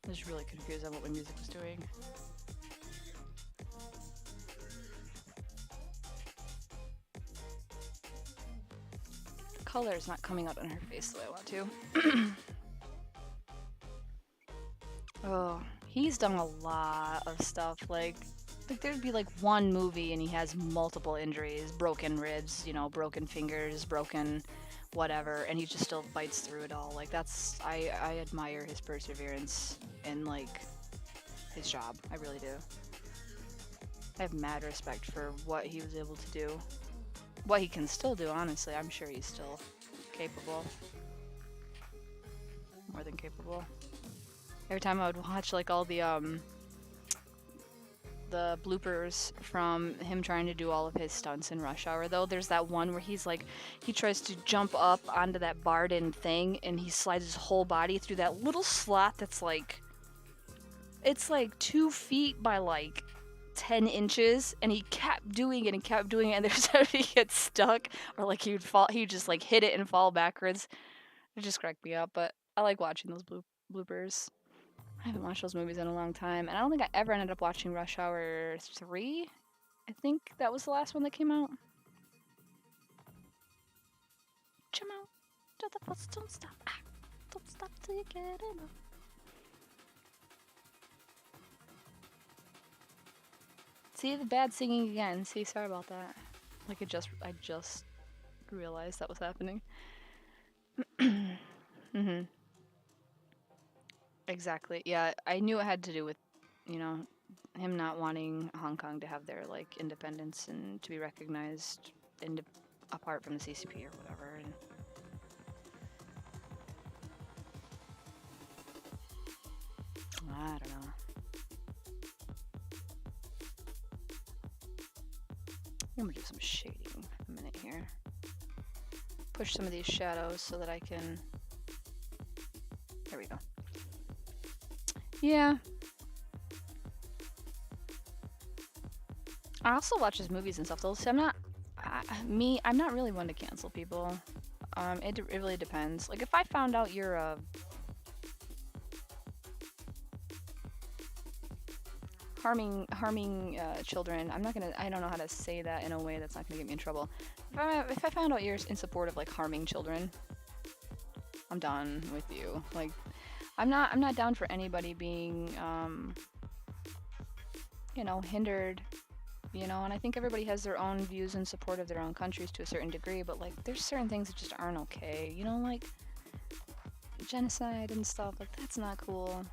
I was really confused on what my music was doing. The color is not coming out on her face the way I want to. Oh, he's done a lot of stuff. Like there'd be like one movie and he has multiple injuries, broken ribs, broken fingers, broken whatever, and he just still fights through it all. Like I admire his perseverance and like his job. I really do. I have mad respect for what he was able to do. What he can still do, honestly. I'm sure he's still capable. More than capable. Every time I would watch like all the bloopers from him trying to do all of his stunts in Rush Hour, though, there's that one where he tries to jump up onto that barred-in thing and he slides his whole body through that little slot that's like, it's like 2 feet by like 10 inches, and he kept doing it and there's time he gets stuck or like he'd just like hit it and fall backwards. It just cracked me up, but I like watching those bloopers. I haven't watched those movies in a long time, and I don't think I ever ended up watching Rush Hour 3. I think that was the last one that came out. Come out, to the bus, don't stop. Don't stop till you get enough. See, the bad singing again. See, sorry about that. Like I just realized that was happening. Mhm. Exactly. Yeah, I knew it had to do with, him not wanting Hong Kong to have their like independence and to be recognized apart from the CCP or whatever. And I don't know. I'm gonna do some shading a minute here. Push some of these shadows so that I can. There we go. Yeah. I also watch his movies and stuff though, so I'm not really one to cancel people. It really depends. Like if I found out you're a harming children, I don't know how to say that in a way that's not gonna get me in trouble. If I found out you're in support of like harming children, I'm done with you. Like I'm not down for anybody being hindered, and I think everybody has their own views in support of their own countries to a certain degree, but like there's certain things that just aren't okay, like genocide and stuff. Like that's not cool.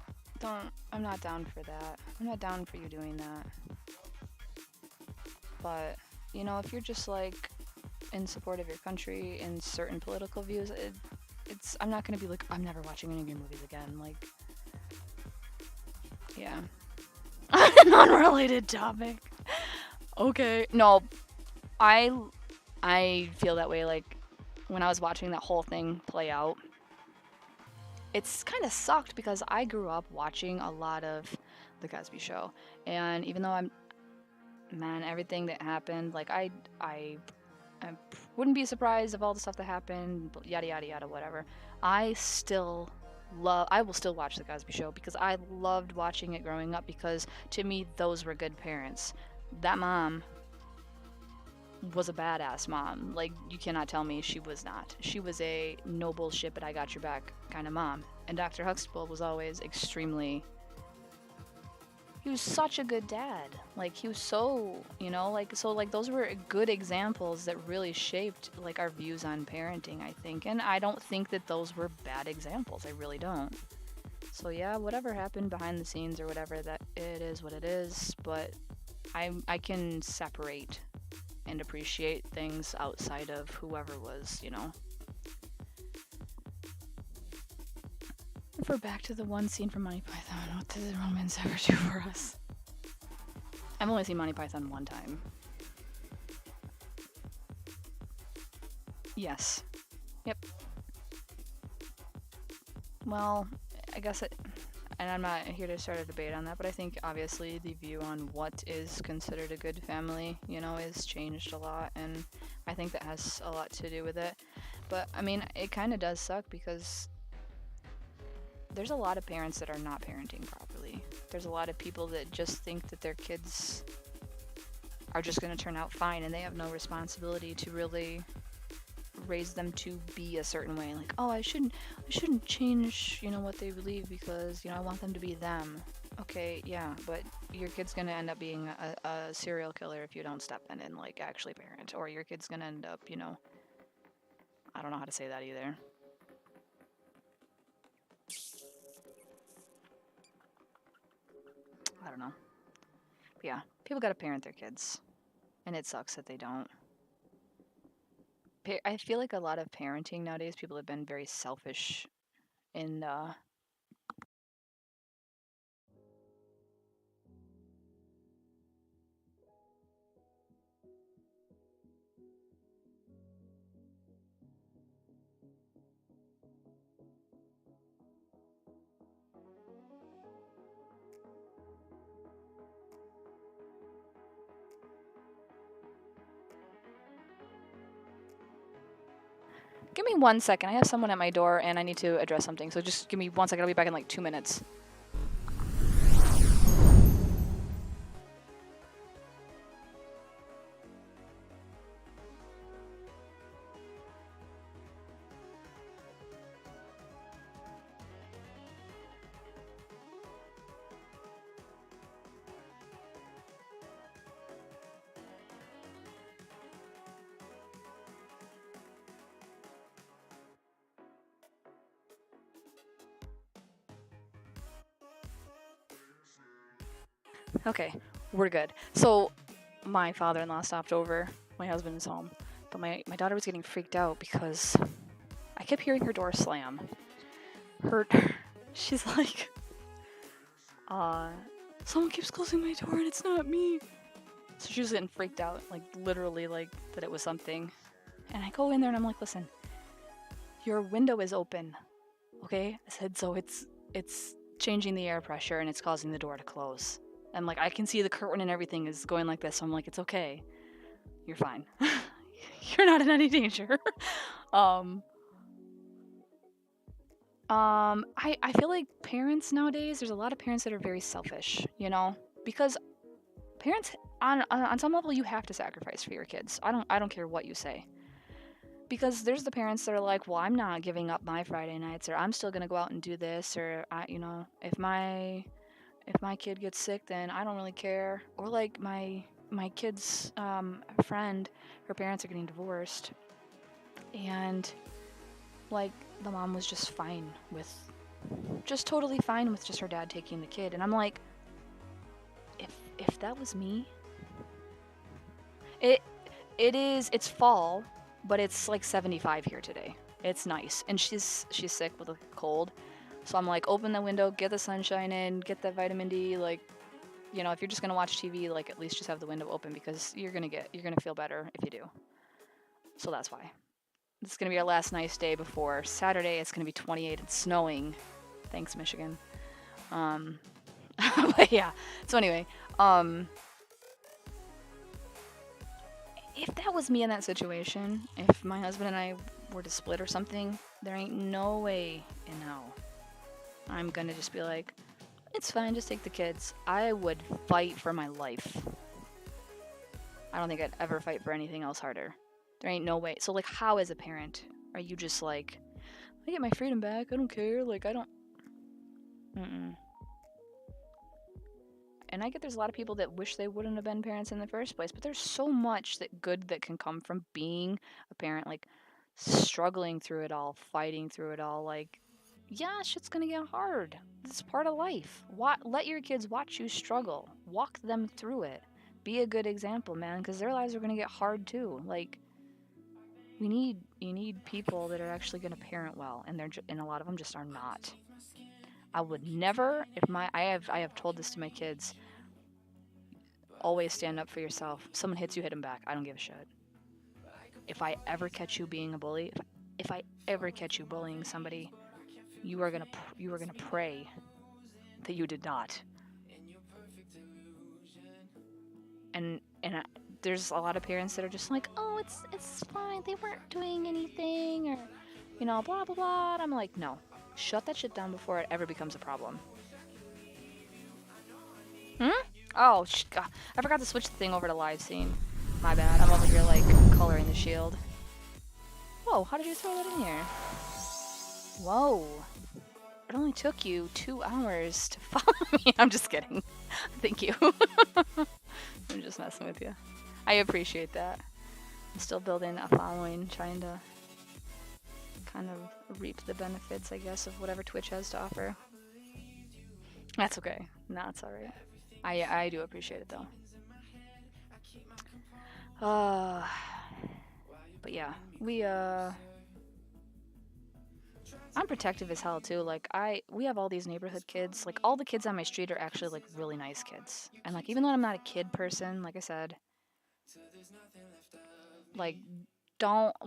I'm not down for that. I'm not down for you doing that. But if you're just like in support of your country in certain political views, I'm not gonna be like, I'm never watching any of your movies again. Like, yeah. An unrelated topic. Okay. No, I I feel that way. Like when I was watching that whole thing play out, it's kind of sucked because I grew up watching a lot of The Cosby Show, and even though man, everything that happened, like I wouldn't be surprised if all the stuff that happened, yada yada yada, whatever. I will still watch The Cosby Show because I loved watching it growing up because to me, those were good parents. That mom was a badass mom. Like, you cannot tell me she was not. She was a no bullshit, but I got your back kind of mom. And Dr. Huxtable was always extremely. He was such a good dad. Like, he was so, those were good examples that really shaped, like, our views on parenting, I think. And I don't think that those were bad examples. I really don't. So, yeah, whatever happened behind the scenes or whatever, that it is what it is. But I can separate and appreciate things outside of whoever was, If we're back to the one scene from Monty Python, what did the Romans ever do for us? I've only seen Monty Python one time. Yes. Yep. Well, I guess and I'm not here to start a debate on that, but I think obviously the view on what is considered a good family, is changed a lot, and I think that has a lot to do with it. But, I mean, it kind of does suck because there's a lot of parents that are not parenting properly. There's a lot of people that just think that their kids are just going to turn out fine, and they have no responsibility to really raise them to be a certain way. Like, oh, I shouldn't change, what they believe because, I want them to be them. Okay, yeah, but your kid's going to end up being a serial killer if you don't step in and, like, actually parent. Or your kid's going to end up, I don't know how to say that either. I don't know. But yeah, people gotta parent their kids. And it sucks that they don't. I feel like a lot of parenting nowadays, people have been very selfish in Give me 1 second. I have someone at my door and I need to address something. So just give me 1 second. I'll be back in like 2 minutes. Okay, we're good. So my father-in-law stopped over. My husband is home. But my daughter was getting freaked out because I kept hearing her door slam. She's like, someone keeps closing my door and it's not me. So she was getting freaked out, like literally like that it was something. And I go in there and I'm like, listen, your window is open. Okay? I said, so it's changing the air pressure and it's causing the door to close. And like I can see the curtain and everything is going like this, so I'm like, it's okay. You're fine. You're not in any danger. I feel like parents nowadays, there's a lot of parents that are very selfish, because parents on some level you have to sacrifice for your kids. I don't care what you say. Because there's the parents that are like, well, I'm not giving up my Friday nights, or I'm still gonna go out and do this, or if my kid gets sick, then I don't really care. Or like my kid's friend, her parents are getting divorced, and like the mom was just totally fine with just her dad taking the kid, and I'm like, if that was me, it's fall, but it's like 75 here today. It's nice. And she's sick with a cold. So I'm like, open the window, get the sunshine in, get that vitamin D. Like, if you're just gonna watch TV, like at least just have the window open because you're gonna feel better if you do. So that's why. This is gonna be our last nice day before Saturday. It's gonna be 28 and snowing. Thanks, Michigan. But yeah. So anyway, if that was me in that situation, if my husband and I were to split or something, there ain't no way in hell I'm gonna just be like, it's fine, just take the kids. I would fight for my life. I don't think I'd ever fight for anything else harder. There ain't no way. So, like, how as a parent are you just like, I get my freedom back, I don't care, like, I don't... Mm-mm. And I get there's a lot of people that wish they wouldn't have been parents in the first place, but there's so much good that can come from being a parent, like, struggling through it all, fighting through it all, like, yeah, shit's gonna get hard. This is part of life. Let your kids watch you struggle. Walk them through it. Be a good example, man, because their lives are gonna get hard too. Like, you need people that are actually gonna parent well, and and a lot of them just are not. I would never, I have told this to my kids. Always stand up for yourself. If someone hits you, hit them back. I don't give a shit. If I ever catch you being a bully, if I ever catch you bullying somebody, you are gonna pray that you did not. And there's a lot of parents that are just like, oh, it's fine, they weren't doing anything, or blah blah blah. And I'm like, no, shut that shit down before it ever becomes a problem. Oh, God. I forgot to switch the thing over to live scene. My bad. I'm over here like coloring the shield. Whoa, how did you throw that in here? Whoa. It only took you 2 hours to follow me. I'm just kidding. Thank you. I'm just messing with you. I appreciate that. I'm still building a following, trying to kind of reap the benefits, I guess, of whatever Twitch has to offer. That's okay. No, it's alright. I do appreciate it, though. But yeah, I'm protective as hell too. Like we have all these neighborhood kids. Like all the kids on my street are actually like really nice kids. And like even though I'm not a kid person, like I said, like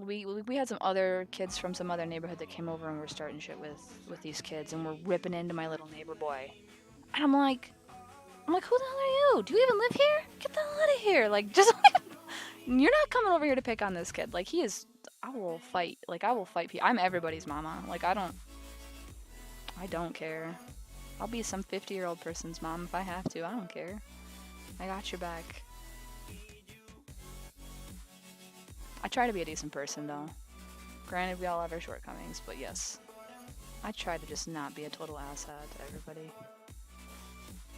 we had some other kids from some other neighborhood that came over and were starting shit with these kids and were ripping into my little neighbor boy. And I'm like, who the hell are you? Do you even live here? Get the hell out of here! Like just you're not coming over here to pick on this kid. Like he is. I will fight. Like I will fight people. I'm everybody's mama. Like I don't care. I'll be some 50-year-old person's mom if I have to. I don't care. I got your back. I try to be a decent person though. Granted, we all have our shortcomings, but yes, I try to just not be a total asshat to everybody.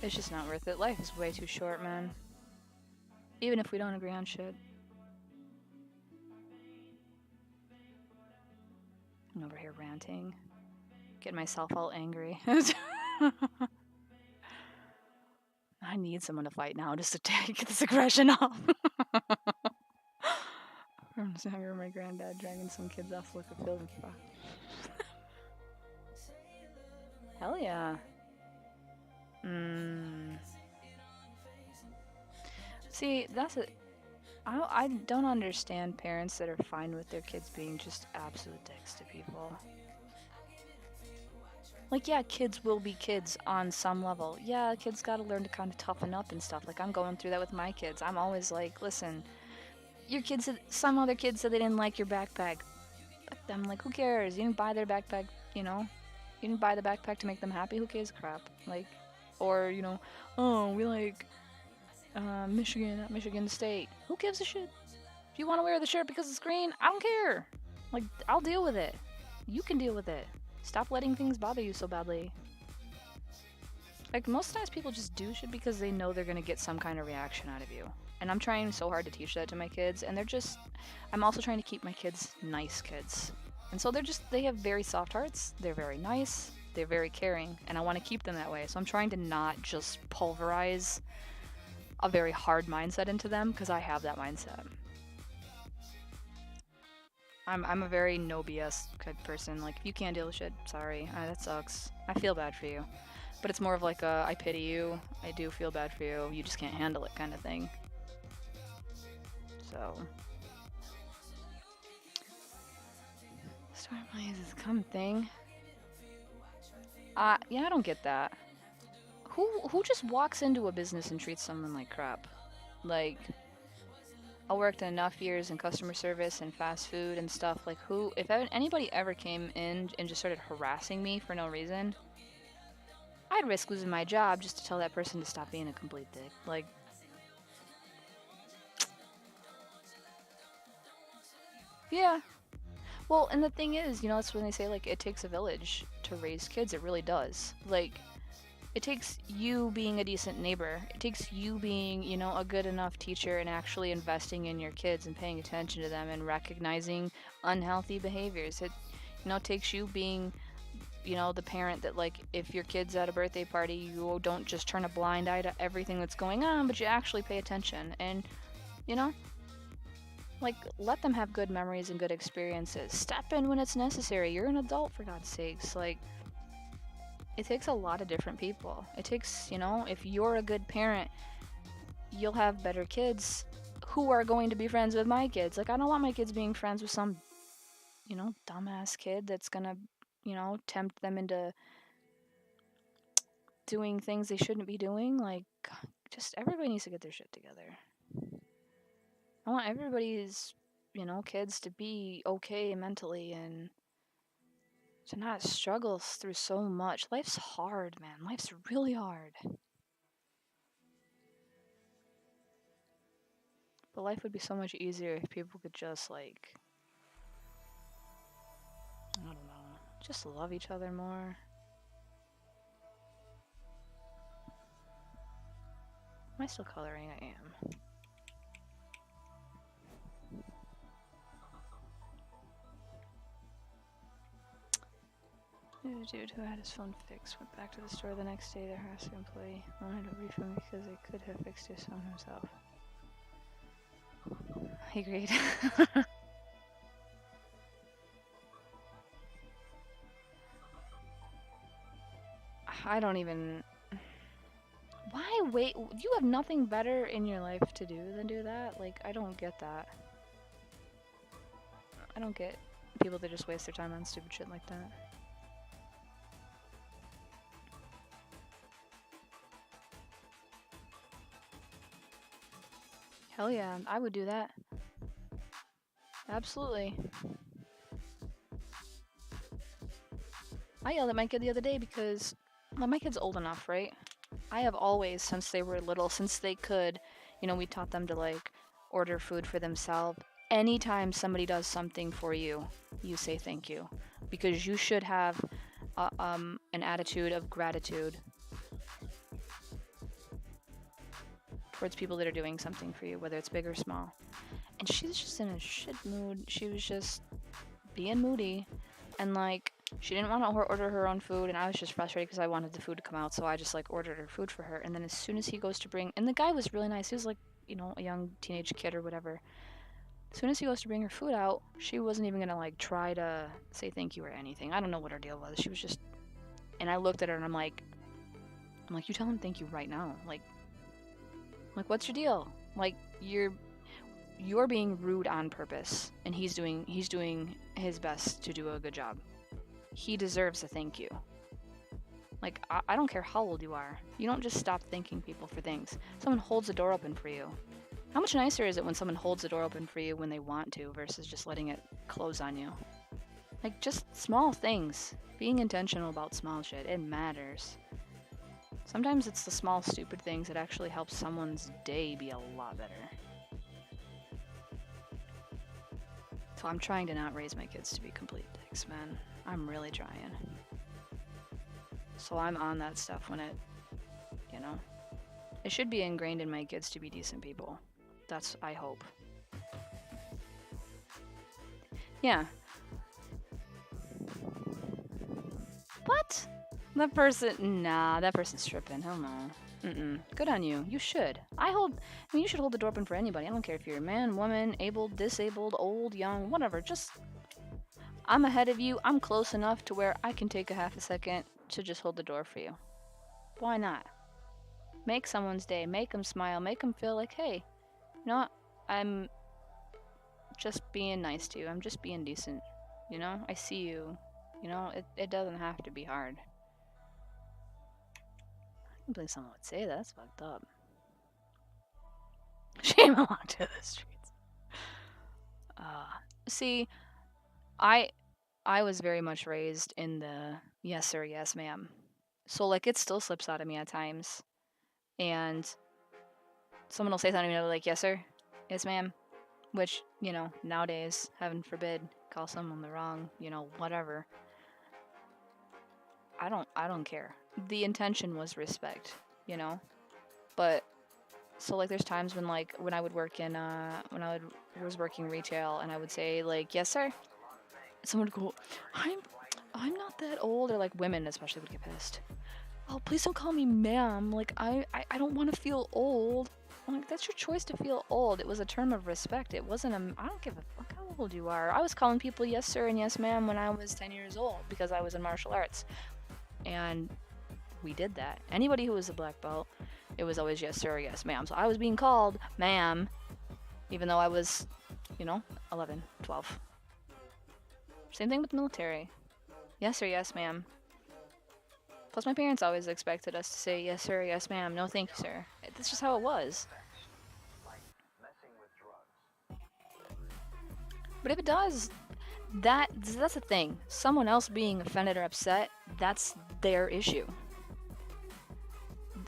It's just not worth it. Life is way too short, man. Even if we don't agree on shit. I'm over here ranting. Getting myself all angry. I need someone to fight now just to take this aggression off. I'm just having my granddad dragging some kids off with a field and stuff. Hell yeah. See, that's it. I don't understand parents that are fine with their kids being just absolute dicks to people. Like, yeah, kids will be kids on some level. Yeah, kids gotta learn to kind of toughen up and stuff. Like, I'm going through that with my kids. I'm always like, listen, your kids, some other kids said they didn't like your backpack. I'm like, who cares? You didn't buy their backpack, You didn't buy the backpack to make them happy. Who gives a crap? Like, or, oh, we like Michigan at Michigan State. Who gives a shit? If you want to wear the shirt because it's green, I don't care. Like, I'll deal with it. You can deal with it. Stop letting things bother you so badly. Like, most times people just do shit because they know they're gonna get some kind of reaction out of you. And I'm trying so hard to teach that to my kids, and I'm also trying to keep my kids nice kids. And so they have very soft hearts, they're very nice, they're very caring, and I want to keep them that way. So I'm trying to not just pulverize a very hard mindset into them, because I have that mindset. I'm a very no BS kind of person. Like if you can't deal with shit, sorry, that sucks. I feel bad for you, but it's more of like a I pity you. I do feel bad for you. You just can't handle it kind of thing. So, start my is come thing. Yeah, I don't get that. Who just walks into a business and treats someone like crap? Like, I worked enough years in customer service and fast food and stuff. Like, if anybody ever came in and just started harassing me for no reason, I'd risk losing my job just to tell that person to stop being a complete dick. Like, yeah. Well, and the thing is, that's when they say, like, it takes a village to raise kids. It really does. Like, it takes you being a decent neighbor. It takes you being, a good enough teacher and actually investing in your kids and paying attention to them and recognizing unhealthy behaviors. It, takes you being, the parent that, like, if your kid's at a birthday party, you don't just turn a blind eye to everything that's going on, but you actually pay attention and, you know, like, let them have good memories and good experiences. Step in when it's necessary. You're an adult, for God's sakes. Like, it takes a lot of different people. It takes, if you're a good parent, you'll have better kids who are going to be friends with my kids. Like, I don't want my kids being friends with some, dumbass kid that's gonna, tempt them into doing things they shouldn't be doing. Like, just everybody needs to get their shit together. I want everybody's, kids to be okay mentally and to not struggle through so much. Life's hard, man. Life's really hard. But life would be so much easier if people could just, like, I don't know, just love each other more. Am I still coloring? I am. A dude who had his phone fixed went back to the store the next day. The harassed employee wanted a refund because they could have fixed his phone himself. He agreed. I don't even... Why wait? You have nothing better in your life to do than do that? Like, I don't get that. I don't get people that just waste their time on stupid shit like that. Hell yeah, I would do that. Absolutely. I yelled at my kid the other day because, well, my kid's old enough, right? I have always, since they were little, since they could, we taught them to, like, order food for themselves. Anytime somebody does something for you, you say thank you. Because you should have an attitude of gratitude towards people that are doing something for you, whether it's big or small. And she was just in a shit mood. She was just being moody. And, like, she didn't want to order her own food, and I was just frustrated because I wanted the food to come out, so I just, like, ordered her food for her. And then as soon as he goes to bring... And the guy was really nice. He was, like, a young teenage kid or whatever. As soon as he goes to bring her food out, she wasn't even going to, like, try to say thank you or anything. I don't know what her deal was. She was just... And I looked at her, and I'm like, you tell him thank you right now. Like, what's your deal? Like, you're being rude on purpose, and he's doing his best to do a good job. He deserves a thank you. Like, I don't care how old you are. You don't just stop thanking people for things. Someone holds the door open for you. How much nicer is it when someone holds the door open for you when they want to versus just letting it close on you? Like, just small things. Being intentional about small shit. It matters. Sometimes it's the small, stupid things that actually help someone's day be a lot better. So I'm trying to not raise my kids to be complete dicks, man. I'm really trying. So I'm on that stuff when it, it should be ingrained in my kids to be decent people. That's, I hope. Yeah. What? That person's tripping. Hell no. Good on you. You should. You should hold the door open for anybody. I don't care if you're a man, woman, able, disabled, old, young, whatever. Just I'm ahead of you. I'm close enough to where I can take a half a second to just hold the door for you. Why not? Make someone's day. Make them smile. Make them feel like, hey, you know what? I'm just being nice to you. I'm just being decent. You know? I see you. You know, it doesn't have to be hard. I can't believe someone would say that. That's fucked up. Shame along to the streets. See, I was very much raised in the yes sir, yes ma'am. So like it still slips out of me at times. And someone will say something to me like, yes sir, yes ma'am. Which, you know, nowadays, heaven forbid, call someone the wrong, you know, whatever. I don't care. The intention was respect, you know? But so like there's times when like when I would work in was working retail and I would say like, yes sir. Someone would go, I'm not that old, or like women especially would get pissed. Oh, please don't call me ma'am. Like I don't want to feel old. I'm like, that's your choice to feel old. It was a term of respect. It wasn't I don't give a fuck how old you are. I was calling people yes sir and yes ma'am when I was 10 years old because I was in martial arts. And we did that. Anybody who was a black belt, it was always yes sir, yes ma'am. So I was being called ma'am even though I was, you know, 11, 12. Same thing with military. Yes sir, yes ma'am. Plus my parents always expected us to say yes sir, yes ma'am, no thank you sir. That's just how it was. But if it does, that's the thing. Someone else being offended or upset, that's their issue.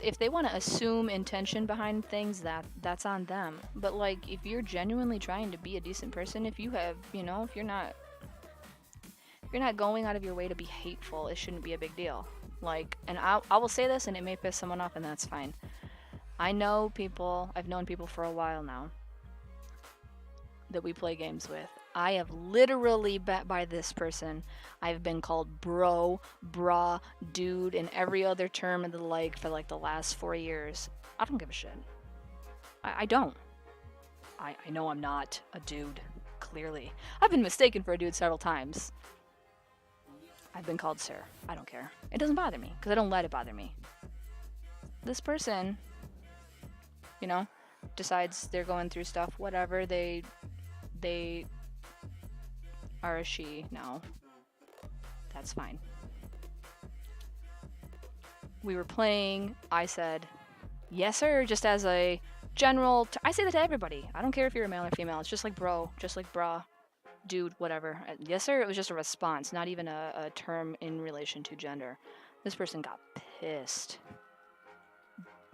If they want to assume intention behind things, that's on them. But like if you're genuinely trying to be a decent person, if you have, you know, if you're not going out of your way to be hateful, it shouldn't be a big deal. Like, and I will say this and it may piss someone off and that's fine. I've known people for a while now that we play games with. I have literally bet by this person. I've been called bro, brah, dude, and every other term of the like for like the last 4 years. I don't give a shit. I don't. I know I'm not a dude, clearly. I've been mistaken for a dude several times. I've been called sir. I don't care. It doesn't bother me, because I don't let it bother me. This person, you know, decides they're going through stuff, whatever, they are a she now. That's fine. We were playing, I said, yes sir, just as a general, I say that to everybody. I don't care if you're a male or female, it's just like bro, just like brah, dude, whatever. Yes sir, it was just a response, not even a term in relation to gender. This person got pissed.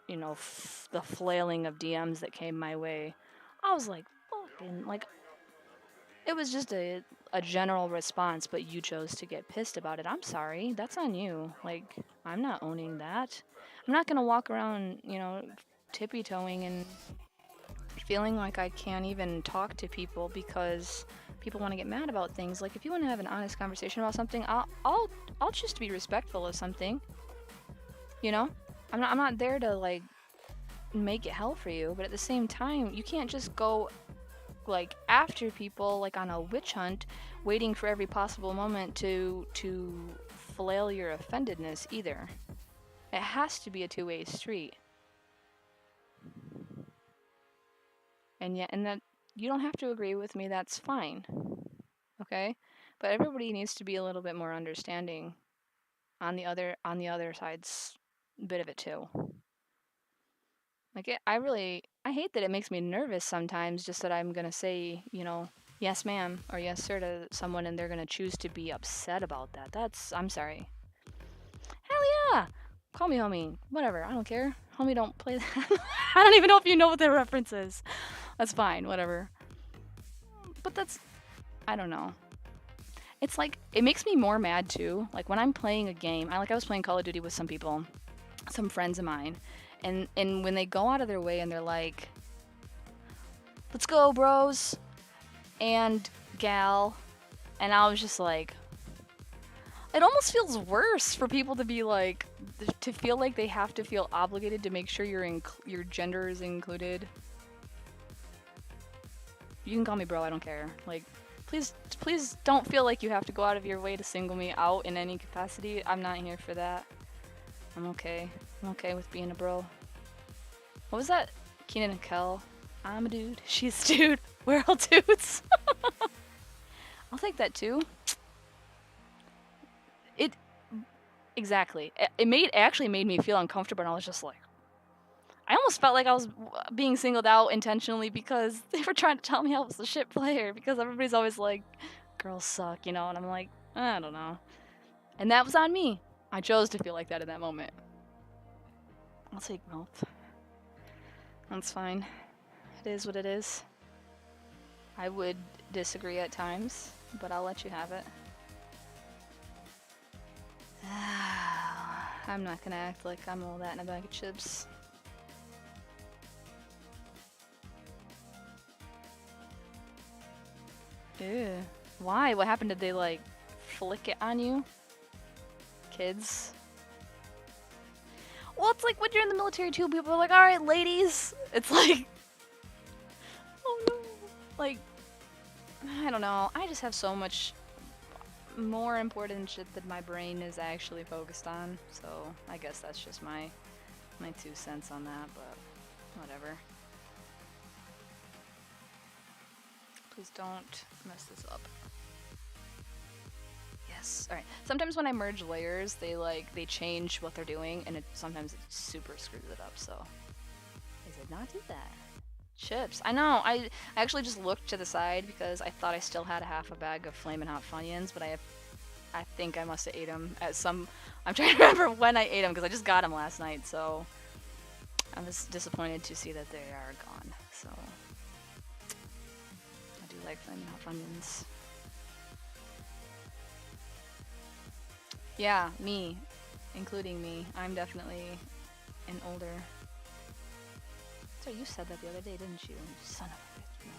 You know, the flailing of DMs that came my way. I was like, fucking, like, it was just a general response, but you chose to get pissed about it. I'm sorry, that's on you. Like, I'm not owning that. I'm not gonna walk around, you know, tippy-toeing and feeling like I can't even talk to people because people want to get mad about things. Like, if you want to have an honest conversation about something, I'll choose to be respectful of something. You know, I'm not there to like make it hell for you, but at the same time, you can't just go like after people like on a witch hunt, waiting for every possible moment to flail your offendedness either. It has to be a two-way street. And that you don't have to agree with me, that's fine. Okay? But everybody needs to be a little bit more understanding on the other side's bit of it too. Like I hate that it makes me nervous sometimes just that I'm going to say, you know, yes ma'am or yes sir to someone and they're going to choose to be upset about that. I'm sorry. Hell yeah. Call me homie. Whatever. I don't care. Homie don't play that. I don't even know if you know what the reference is. That's fine. Whatever. But I don't know. It's like, it makes me more mad too. Like when I'm playing a game, I was playing Call of Duty with some people, some friends of mine, and when they go out of their way and they're like, let's go bros, and gal, and I was just like, it almost feels worse for people to be like, to feel like they have to feel obligated to make sure your gender is included. You can call me bro, I don't care. Like, Please don't feel like you have to go out of your way to single me out in any capacity. I'm not here for that. I'm okay. I'm okay with being a bro. What was that? Keenan and Kel. I'm a dude. She's a dude. We're all dudes. I'll take that too. It exactly. It actually made me feel uncomfortable, and I was just like, I almost felt like I was being singled out intentionally because they were trying to tell me I was the shit player, because everybody's always like, girls suck, you know, and I'm like, I don't know. And that was on me. I chose to feel like that in that moment. I'll take both. That's fine. It is what it is. I would disagree at times, but I'll let you have it. I'm not gonna act like I'm all that in a bag of chips. Ew. Why? What happened? Did they, like, flick it on you? Kids? Well, it's like when you're in the military too, people are like, alright, ladies. It's like, oh no. Like, I don't know. I just have so much more important shit that my brain is actually focused on. So I guess that's just my 2 cents on that, but whatever. Please don't mess this up. Yes. All right. Sometimes when I merge layers, they change what they're doing, and sometimes it super screws it up. So I did not do that. Chips. I know. I actually just looked to the side because I thought I still had half a bag of Flamin' Hot Funyuns, but I think I must have ate them at some. I'm trying to remember when I ate them because I just got them last night. So I was disappointed to see that they are gone. So I do like Flamin' Hot Funyuns. Yeah, me. Including me. I'm definitely an older... So you said that the other day, didn't you? Son of a bitch.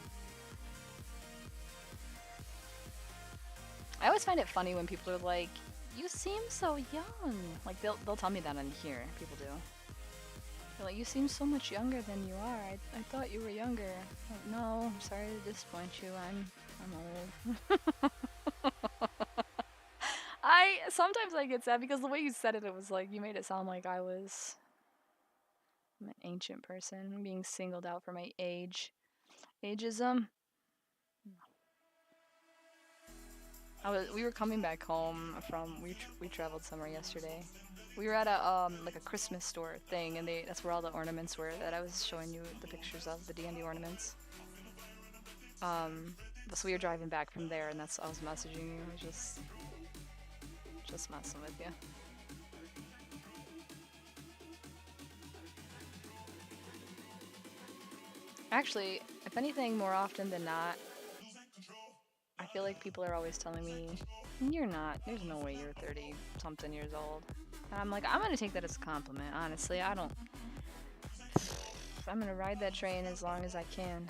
I always find it funny when people are like, you seem so young. Like, they'll tell me that on here. People do. They're like, you seem so much younger than you are. I thought you were younger. Like, no, I'm sorry to disappoint you. I'm old. Sometimes I get sad because the way you said it, it was like, you made it sound like I'm an ancient person being singled out for my age. Ageism. We were coming back home from, we traveled somewhere yesterday. We were at a like a Christmas store thing, and that's where all the ornaments were that I was showing you the pictures of, the D&D ornaments. So we were driving back from there, and I was messaging you. I was just messing with you. Actually, if anything, more often than not, I feel like people are always telling me, you're not, there's no way you're 30-something years old. And I'm like, I'm gonna take that as a compliment, honestly. I'm gonna ride that train as long as I can.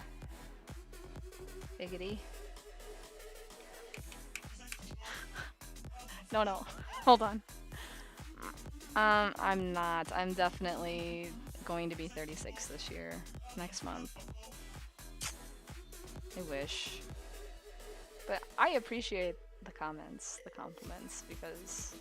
Biggity. No. Hold on. I'm not. I'm definitely going to be 36 this year. Next month. I wish. But I appreciate the comments, the compliments, because...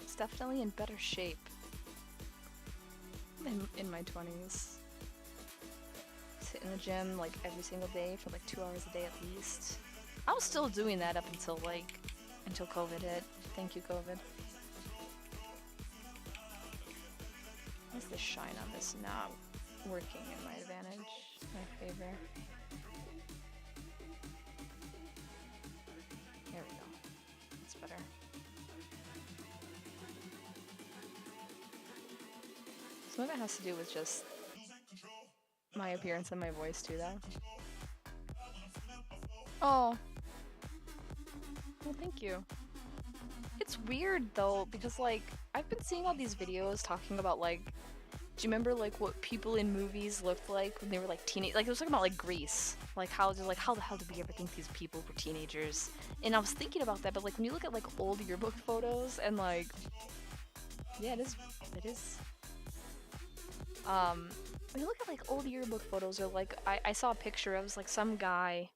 it's definitely in better shape in my 20s. Sit in the gym like every single day for like 2 hours a day at least. I was still doing that up until COVID hit. Thank you, COVID. What's the shine on this not working in my advantage, my favor? There we go. That's better. Some of it has to do with just my appearance and my voice too, though. Oh. Well, thank you. It's weird, though, because, like, I've been seeing all these videos talking about, like, do you remember, like, what people in movies looked like when they were, like, teenage? Like, I was talking about, like, Grease. Like, how the hell did we ever think these people were teenagers? And I was thinking about that, but, like, when you look at, like, old yearbook photos and, like, yeah, it is. When you look at like old yearbook photos, or like I saw a picture, it was like some guy,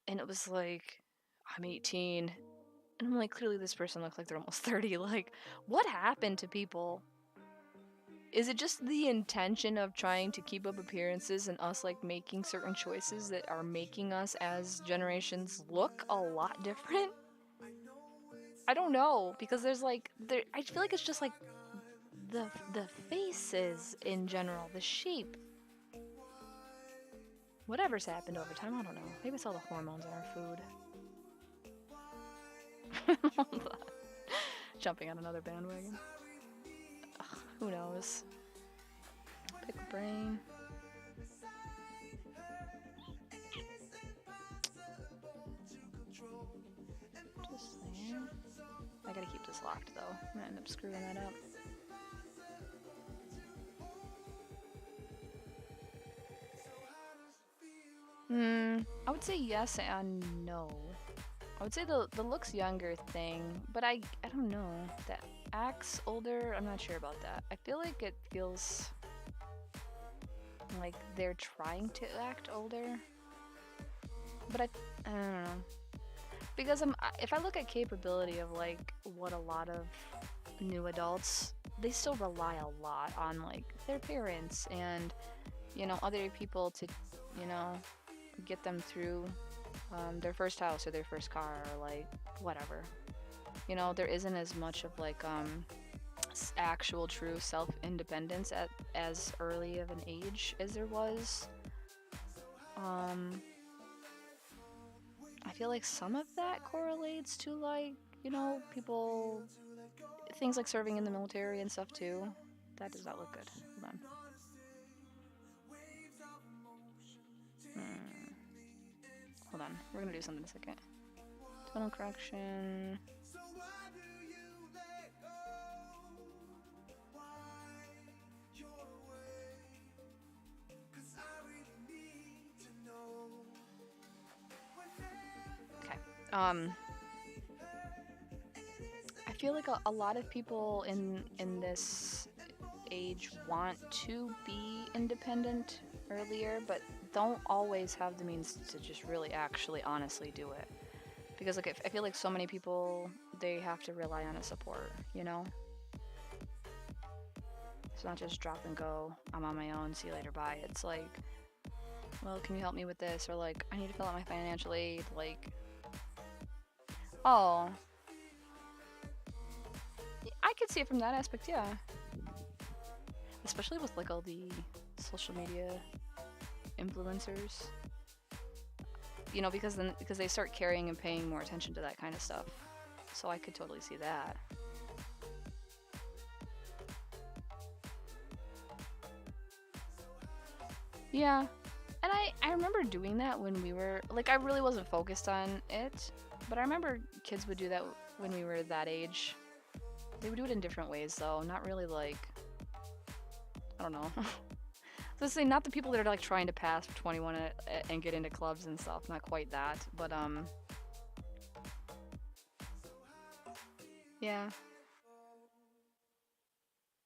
and it was like, I'm 18. And I'm like, clearly this person looks like they're almost 30. Like, what happened to people? Is it just the intention of trying to keep up appearances and us like making certain choices that are making us as generations look a lot different? I don't know, because there's like I feel like it's just like the faces in general, the shape. Whatever's happened over time, I don't know. Maybe it's all the hormones in our food. Jumping on another bandwagon. Ugh, who knows? Pick a brain. Just there. I gotta keep this locked though. I'm gonna end up screwing that up. I would say yes and no. I would say the looks younger thing, but I don't know. The acts older, I'm not sure about that. I feel like it feels like they're trying to act older. But I don't know. Because if I look at capability of like what a lot of new adults, they still rely a lot on like their parents and other people to get them through their first house or their first car or like whatever. There isn't as much of like actual true self-independence at as early of an age as there was. I feel like some of that correlates to like people, things like serving in the military and stuff too. That does not look good. Hold on. Hold on, we're gonna do something in a second. Tonal correction. Okay. I feel like a lot of people in this age want to be independent earlier, but don't always have the means to just really actually honestly do it. Because like I feel like so many people, they have to rely on a support, It's not just drop and go, I'm on my own, see you later, bye. It's like, well, can you help me with this? Or like, I need to fill out my financial aid, like, oh, I could see it from that aspect, yeah. Especially with like all the social media influencers. Because they start caring and paying more attention to that kind of stuff. So I could totally see that. Yeah. And I remember doing that when we were, like, I really wasn't focused on it, but I remember kids would do that when we were that age. They would do it in different ways, though. Not really, like, I don't know. Let's say not the people that are, like, trying to pass for 21 and get into clubs and stuff. Not quite that, but, yeah.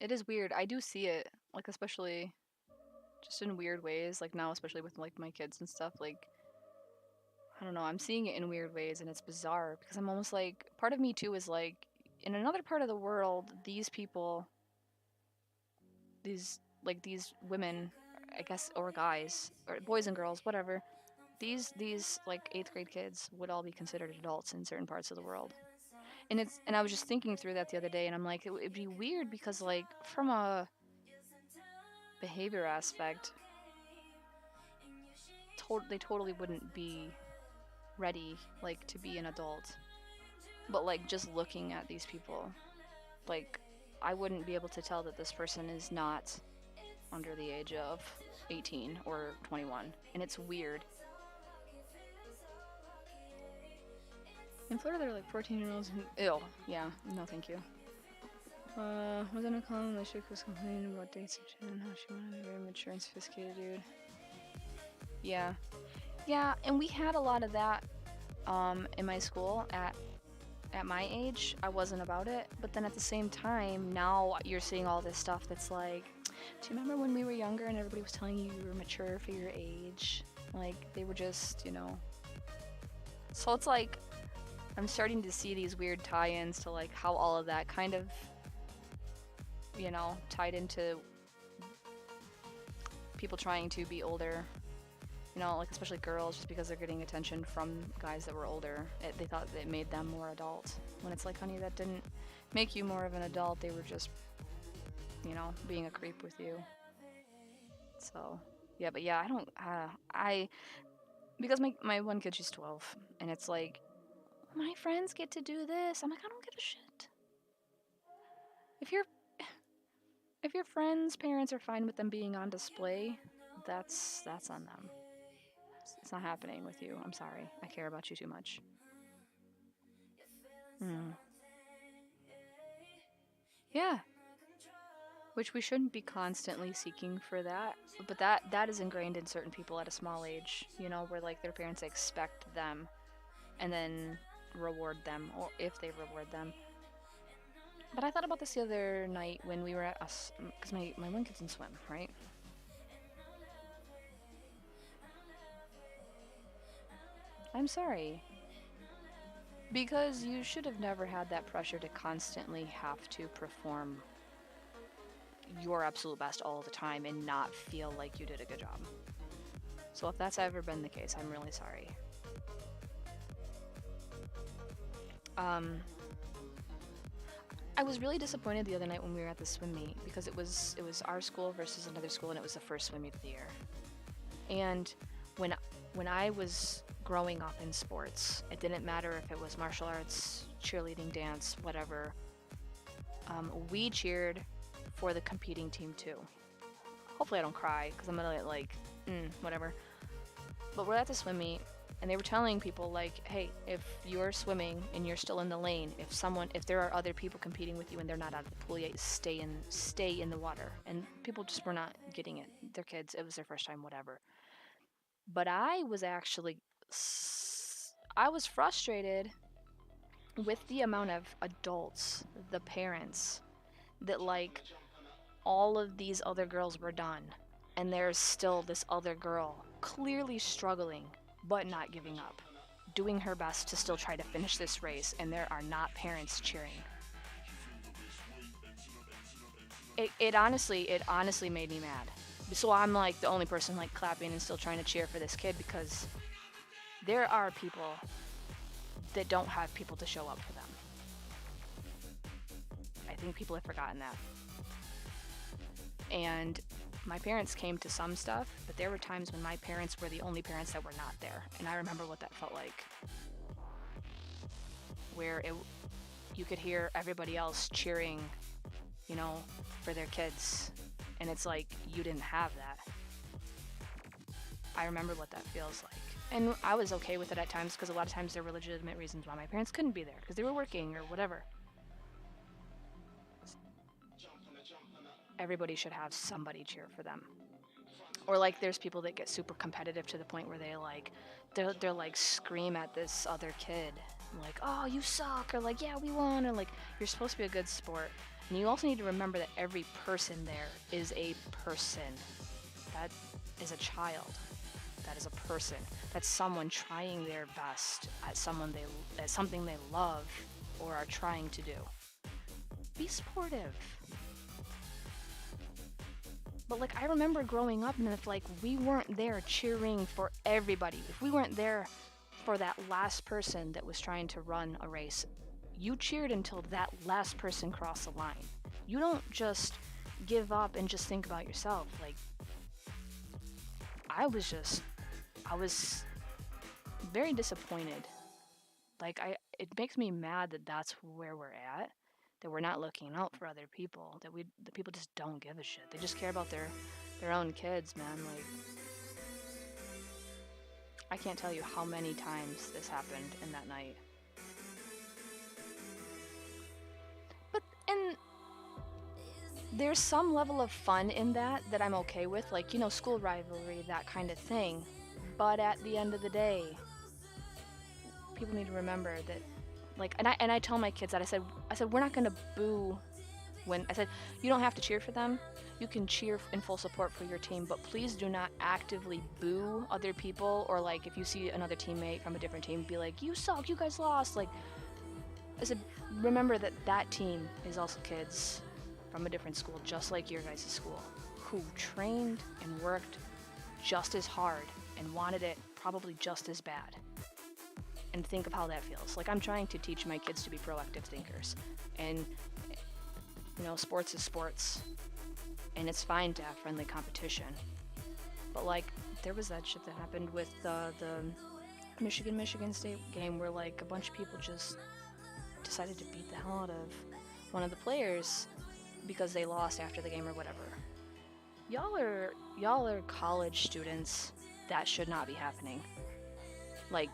It is weird. I do see it, like, especially just in weird ways, like now, especially with like my kids and stuff. Like, I don't know, I'm seeing it in weird ways, and it's bizarre because I'm almost like, part of me too is like, in another part of the world, these people, these women, I guess, or guys, or boys and girls, whatever, these like 8th grade kids would all be considered adults in certain parts of the world. And I was just thinking through that the other day, and I'm like, it'd be weird because like from a behavior aspect, they totally wouldn't be ready like to be an adult. But like just looking at these people, like I wouldn't be able to tell that this person is not under the age of 18 or 21, and it's weird. In Florida, they're like 14-year-olds and ew, yeah, no thank you. Was in a call and the chick was complaining about dates and shit and how she wanted a very mature and sophisticated dude. Yeah. Yeah, and we had a lot of that in my school at my age. I wasn't about it, but then at the same time, now you're seeing all this stuff that's like, Do you remember when we were younger and everybody was telling you you were mature for your age? Like, they were just, So it's like, I'm starting to see these weird tie-ins to like how all of that kind of, tied into people trying to be older. Like especially girls, just because they're getting attention from guys that were older. They thought it made them more adult. When it's like, honey, that didn't make you more of an adult. They were just, being a creep with you. So, yeah, but yeah, I don't, because my one kid, she's 12, and it's like, my friends get to do this. I'm like, I don't give a shit. If your if your friends' parents are fine with them being on display, that's on them. It's not happening with you. I'm sorry. I care about you too much. Mm. Yeah. Which we shouldn't be constantly seeking for that, but that is ingrained in certain people at a small age, where like their parents expect them and then reward them, or if they reward them. But I thought about this the other night when we were at us, because my one kid's in swim, right? I'm sorry. Because you should have never had that pressure to constantly have to perform your absolute best all the time and not feel like you did a good job. So if that's ever been the case, I'm really sorry. I was really disappointed the other night when we were at the swim meet because it was our school versus another school, and it was the first swim meet of the year. And when I was growing up in sports, it didn't matter if it was martial arts, cheerleading, dance, whatever. We cheered for the competing team too. Hopefully I don't cry because I'm gonna like, whatever. But we're at the swim meet, and they were telling people like, hey, if you're swimming and you're still in the lane, if there are other people competing with you and they're not out of the pool yet, stay in the water. And people just were not getting it. They're kids. It was their first time, whatever. But I was frustrated with the amount of adults, the parents, that like all of these other girls were done, and there's still this other girl clearly struggling but not giving up, doing her best to still try to finish this race, and there are not parents cheering. It honestly made me mad. So I'm like the only person like clapping and still trying to cheer for this kid, because there are people that don't have people to show up for them. I think people have forgotten that. And my parents came to some stuff, but there were times when my parents were the only parents that were not there. And I remember what that felt like. Where you could hear everybody else cheering, for their kids. And it's like, you didn't have that. I remember what that feels like. And I was okay with it at times, because a lot of times there were legitimate reasons why my parents couldn't be there, because they were working or whatever. Everybody should have somebody cheer for them. Or like there's people that get super competitive to the point where they're like scream at this other kid, like, oh, you suck, or like, yeah, we won, or like, you're supposed to be a good sport. And you also need to remember that every person there is a person. That is a child. That is a person. That's someone trying their best at something they love or are trying to do. Be supportive. But like, I remember growing up, and if like we weren't there cheering for everybody, if we weren't there for that last person that was trying to run a race, you cheered until that last person crossed the line. You don't just give up and just think about yourself. Like, I was very disappointed. Like, it makes me mad that that's where we're at, that we're not looking out for other people, that the people just don't give a shit. They just care about their own kids, man. Like, I can't tell you how many times this happened in that night. And there's some level of fun in that I'm okay with, like, school rivalry, that kind of thing. But at the end of the day, people need to remember that, like, and I tell my kids that I said we're not gonna boo When I said, you don't have to cheer for them, you can cheer in full support for your team, but please do not actively boo other people, or like if you see another teammate from a different team, be like, you suck, you guys lost. Like, I said, remember that that team is also kids from a different school, just like your guys' school, who trained and worked just as hard and wanted it probably just as bad. And think of how that feels. Like, I'm trying to teach my kids to be proactive thinkers. And, you know, sports is sports. And it's fine to have friendly competition. But, like, there was that shit that happened with the Michigan State game where, like, a bunch of people just decided to beat the hell out of one of the players because they lost after the game or whatever. Y'all are college students. That should not be happening. Like,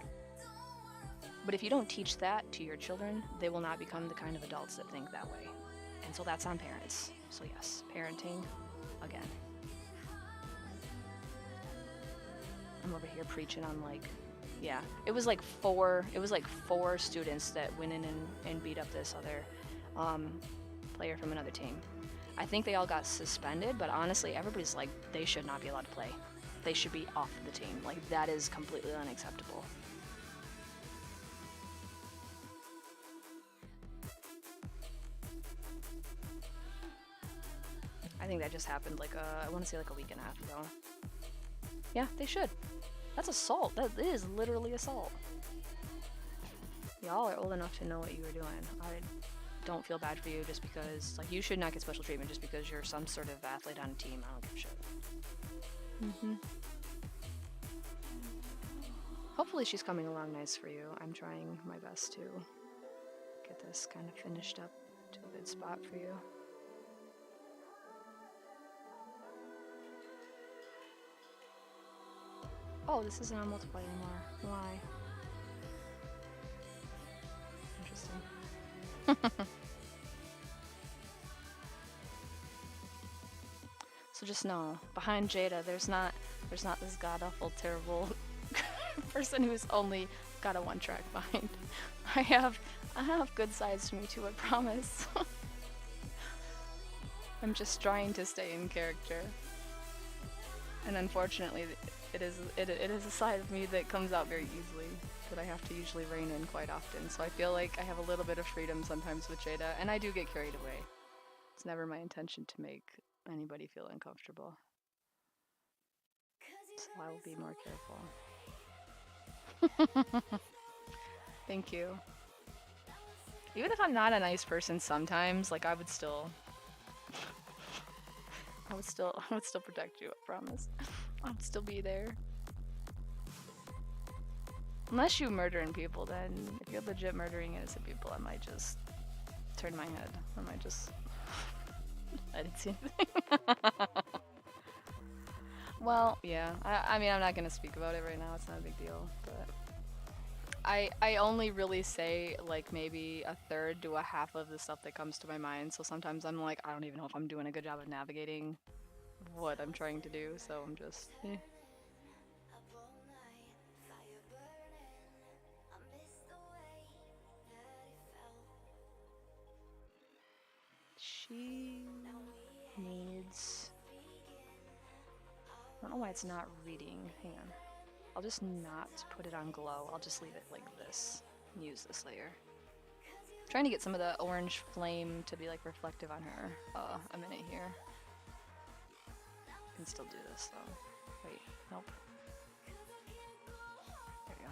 but if you don't teach that to your children, they will not become the kind of adults that think that way. And so that's on parents. So yes, parenting, again. I'm over here preaching on, like, yeah, it was like four students that went in and beat up this other player from another team. I think they all got suspended, but honestly, everybody's like, they should not be allowed to play. They should be off the team. Like, that is completely unacceptable. I think that just happened like I want to say like a week and a half ago. Yeah, they should. That's assault. That is literally assault. Y'all are old enough to know what you were doing. I don't feel bad for you just because, like, you should not get special treatment just because you're some sort of athlete on a team. I don't give a shit. Hopefully she's coming along nice for you. I'm trying my best to get this kind of finished up to a good spot for you. Oh, this isn't on multiplayer anymore. Why? Interesting. So just know, behind Jada, there's not this god-awful, terrible person who's only got a one-track mind. I have good sides to me too, I promise. I'm just trying to stay in character. And unfortunately, it is a side of me that comes out very easily, that I have to usually rein in quite often. So I feel like I have a little bit of freedom sometimes with Jada, and I do get carried away. It's never my intention to make anybody feel uncomfortable. So I will be more careful. Thank you. Even if I'm not a nice person sometimes, like, I would still protect you, I promise. I would still be there. Unless you murdering people, then if you're legit murdering innocent people, I might just turn my head. I might just... I didn't see anything. Well, yeah. I mean, I'm not gonna speak about it right now. It's not a big deal, but... I only really say, like, maybe a third to a half of the stuff that comes to my mind, so sometimes I'm like, I don't even know if I'm doing a good job of navigating what I'm trying to do, so I'm just... She needs... I don't know why it's not reading. Hang on. I'll just not put it on glow. I'll just leave it like this and use this layer. I'm trying to get some of the orange flame to be like reflective on her a minute here. I can still do this though. Wait, nope. There we go.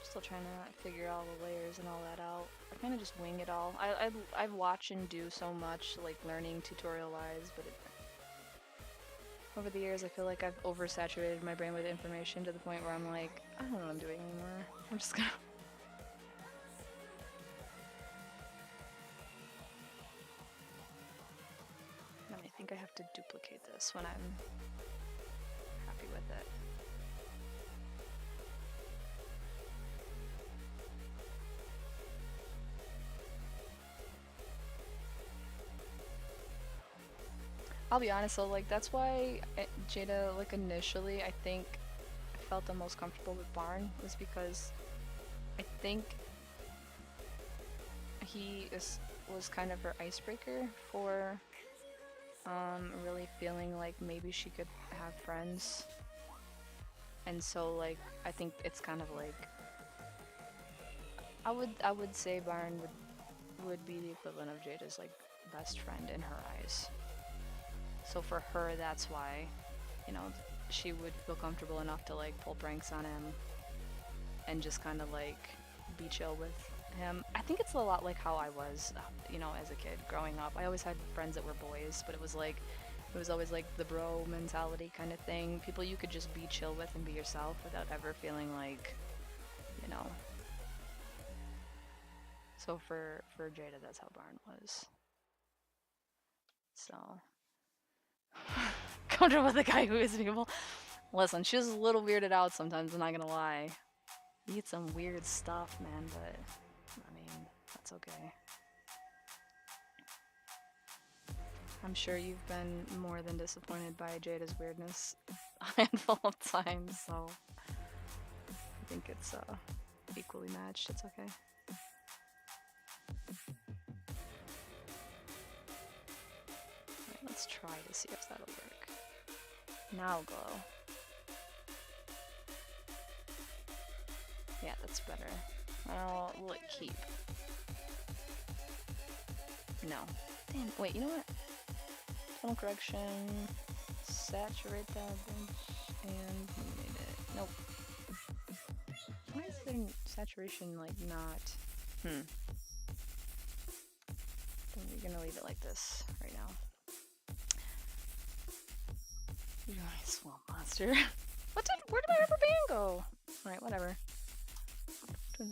Still trying to figure all the layers and all that out. I kind of just wing it all. I watch and do so much, like learning tutorial-wise, but over the years I feel like I've oversaturated my brain with information to the point where I'm like, I don't know what I'm doing anymore. I'm just gonna... And I think I have to duplicate this when I'm happy with it. I'll be honest though, like, that's why Jada, like, initially, I think I felt the most comfortable with Barn, was because I think was kind of her icebreaker for really feeling like maybe she could have friends. And so like I think it's kind of like I would say Byron would be the equivalent of Jada's like best friend in her eyes. So for her, that's why, you know, she would feel comfortable enough to like pull pranks on him and just kind of like be chill with him. I think it's a lot like how I was, you know, as a kid growing up. I always had friends that were boys, but it was always like the bro mentality kind of thing. People you could just be chill with and be yourself without ever feeling like, you know. So for Jada, that's how Barn was. So comfortable with a guy who isn't evil. Listen, she was a little weirded out sometimes. I'm not gonna lie. You eat some weird stuff, man, but I mean, that's okay. I'm sure you've been more than disappointed by Jada's weirdness a handful of times, so I think it's equally matched. It's okay. Alright, let's try to see if that'll work. Now glow. Yeah, that's better. I'll let keep. No. Damn, wait, you know what? Tone correction, saturate that and illuminate it. Nope. Why is there saturation like not? Then you're gonna leave it like this right now. You're a swamp monster. Where did my rubber band go? Alright, whatever. So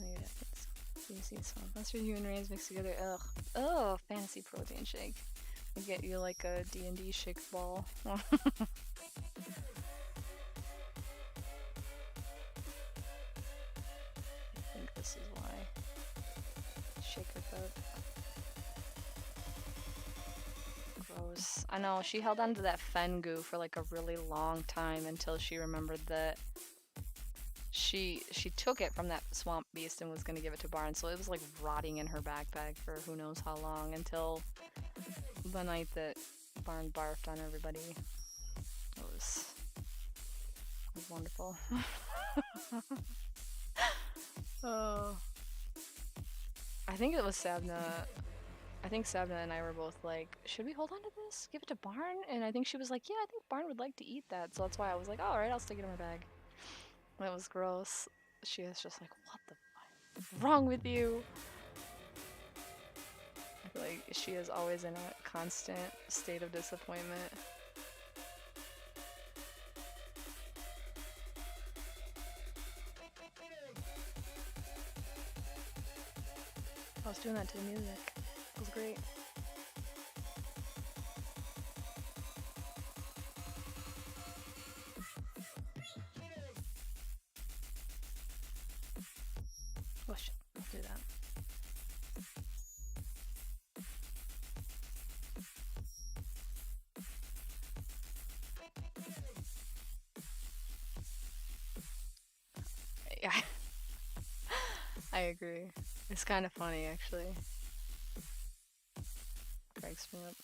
you see swamp monster, human rays mixed together. Ugh. Oh, fantasy protein shake. I get you like a D&D shake ball. I think this is why. Shaker foot. Gross. I know, she held on to that fen goo for like a really long time until she remembered that she took it from that swamp beast and was gonna give it to Barn, so it was like rotting in her backpack for who knows how long until the night that Barn barfed on everybody. It was wonderful. Oh. I think it was Sabna. I think Sabna and I were both like, should we hold on to this? Give it to Barn? And I think she was like, yeah, I think Barn would like to eat that. So that's why I was like, oh, alright, I'll stick it in my bag. That was gross. She was just like, what the fuck is wrong with you? I feel like she is always in a constant state of disappointment. I was doing that to the music. It was great. Oh shit, let's do that. Yeah. I agree. It's kind of funny, actually. Cracks me up.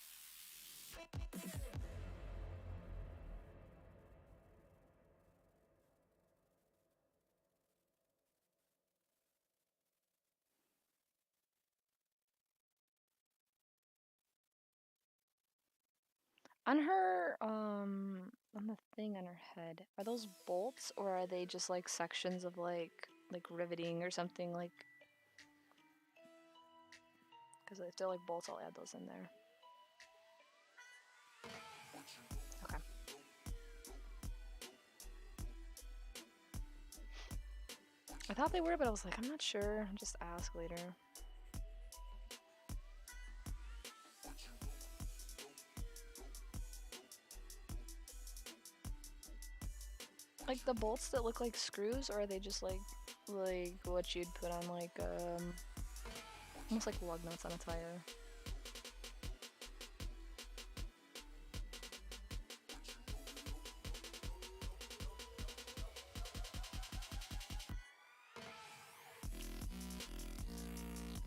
On the thing on her head, are those bolts or are they just like sections of like riveting or something like? Because if they're like bolts, I'll add those in there. Okay. I thought they were, but I was like, I'm not sure. I'll just ask later. Like the bolts that look like screws, or are they just like what you'd put on like almost like lug nuts on a tire?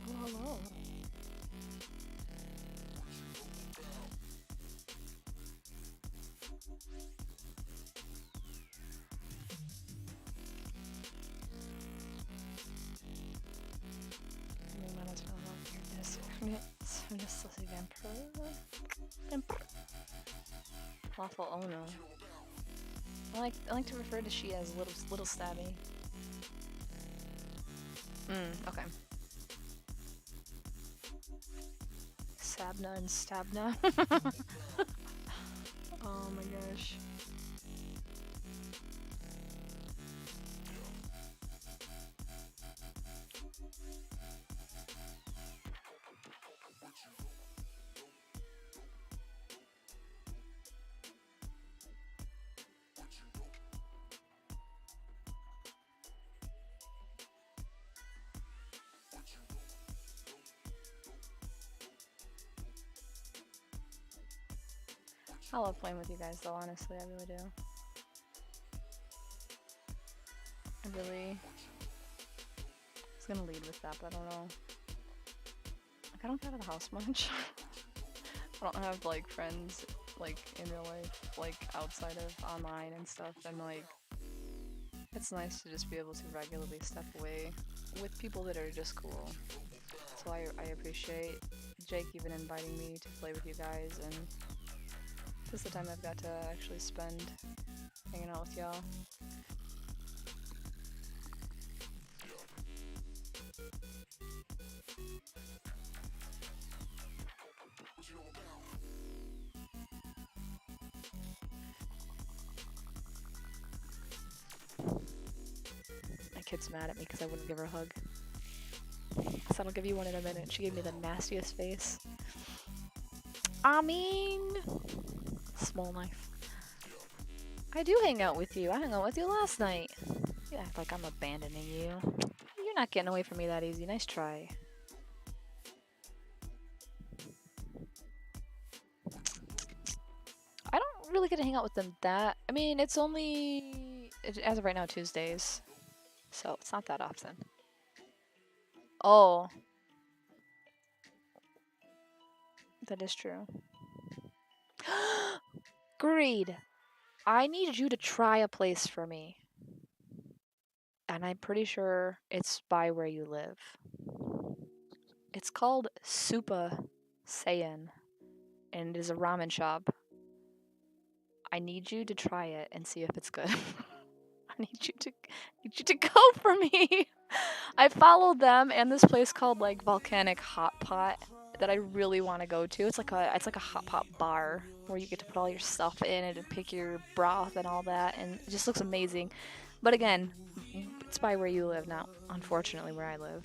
Oh, hello. Lawful Ono. I like to refer to she as little stabby. Okay. Sabna and Stabna. Oh my gosh. I love playing with you guys though, honestly, I really do. I was gonna lead with that, but I don't know. Like, I don't get out of the house much. I don't have, like, friends, like, in real life, like, outside of online and stuff, and, like, it's nice to just be able to regularly step away with people that are just cool. So I appreciate Jake even inviting me to play with you guys, and this is the time I've got to actually spend hanging out with y'all. My kid's mad at me because I wouldn't give her a hug. I said I'll give you one in a minute. She gave me the nastiest face. I mean, small knife. I do hang out with you. I hung out with you last night. You act like I'm abandoning you. You're not getting away from me that easy. Nice try. I don't really get to hang out with them that... I mean, it's only... as of right now, Tuesdays. So, it's not that often. Oh. That is true. Greed. I need you to try a place for me. And I'm pretty sure it's by where you live. It's called Supa Saiyan. And it is a ramen shop. I need you to try it and see if it's good. I need you to go for me. I followed them and this place called like Volcanic Hot Pot that I really want to go to. It's like a hot pot bar where you get to put all your stuff in it and pick your broth and all that, and it just looks amazing. But again, it's by where you live, not unfortunately where I live.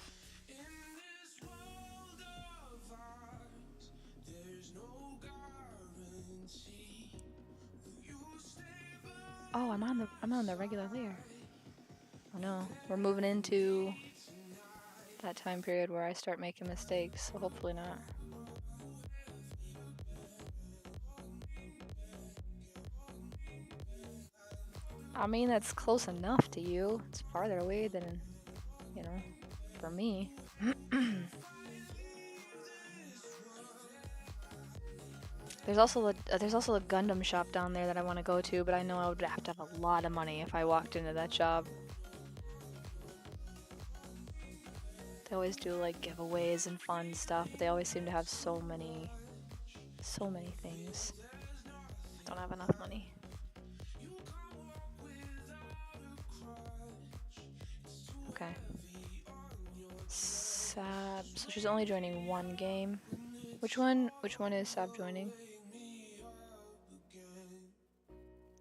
Oh, I'm on the regular layer. Oh no, we're moving into that time period where I start making mistakes, so hopefully not. I mean, that's close enough to you. It's farther away than, you know, for me. There's also the Gundam shop down there that I want to go to, but I know I would have to have a lot of money if I walked into that shop. They always do like giveaways and fun stuff, but they always seem to have so many things. I don't have enough money. Okay. Sab, so she's only joining one game. Which one is Sab joining?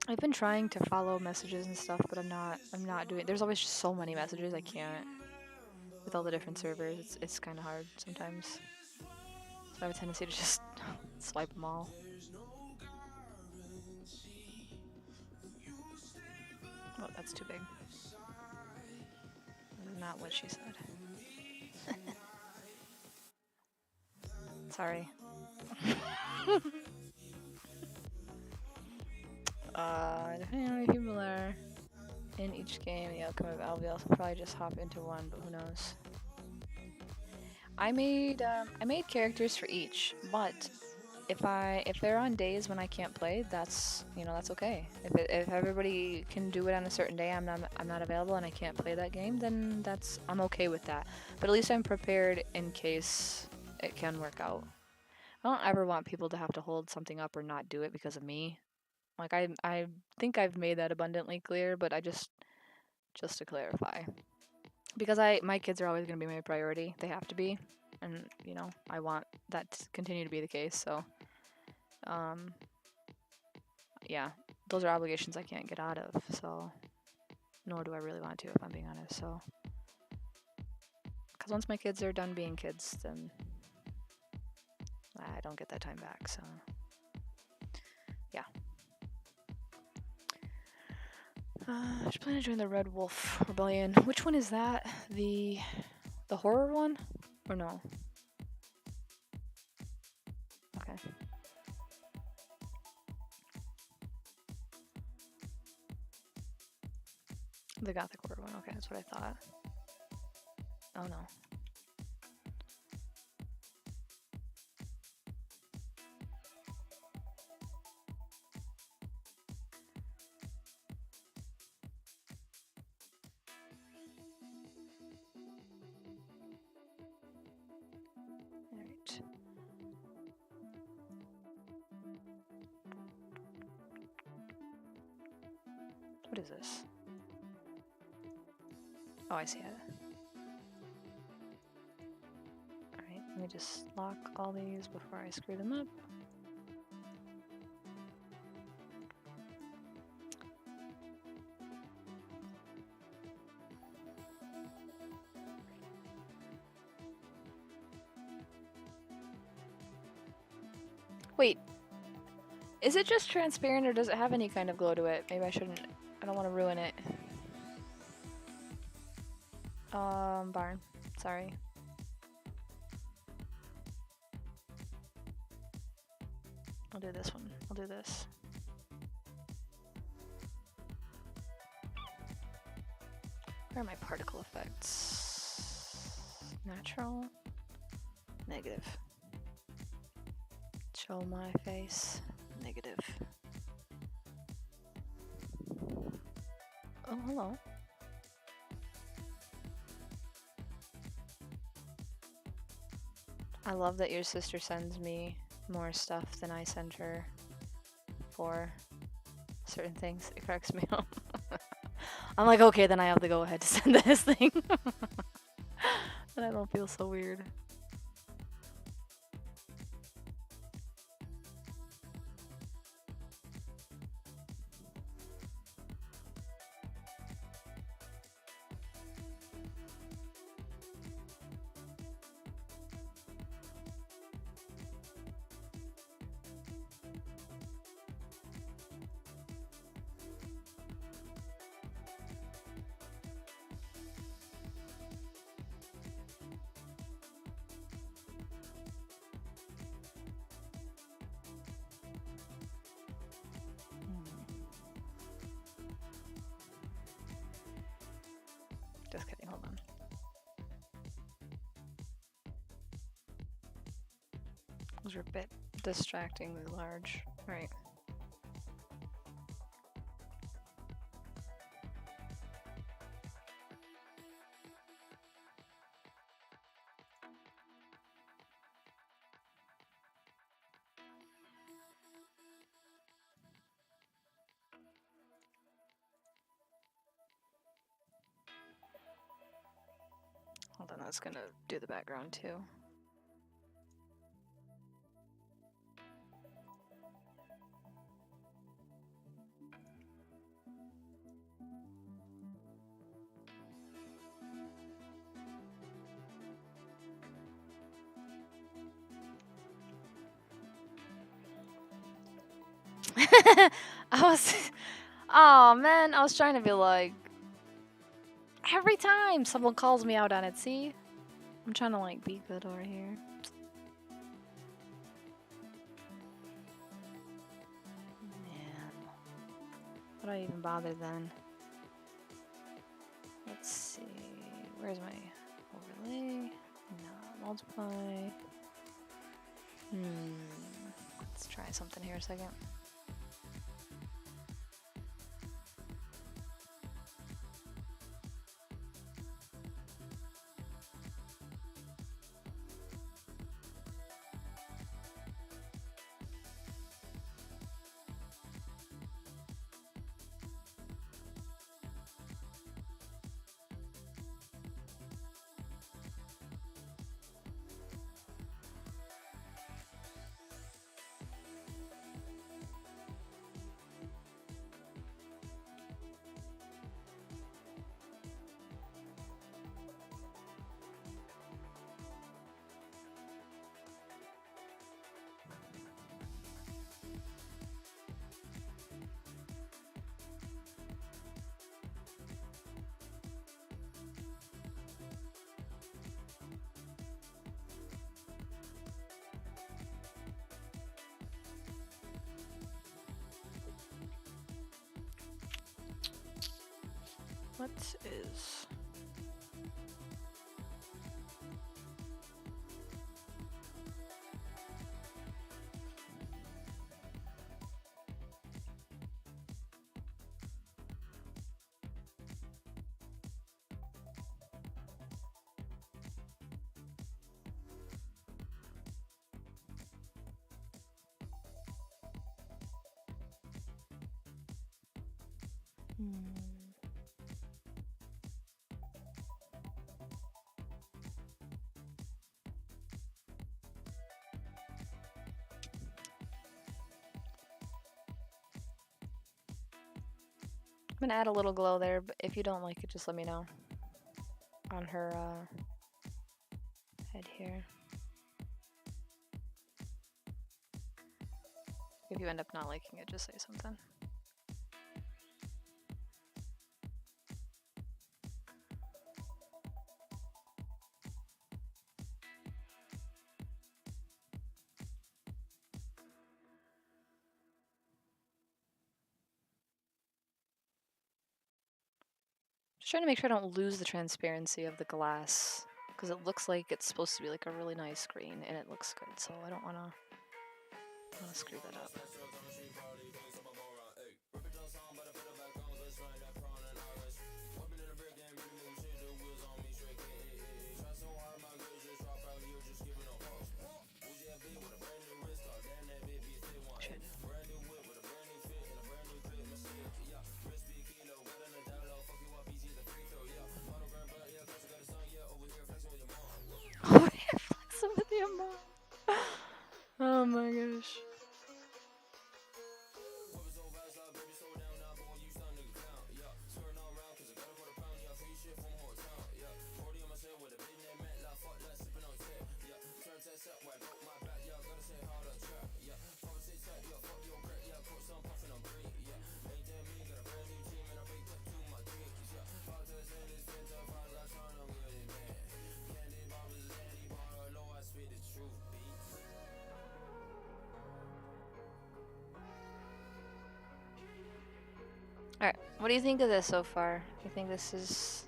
I've been trying to follow messages and stuff, but I'm not doing. There's always just so many messages I can't. With all the different servers, it's kind of hard sometimes. So I have a tendency to just swipe them all. Oh, that's too big. That's not what she said. Sorry. Depending on how many people are in each game, the outcome of LVL, will probably just hop into one, but who knows. I made characters for each, but if they're on days when I can't play, that's, you know, that's okay. If everybody can do it on a certain day, I'm not available and I can't play that game, then I'm okay with that. But at least I'm prepared in case it can work out. I don't ever want people to have to hold something up or not do it because of me. Like I think I've made that abundantly clear, but I just to clarify. Because my kids are always going to be my priority. They have to be. And, you know, I want that to continue to be the case, so yeah, those are obligations I can't get out of, so nor do I really want to, if I'm being honest. So because once my kids are done being kids, then I don't get that time back. So yeah, I should plan to join the Red Wolf Rebellion. Which one is that? The horror one, or no? Okay. The Gothic horror one. Okay, that's what I thought. Oh no. Alright. What is this? Oh, I see it. Alright, let me just lock all these before I screw them up. Wait, is it just transparent or does it have any kind of glow to it? Maybe I shouldn't, I don't want to ruin it. Barn, sorry. I'll do this one, I'll do this. Where are my particle effects? Natural, negative. Show my face, negative. Oh, hello. I love that your sister sends me more stuff than I send her for certain things. It cracks me up. I'm like, okay, then I have to go ahead to send this thing. But I don't feel so weird. Just kidding, hold on. Those are a bit distractingly large. Right. Hold on, that's gonna do the background too. Oh man, I was trying to be like, every time someone calls me out on it, see? I'm trying to like be good over here. Man, why do I even bother then? Let's see, where's my overlay? No, multiply. Let's try something here a second. What is... I'm gonna add a little glow there, but if you don't like it, just let me know. On her head here. If you end up not liking it, just say something. Just trying to make sure I don't lose the transparency of the glass, because it looks like it's supposed to be like a really nice green, and it looks good, so I don't want to screw that up. Oh my gosh. Alright, what do you think of this so far? Do you think this is...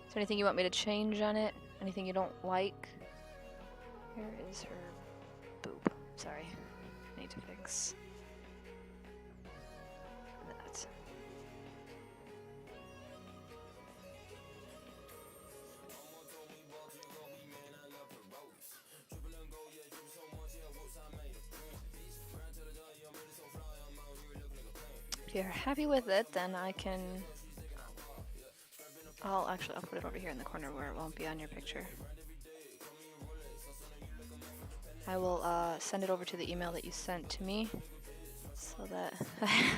there anything you want me to change on it? Anything you don't like? Here is her boob. Sorry. I need to fix that. If you're happy with it, then I can... I'll put it over here in the corner where it won't be on your picture. I will send it over to the email that you sent to me, so that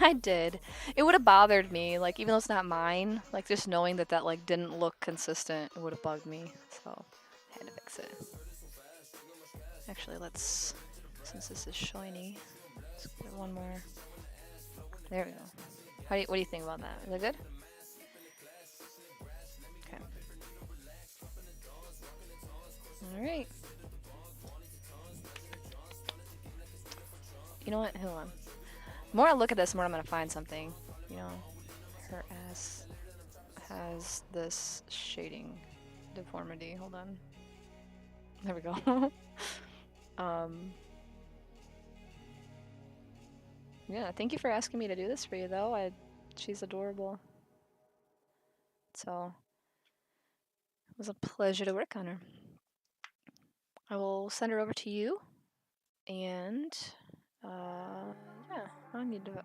I did. It would have bothered me, like even though it's not mine, like just knowing that that like didn't look consistent, it would have bugged me. So I had to fix it. Actually, let's, since this is shiny, let's put one more. There we go. What do you think about that? Is that good? Okay. All right. You know what? Hold on. The more I look at this, the more I'm gonna find something. You know, her ass has this shading deformity. Hold on. There we go. Yeah, thank you for asking me to do this for you, though. She's adorable. So, it was a pleasure to work on her. I will send her over to you, and, yeah,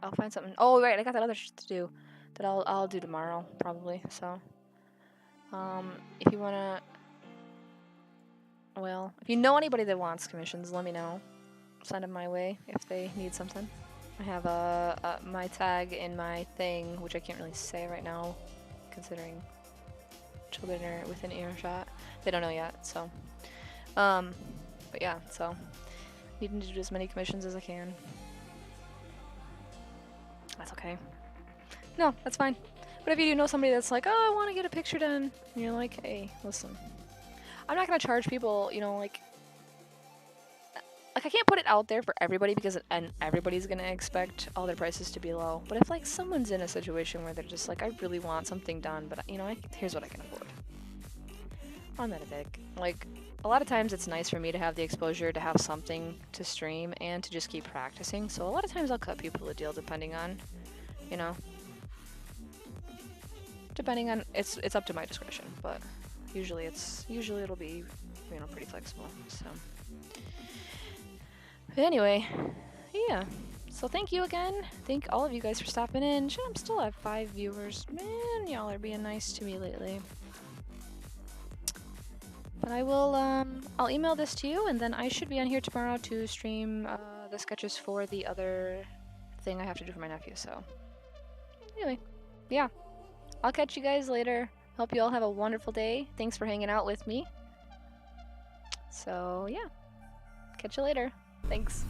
I'll find something. Oh, right, I got that other to do that I'll do tomorrow, probably, so. If you wanna, well, if you know anybody that wants commissions, let me know. Send them my way if they need something. I have my tag in my thing, which I can't really say right now, considering children are within earshot. They don't know yet, so. But yeah, so needing to do as many commissions as I can. That's okay. No, that's fine. But if you do know somebody that's like, oh, I want to get a picture done, and you're like, hey, listen, I'm not gonna charge people, you know, like I can't put it out there for everybody because everybody's gonna expect all their prices to be low. But if like someone's in a situation where they're just like, I really want something done, but you know, here's what I can afford. I'm not a dick. Like a lot of times it's nice for me to have the exposure to have something to stream and to just keep practicing. So a lot of times I'll cut people a deal depending on, you know, depending on it's up to my discretion, but usually it'll be, you know, pretty flexible. So. But anyway, yeah. So thank you again. Thank all of you guys for stopping in. Shit, I'm still at 5 viewers. Man, y'all are being nice to me lately. But I will, I'll email this to you, and then I should be on here tomorrow to stream the sketches for the other thing I have to do for my nephew, so. Anyway, yeah. I'll catch you guys later. Hope you all have a wonderful day. Thanks for hanging out with me. So, yeah. Catch you later. Thanks.